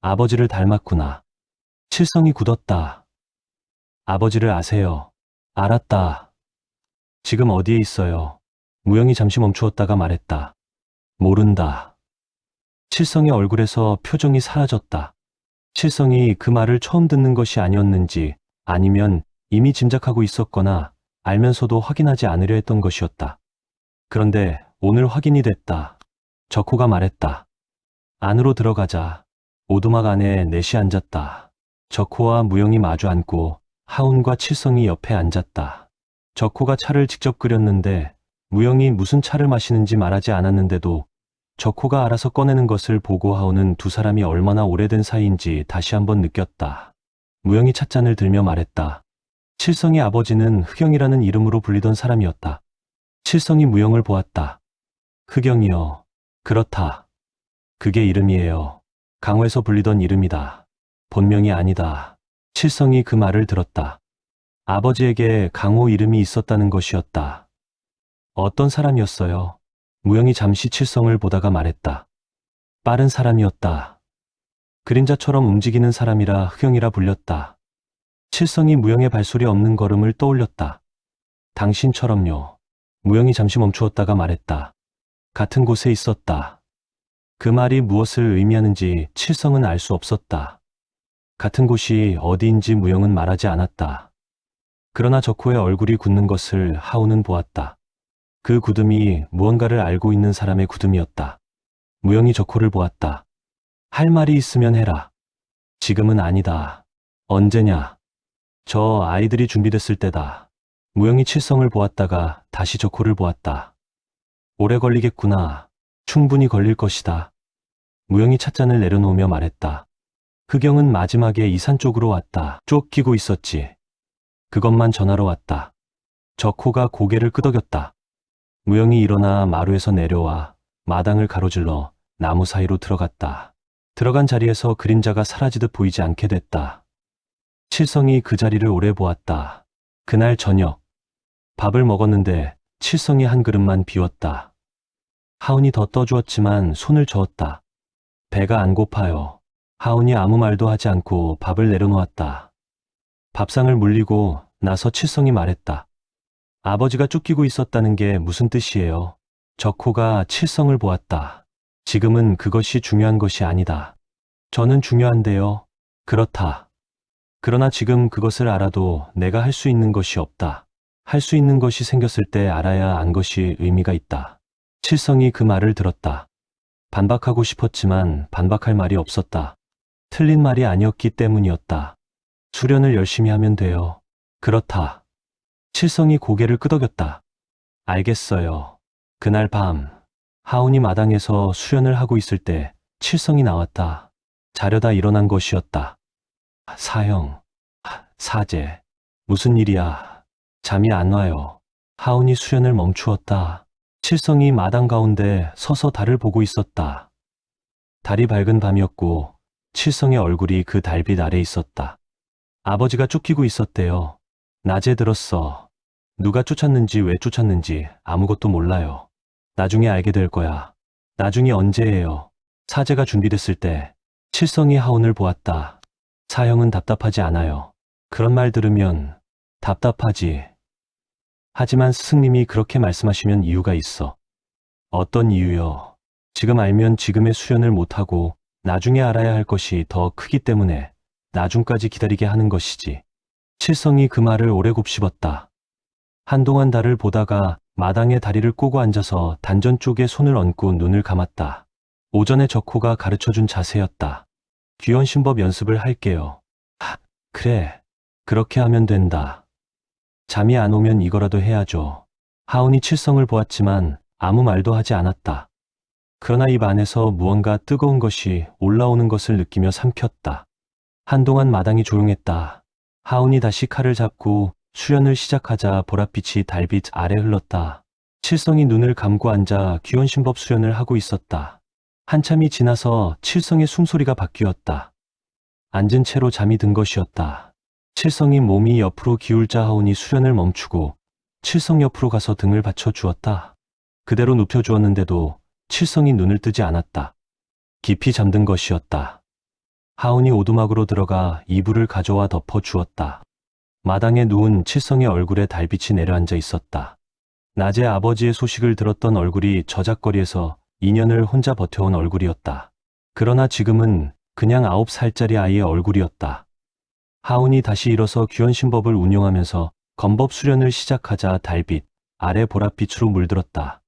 아버지를 닮았구나. 칠성이 굳었다. 아버지를 아세요? 알았다. 지금 어디에 있어요? 무영이 잠시 멈추었다가 말했다. 모른다. 칠성의 얼굴에서 표정이 사라졌다. 칠성이 그 말을 처음 듣는 것이 아니었는지 아니면 이미 짐작하고 있었거나 알면서도 확인하지 않으려 했던 것이었다. 그런데 오늘 확인이 됐다. 적호가 말했다. 안으로 들어가자. 오두막 안에 넷이 앉았다. 적호와 무영이 마주 앉고 하운과 칠성이 옆에 앉았다. 적호가 차를 직접 끓였는데 무영이 무슨 차를 마시는지 말하지 않았는데도 적호가 알아서 꺼내는 것을 보고 하운은 두 사람이 얼마나 오래된 사이인지 다시 한번 느꼈다. 무영이 찻잔을 들며 말했다. 칠성의 아버지는 흑영이라는 이름으로 불리던 사람이었다. 칠성이 무영을 보았다. 흑영이요. 그렇다. 그게 이름이에요. 강호에서 불리던 이름이다. 본명이 아니다. 칠성이 그 말을 들었다. 아버지에게 강호 이름이 있었다는 것이었다. 어떤 사람이었어요? 무영이 잠시 칠성을 보다가 말했다. 빠른 사람이었다. 그림자처럼 움직이는 사람이라 흑영이라 불렸다. 칠성이 무영의 발소리 없는 걸음을 떠올렸다. 당신처럼요. 무영이 잠시 멈추었다가 말했다. 같은 곳에 있었다. 그 말이 무엇을 의미하는지 칠성은 알 수 없었다. 같은 곳이 어디인지 무영은 말하지 않았다. 그러나 적호의 얼굴이 굳는 것을 하운은 보았다. 그 굳음이 무언가를 알고 있는 사람의 굳음이었다. 무영이 적호를 보았다. 할 말이 있으면 해라. 지금은 아니다. 언제냐? 저 아이들이 준비됐을 때다. 무영이 칠성을 보았다가 다시 적호를 보았다. 오래 걸리겠구나. 충분히 걸릴 것이다. 무영이 찻잔을 내려놓으며 말했다. 흑영은 마지막에 이 산 쪽으로 왔다. 쫓기고 있었지. 그것만 전하러 왔다. 적호가 고개를 끄덕였다. 무영이 일어나 마루에서 내려와 마당을 가로질러 나무 사이로 들어갔다. 들어간 자리에서 그림자가 사라지듯 보이지 않게 됐다. 칠성이 그 자리를 오래 보았다. 그날 저녁 밥을 먹었는데 칠성이 한 그릇만 비웠다. 하운이 더 떠주었지만 손을 저었다. 배가 안 고파요. 하운이 아무 말도 하지 않고 밥을 내려놓았다. 밥상을 물리고 나서 칠성이 말했다. 아버지가 쫓기고 있었다는 게 무슨 뜻이에요? 적호가 칠성을 보았다. 지금은 그것이 중요한 것이 아니다. 저는 중요한데요. 그렇다. 그러나 지금 그것을 알아도 내가 할 수 있는 것이 없다. 할 수 있는 것이 생겼을 때 알아야 안 것이 의미가 있다. 칠성이 그 말을 들었다. 반박하고 싶었지만 반박할 말이 없었다. 틀린 말이 아니었기 때문이었다. 수련을 열심히 하면 돼요. 그렇다. 칠성이 고개를 끄덕였다. 알겠어요. 그날 밤, 하온이 마당에서 수련을 하고 있을 때 칠성이 나왔다. 자려다 일어난 것이었다. 사형, 사제, 무슨 일이야? 잠이 안 와요. 하온이 수련을 멈추었다. 칠성이 마당 가운데 서서 달을 보고 있었다. 달이 밝은 밤이었고 칠성의 얼굴이 그 달빛 아래 있었다. 아버지가 쫓기고 있었대요. 낮에 들었어. 누가 쫓았는지 왜 쫓았는지 아무것도 몰라요. 나중에 알게 될 거야. 나중이 언제예요? 사제가 준비됐을 때 칠성이 하온을 보았다. 사형은 답답하지 않아요. 그런 말 들으면 답답하지. 하지만 스승님이 그렇게 말씀하시면 이유가 있어. 어떤 이유요? 지금 알면 지금의 수련을 못하고 나중에 알아야 할 것이 더 크기 때문에 나중까지 기다리게 하는 것이지. 칠성이 그 말을 오래 곱씹었다. 한동안 달을 보다가 마당에 다리를 꼬고 앉아서 단전 쪽에 손을 얹고 눈을 감았다. 오전에 적호가 가르쳐준 자세였다. 귀원신법 연습을 할게요. 그래. 그렇게 하면 된다. 잠이 안 오면 이거라도 해야죠. 하온이 칠성을 보았지만 아무 말도 하지 않았다. 그러나 입 안에서 무언가 뜨거운 것이 올라오는 것을 느끼며 삼켰다. 한동안 마당이 조용했다. 하온이 다시 칼을 잡고 수련을 시작하자 보랏빛이 달빛 아래 흘렀다. 칠성이 눈을 감고 앉아 귀원신법 수련을 하고 있었다. 한참이 지나서 칠성의 숨소리가 바뀌었다. 앉은 채로 잠이 든 것이었다. 칠성이 몸이 옆으로 기울자 하온이 수련을 멈추고 칠성 옆으로 가서 등을 받쳐 주었다. 그대로 눕혀 주었는데도 칠성이 눈을 뜨지 않았다. 깊이 잠든 것이었다. 하온이 오두막으로 들어가 이불을 가져와 덮어 주었다. 마당에 누운 칠성의 얼굴에 달빛이 내려앉아 있었다. 낮에 아버지의 소식을 들었던 얼굴이 저작거리에서 2년을 혼자 버텨온 얼굴이었다. 그러나 지금은 그냥 9살짜리 아이의 얼굴이었다. 하온이 다시 일어서 귀원신법을 운용하면서 건법 수련을 시작하자 달빛 아래 보랏빛으로 물들었다.